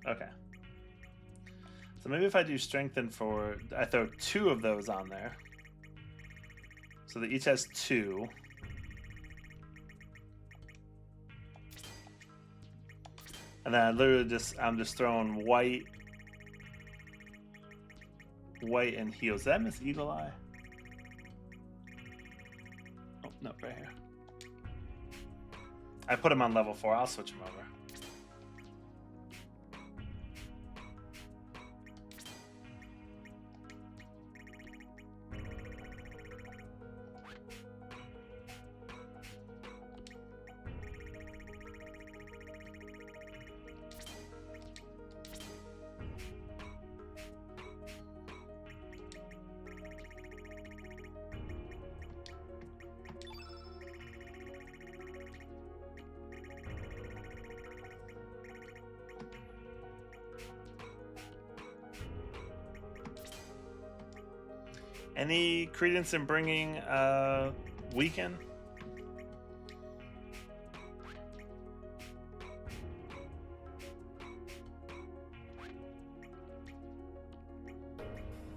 Okay. So maybe if I do strengthen for... I throw 2 of those on there. So they each has 2. And then I literally I'm just throwing white and heals. Did I miss Eagle Eye? Oh, no, right here. I put him on level 4. I'll switch him over. Any credence in bringing Weekend?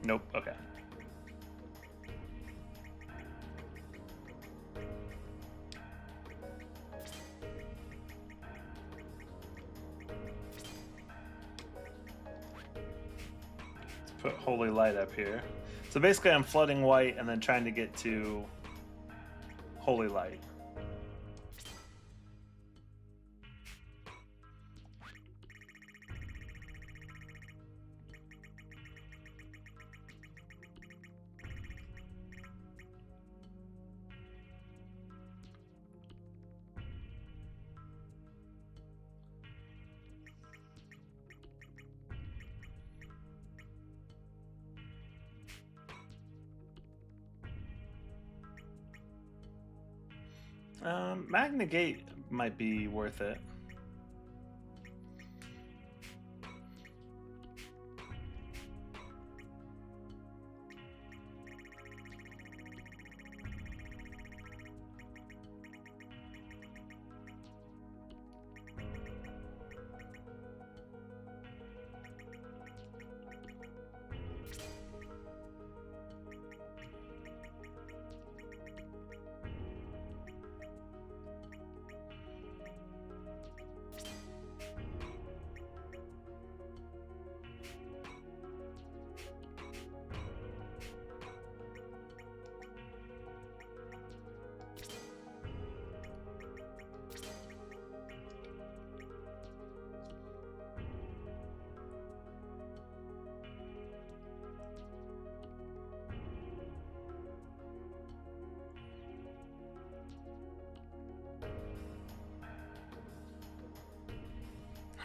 Nope. Okay. Let's put Holy Light up here. So basically I'm flooding white and then trying to get to Holy Light. Magna Gate might be worth it.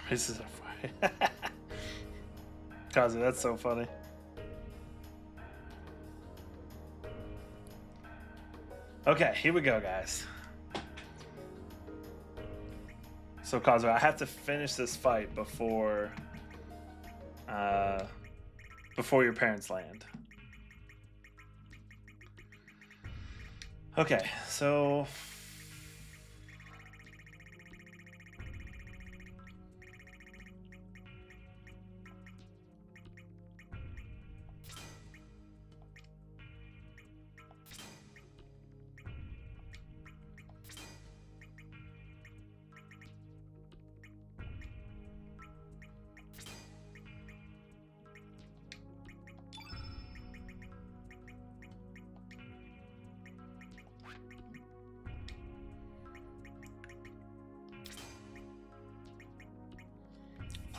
Prices are fine. Kazu, that's so funny. Okay, here we go, guys. So, Kazu, I have to finish this fight before your parents land. Okay, so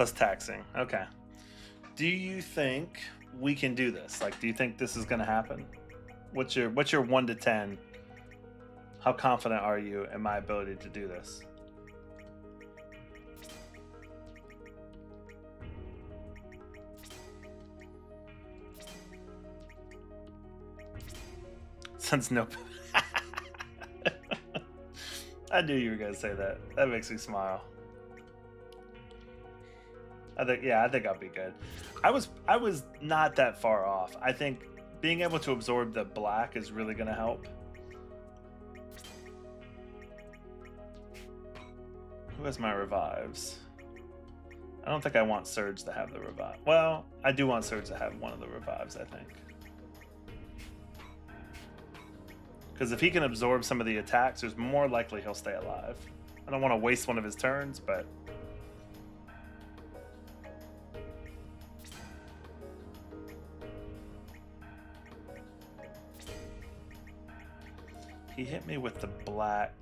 plus taxing. Okay. Do you think we can do this? Like, do you think this is going to happen? What's your 1 to 10? How confident are you in my ability to do this? Since no, I knew you were going to say that. That makes me smile. I think I'll be good. I was not that far off. I think being able to absorb the black is really going to help. Who has my revives? I don't think I want Surge to have the revive. Well, I do want Surge to have one of the revives, I think. Because if he can absorb some of the attacks, there's more likely he'll stay alive. I don't want to waste one of his turns, but... He hit me with the black.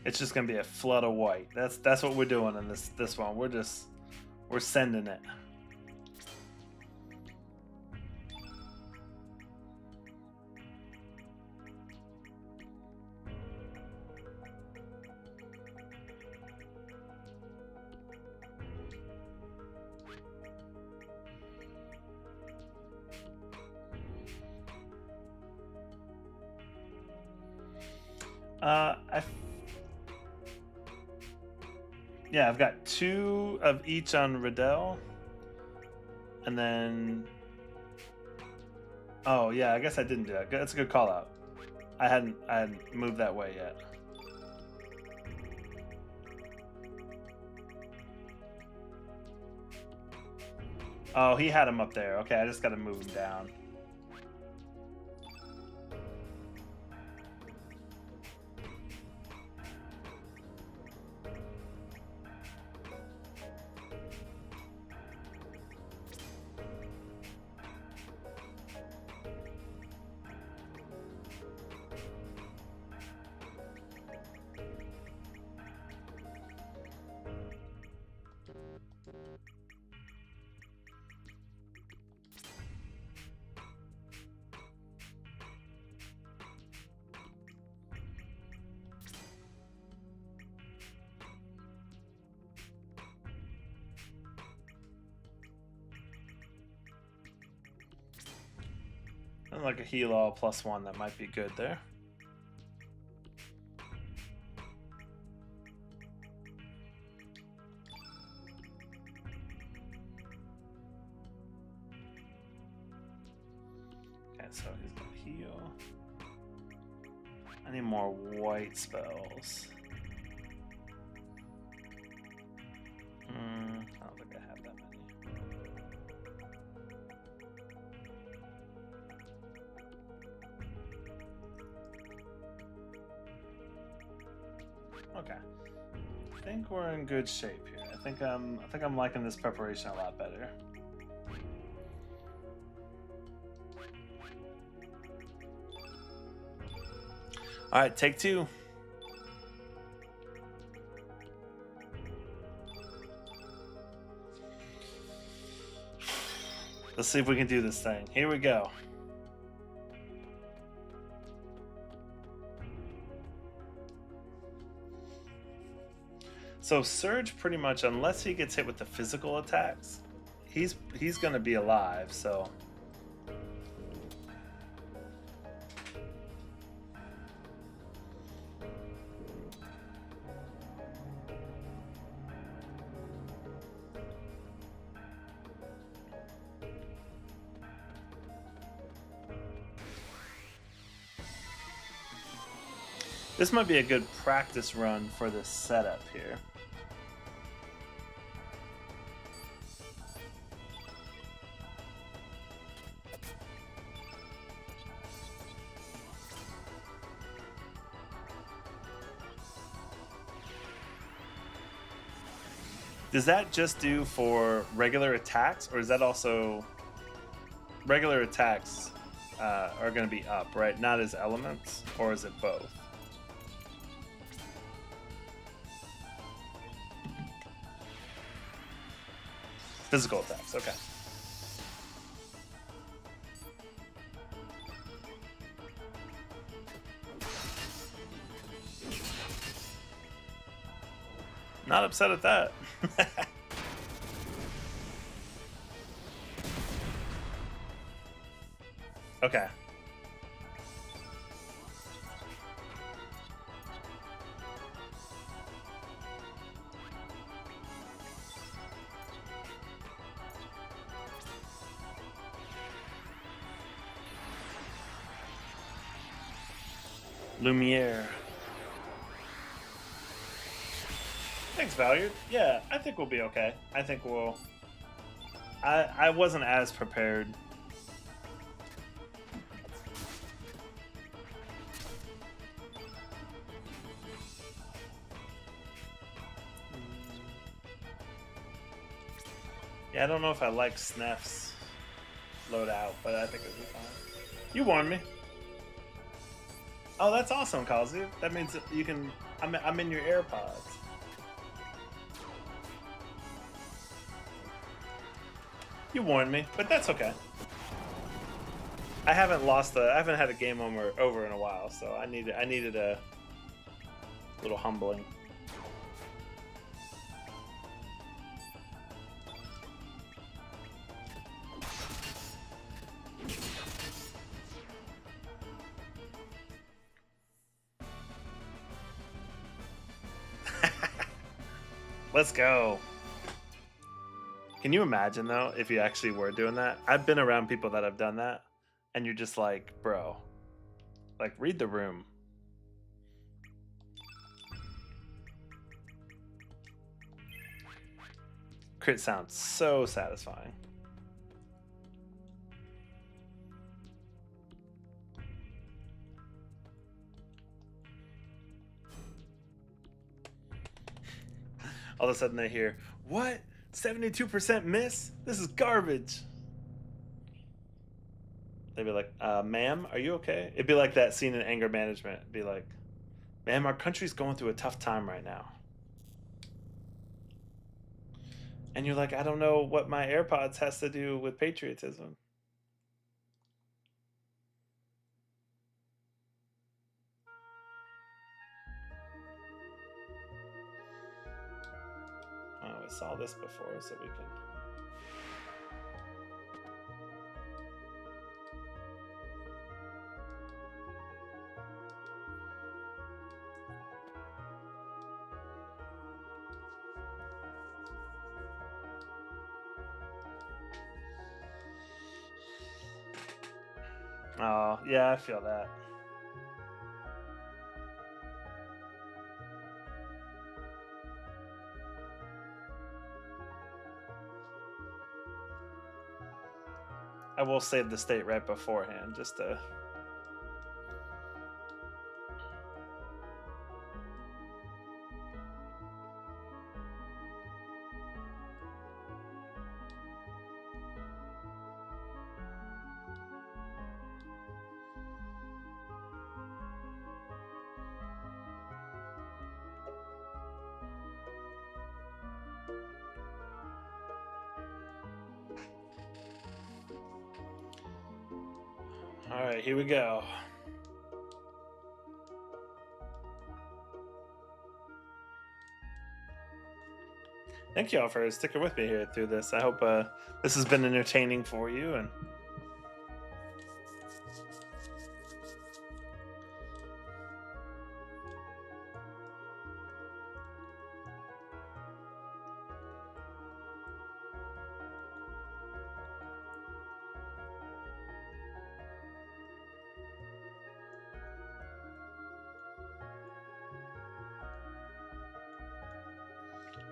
It's just gonna be a flood of white. That's what we're doing in this one. We're sending it. Yeah, I've got 2 of each on Riddell. And then... Oh, yeah, I guess I didn't do that. That's a good call out. I hadn't moved that way yet. Oh, he had him up there. Okay, I just got to move him down. And like a heal all +1, that might be good there. Okay, so he's gonna heal. I need more white spells. I don't think I have that many. Okay. I think we're in good shape here. I think I'm liking this preparation a lot better. All right, take two. Let's see if we can do this thing. Here we go. So Surge pretty much, unless he gets hit with the physical attacks, he's gonna be alive, so. This might be a good practice run for this setup here. Does that just do for regular attacks, or is that also regular attacks are going to be up, right? Not as elements, or is it both? Physical attacks, okay. Not upset at that. Okay. Lumiere. Thanks, Valued. Yeah, I think we'll be okay. I think we'll. I wasn't as prepared. Yeah, I don't know if I like Snef's loadout, but I think it'll be fine. You warned me. Oh, that's awesome, Kazu. That means that you can. I'm in your AirPods. You warned me, but that's okay. I haven't had a game over in a while, so I needed a little humbling. Let's go. Can you imagine though if you actually were doing that? I've been around people that have done that, and you're just like, bro, like read the room. Crit sounds so satisfying. All of a sudden they hear, what? 72% miss? This is garbage. They'd be like, ma'am, are you okay? It'd be like that scene in Anger Management. It'd be like, ma'am, our country's going through a tough time right now. And you're like, I don't know what my AirPods has to do with patriotism. Oh, I saw this before, so we can. Oh, yeah, I feel that. I will save the state right beforehand, just to. All right, here we go. Thank you all for sticking with me here through this. I hope this has been entertaining for you. And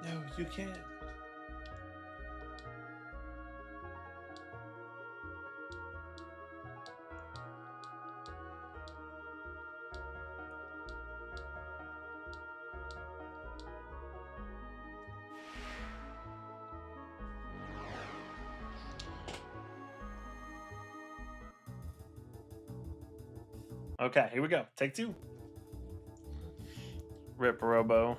no, you can't. Okay, here we go. Take two. Rip Robo.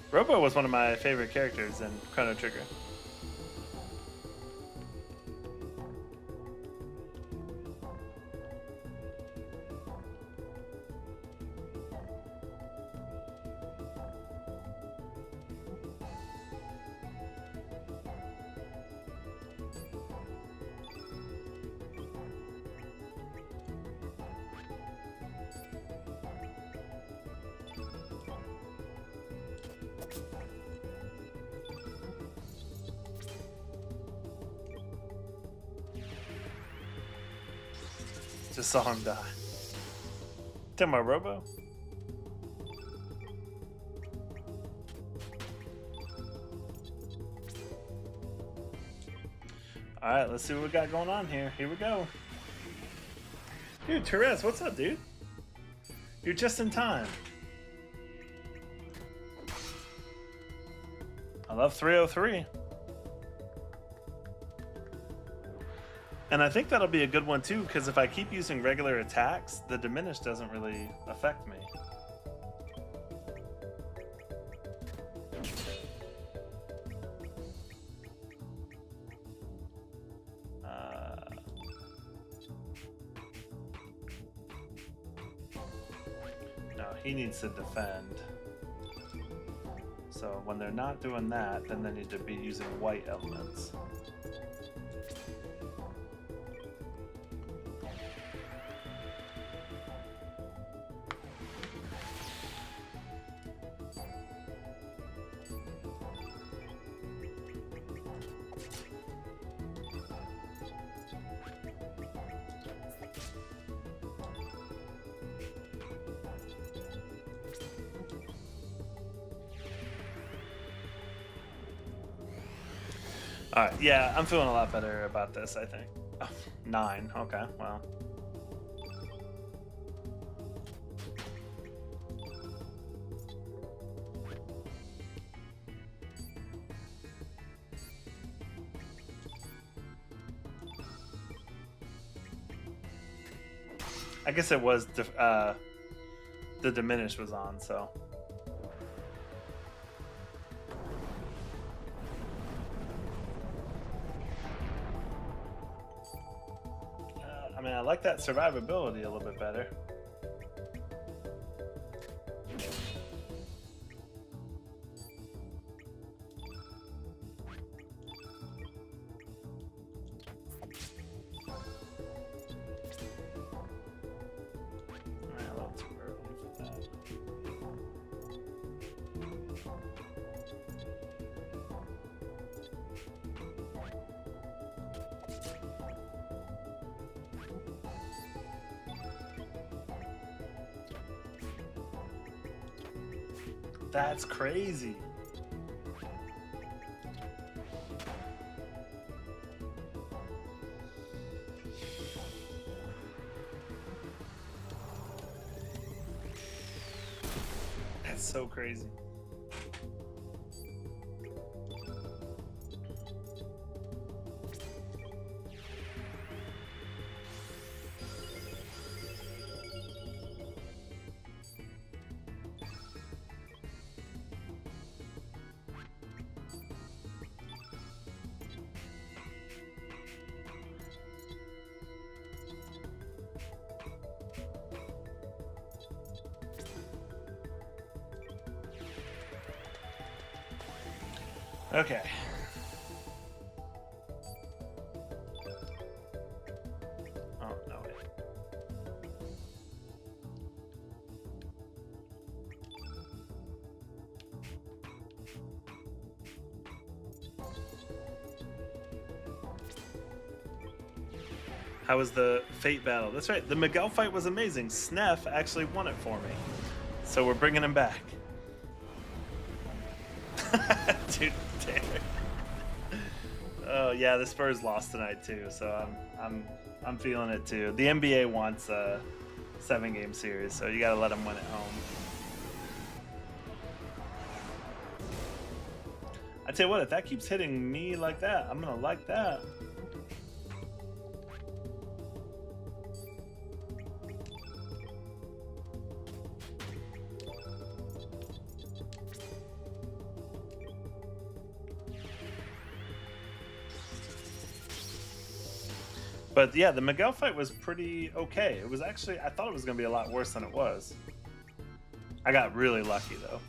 Robo was one of my favorite characters in Chrono Trigger. Just saw him die. Tell my Robo. Alright, let's see what we got going on here. Here we go. Dude, Therese, what's up, dude? You're just in time. I love 303. And I think that'll be a good one too, because if I keep using regular attacks, the diminish doesn't really affect me. No, he needs to defend. So when they're not doing that, then they need to be using white elements. Alright, yeah, I'm feeling a lot better about this, I think. Oh, 9, okay, well. I guess it was, the diminish was on, so. I mean, I like that survivability a little bit better. A little too early for that. That's crazy. That's so crazy. Okay. Oh, no way. How was the Fate battle? That's right. The Miguel fight was amazing. Snef actually won it for me. So we're bringing him back. Dude, damn. Oh yeah, the Spurs lost tonight too, so I'm feeling it too. The NBA wants a 7-game series, so you got to let them win at home. I tell you what, if that keeps hitting me like that, I'm gonna like that. But yeah, the Miguel fight was pretty okay. It was actually, I thought it was going to be a lot worse than it was. I got really lucky though.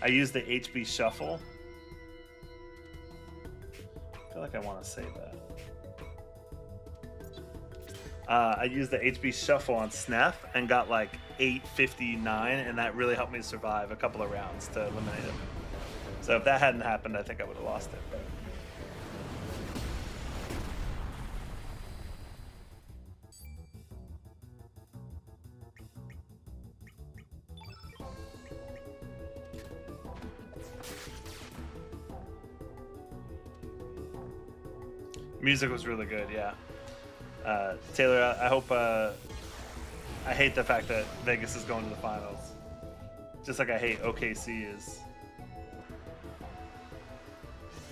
I used the HB shuffle. I feel like I want to say that. I used the HB shuffle on Snef and got like 859, and that really helped me survive a couple of rounds to eliminate him. So if that hadn't happened, I think I would have lost it. But... music was really good, yeah. Taylor, I hope. I hate the fact that Vegas is going to the finals. Just like I hate OKC is.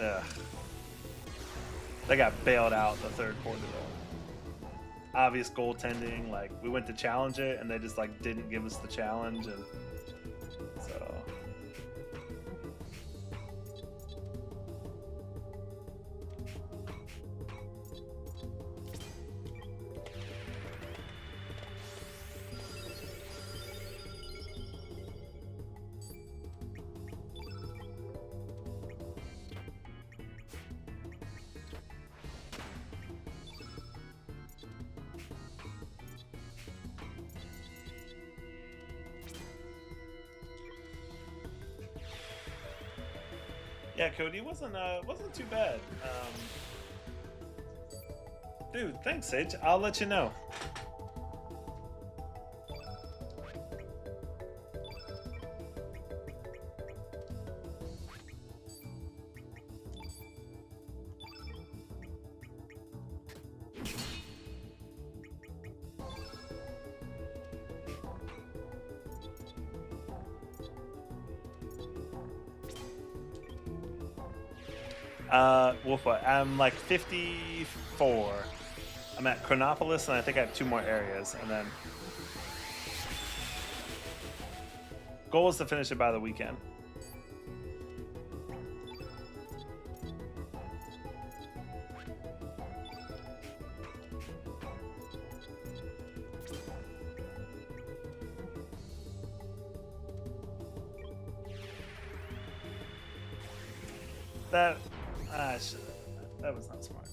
Ugh. They got bailed out the third quarter though. Obvious goaltending. Like we went to challenge it, and they just like didn't give us the challenge, and so. Yeah, Cody, wasn't too bad. Dude, thanks, Sage. I'll let you know. Wolf, I'm like 54. I'm at Chronopolis, and I think I have 2 more areas, and then goal is to finish it by the weekend. That was not smart.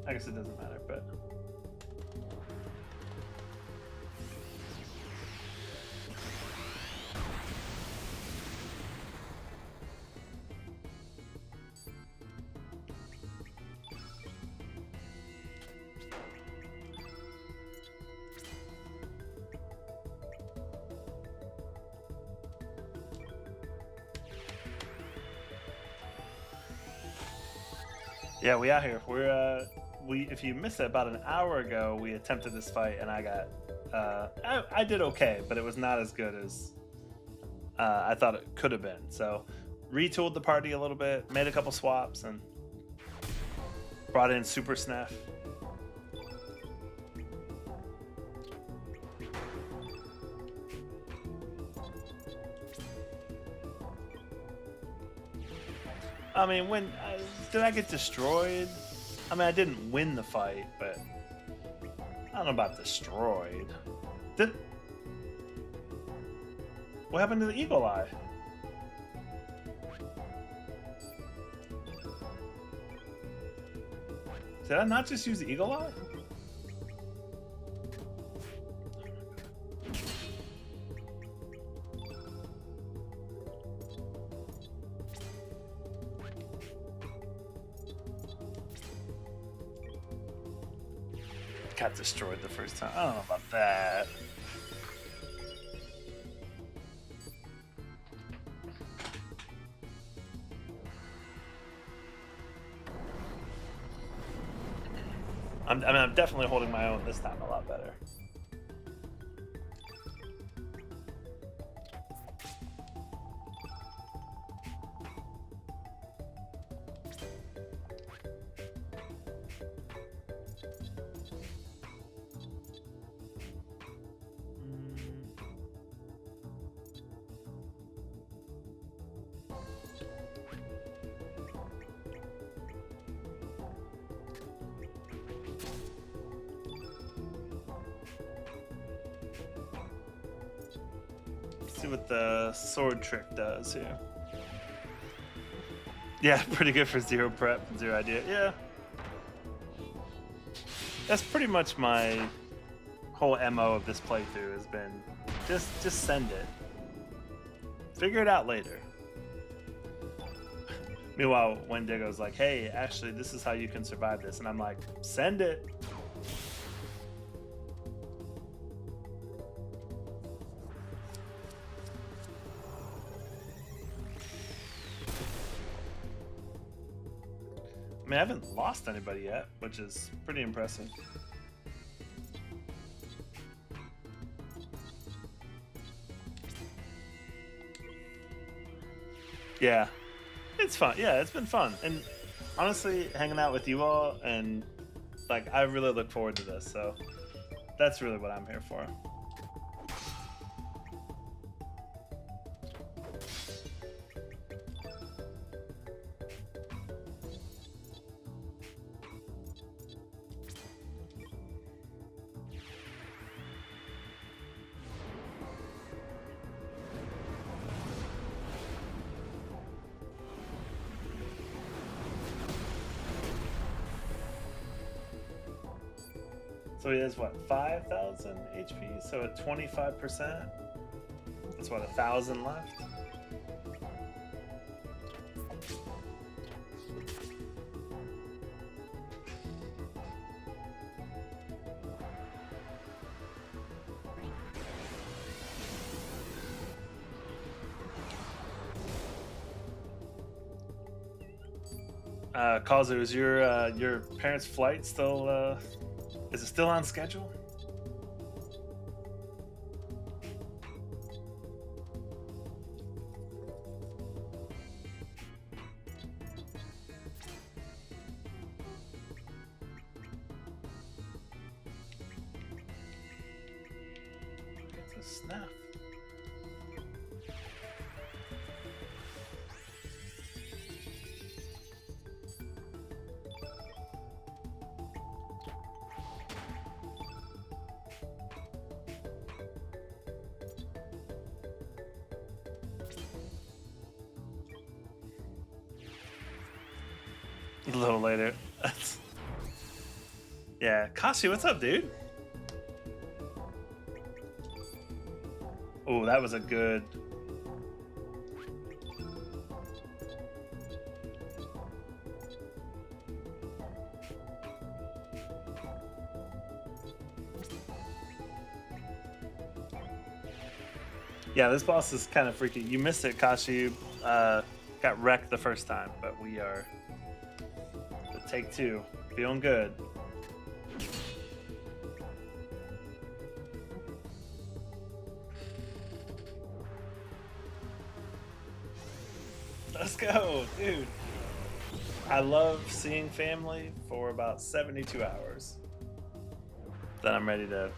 I guess it doesn't matter, but yeah, we out here. We're if you missed it, about an hour ago, we attempted this fight, and I got I did okay, but it was not as good as I thought it could have been. So retooled the party a little bit, made a couple swaps, and brought in Super Snef. I mean, when did I get destroyed? I mean, I didn't win the fight, but I don't know about destroyed. What happened to the Eagle Eye? Did I not just use Eagle Eye? Got destroyed the first time. I don't know about that. I'm definitely holding my own this time a lot better. See what the sword trick does here. Yeah, pretty good for 0 prep and 0 idea. Yeah. That's pretty much my whole MO of this playthrough has been just send it. Figure it out later. Meanwhile, Wendigo's like, hey, actually, this is how you can survive this. And I'm like, send it. I mean, I haven't lost anybody yet, which is pretty impressive. Yeah, it's fun. Yeah, it's been fun. And honestly, hanging out with you all, and like, I really look forward to this. So that's really what I'm here for. So he has what, 5,000 HP? So at 25%, that's what, 1,000 left? Kazu, is your parents' flight still is it still on schedule? It's a snap. A little later. Yeah, Kashi, what's up, dude? Oh, that was a good. Yeah, this boss is kind of freaky. You missed it, Kashi. Got wrecked the first time, but we are. Take 2. Feeling good. Let's go, dude. I love seeing family for about 72 hours. Then I'm ready to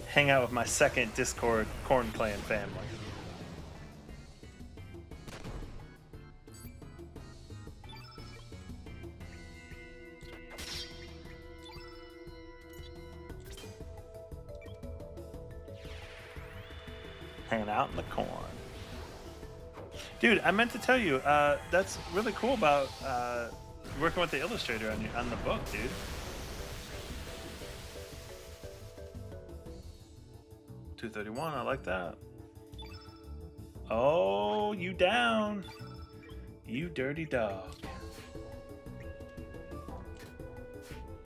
hang out with my second Discord Corn Clan family. Hanging out in the corn. Dude, I meant to tell you, that's really cool about You're working with the illustrator on the book, dude. 231. I like that. Oh, you down. You dirty dog.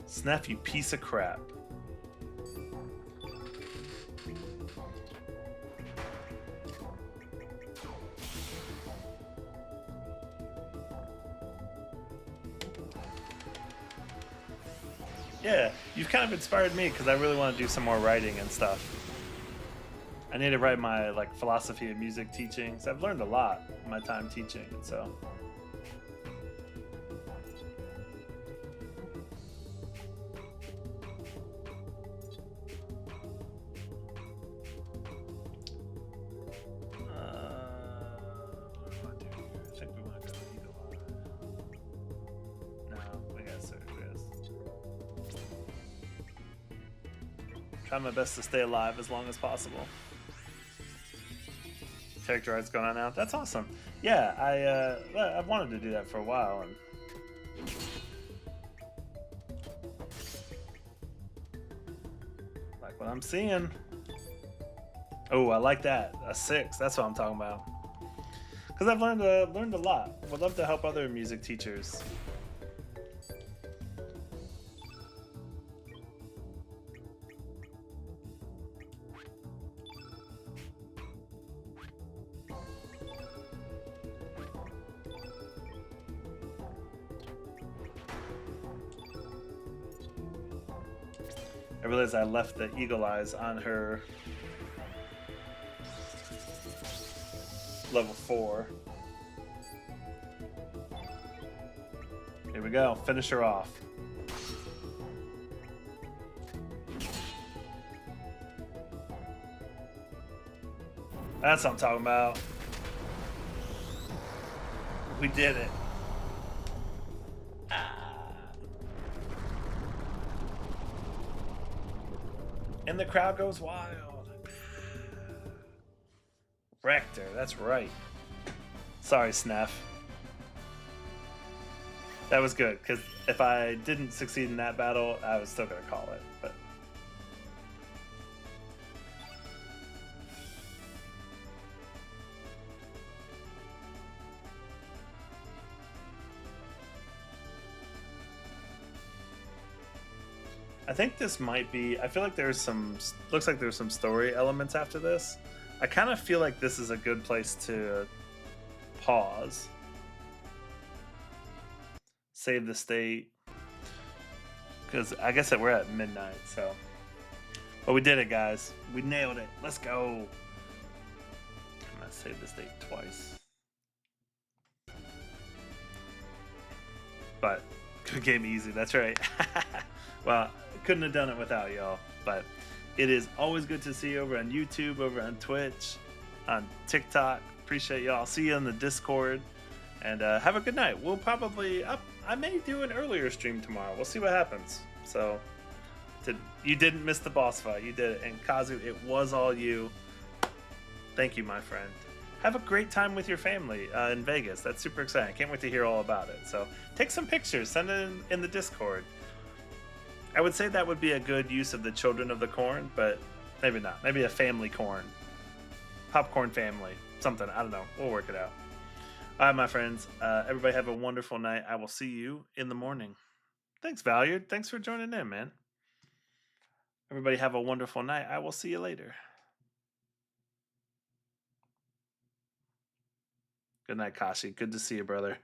Snuff, you piece of crap. Yeah, you've kind of inspired me because I really want to do some more writing and stuff. I need to write my like philosophy of music teaching. So I've learned a lot in my time teaching, and so what do I do here? I think we want to go to Eagle Eye. No, we got Surface. Try my best to stay alive as long as possible. Character art's going on now. That's awesome. Yeah, I've wanted to do that for a while, and like what I'm seeing. Oh, I like that. A 6. That's what I'm talking about. Because I've learned a lot. Would love to help other music teachers. I realized I left the eagle eyes on her level 4. Here we go. Finish her off. That's what I'm talking about. We did it. And the crowd goes wild. Rector, that's right. Sorry, Sneff. That was good, because if I didn't succeed in that battle, I was still going to call it. But I think this might be, I feel like there's some, looks like there's some story elements after this. I kind of feel like this is a good place to pause. Save the state. Because I guess that we're at midnight, so. But we did it, guys. We nailed it. Let's go. I'm going to save the state twice. But good game easy, that's right. Well, couldn't have done it without y'all. But it is always good to see you over on YouTube, over on Twitch, on TikTok. Appreciate y'all. See you in the Discord. And have a good night. We'll probably I may do an earlier stream tomorrow. We'll see what happens. So you didn't miss the boss fight. You did it. And Kazu, it was all you. Thank you, my friend. Have a great time with your family in Vegas. That's super exciting. Can't wait to hear all about it. So take some pictures. Send it in the Discord. I would say that would be a good use of the Children of the Corn, but maybe not. Maybe a family corn. Popcorn family. Something. I don't know. We'll work it out. All right, my friends. Everybody have a wonderful night. I will see you in the morning. Thanks, Valued. Thanks for joining in, man. Everybody have a wonderful night. I will see you later. Good night, Kashi. Good to see you, brother.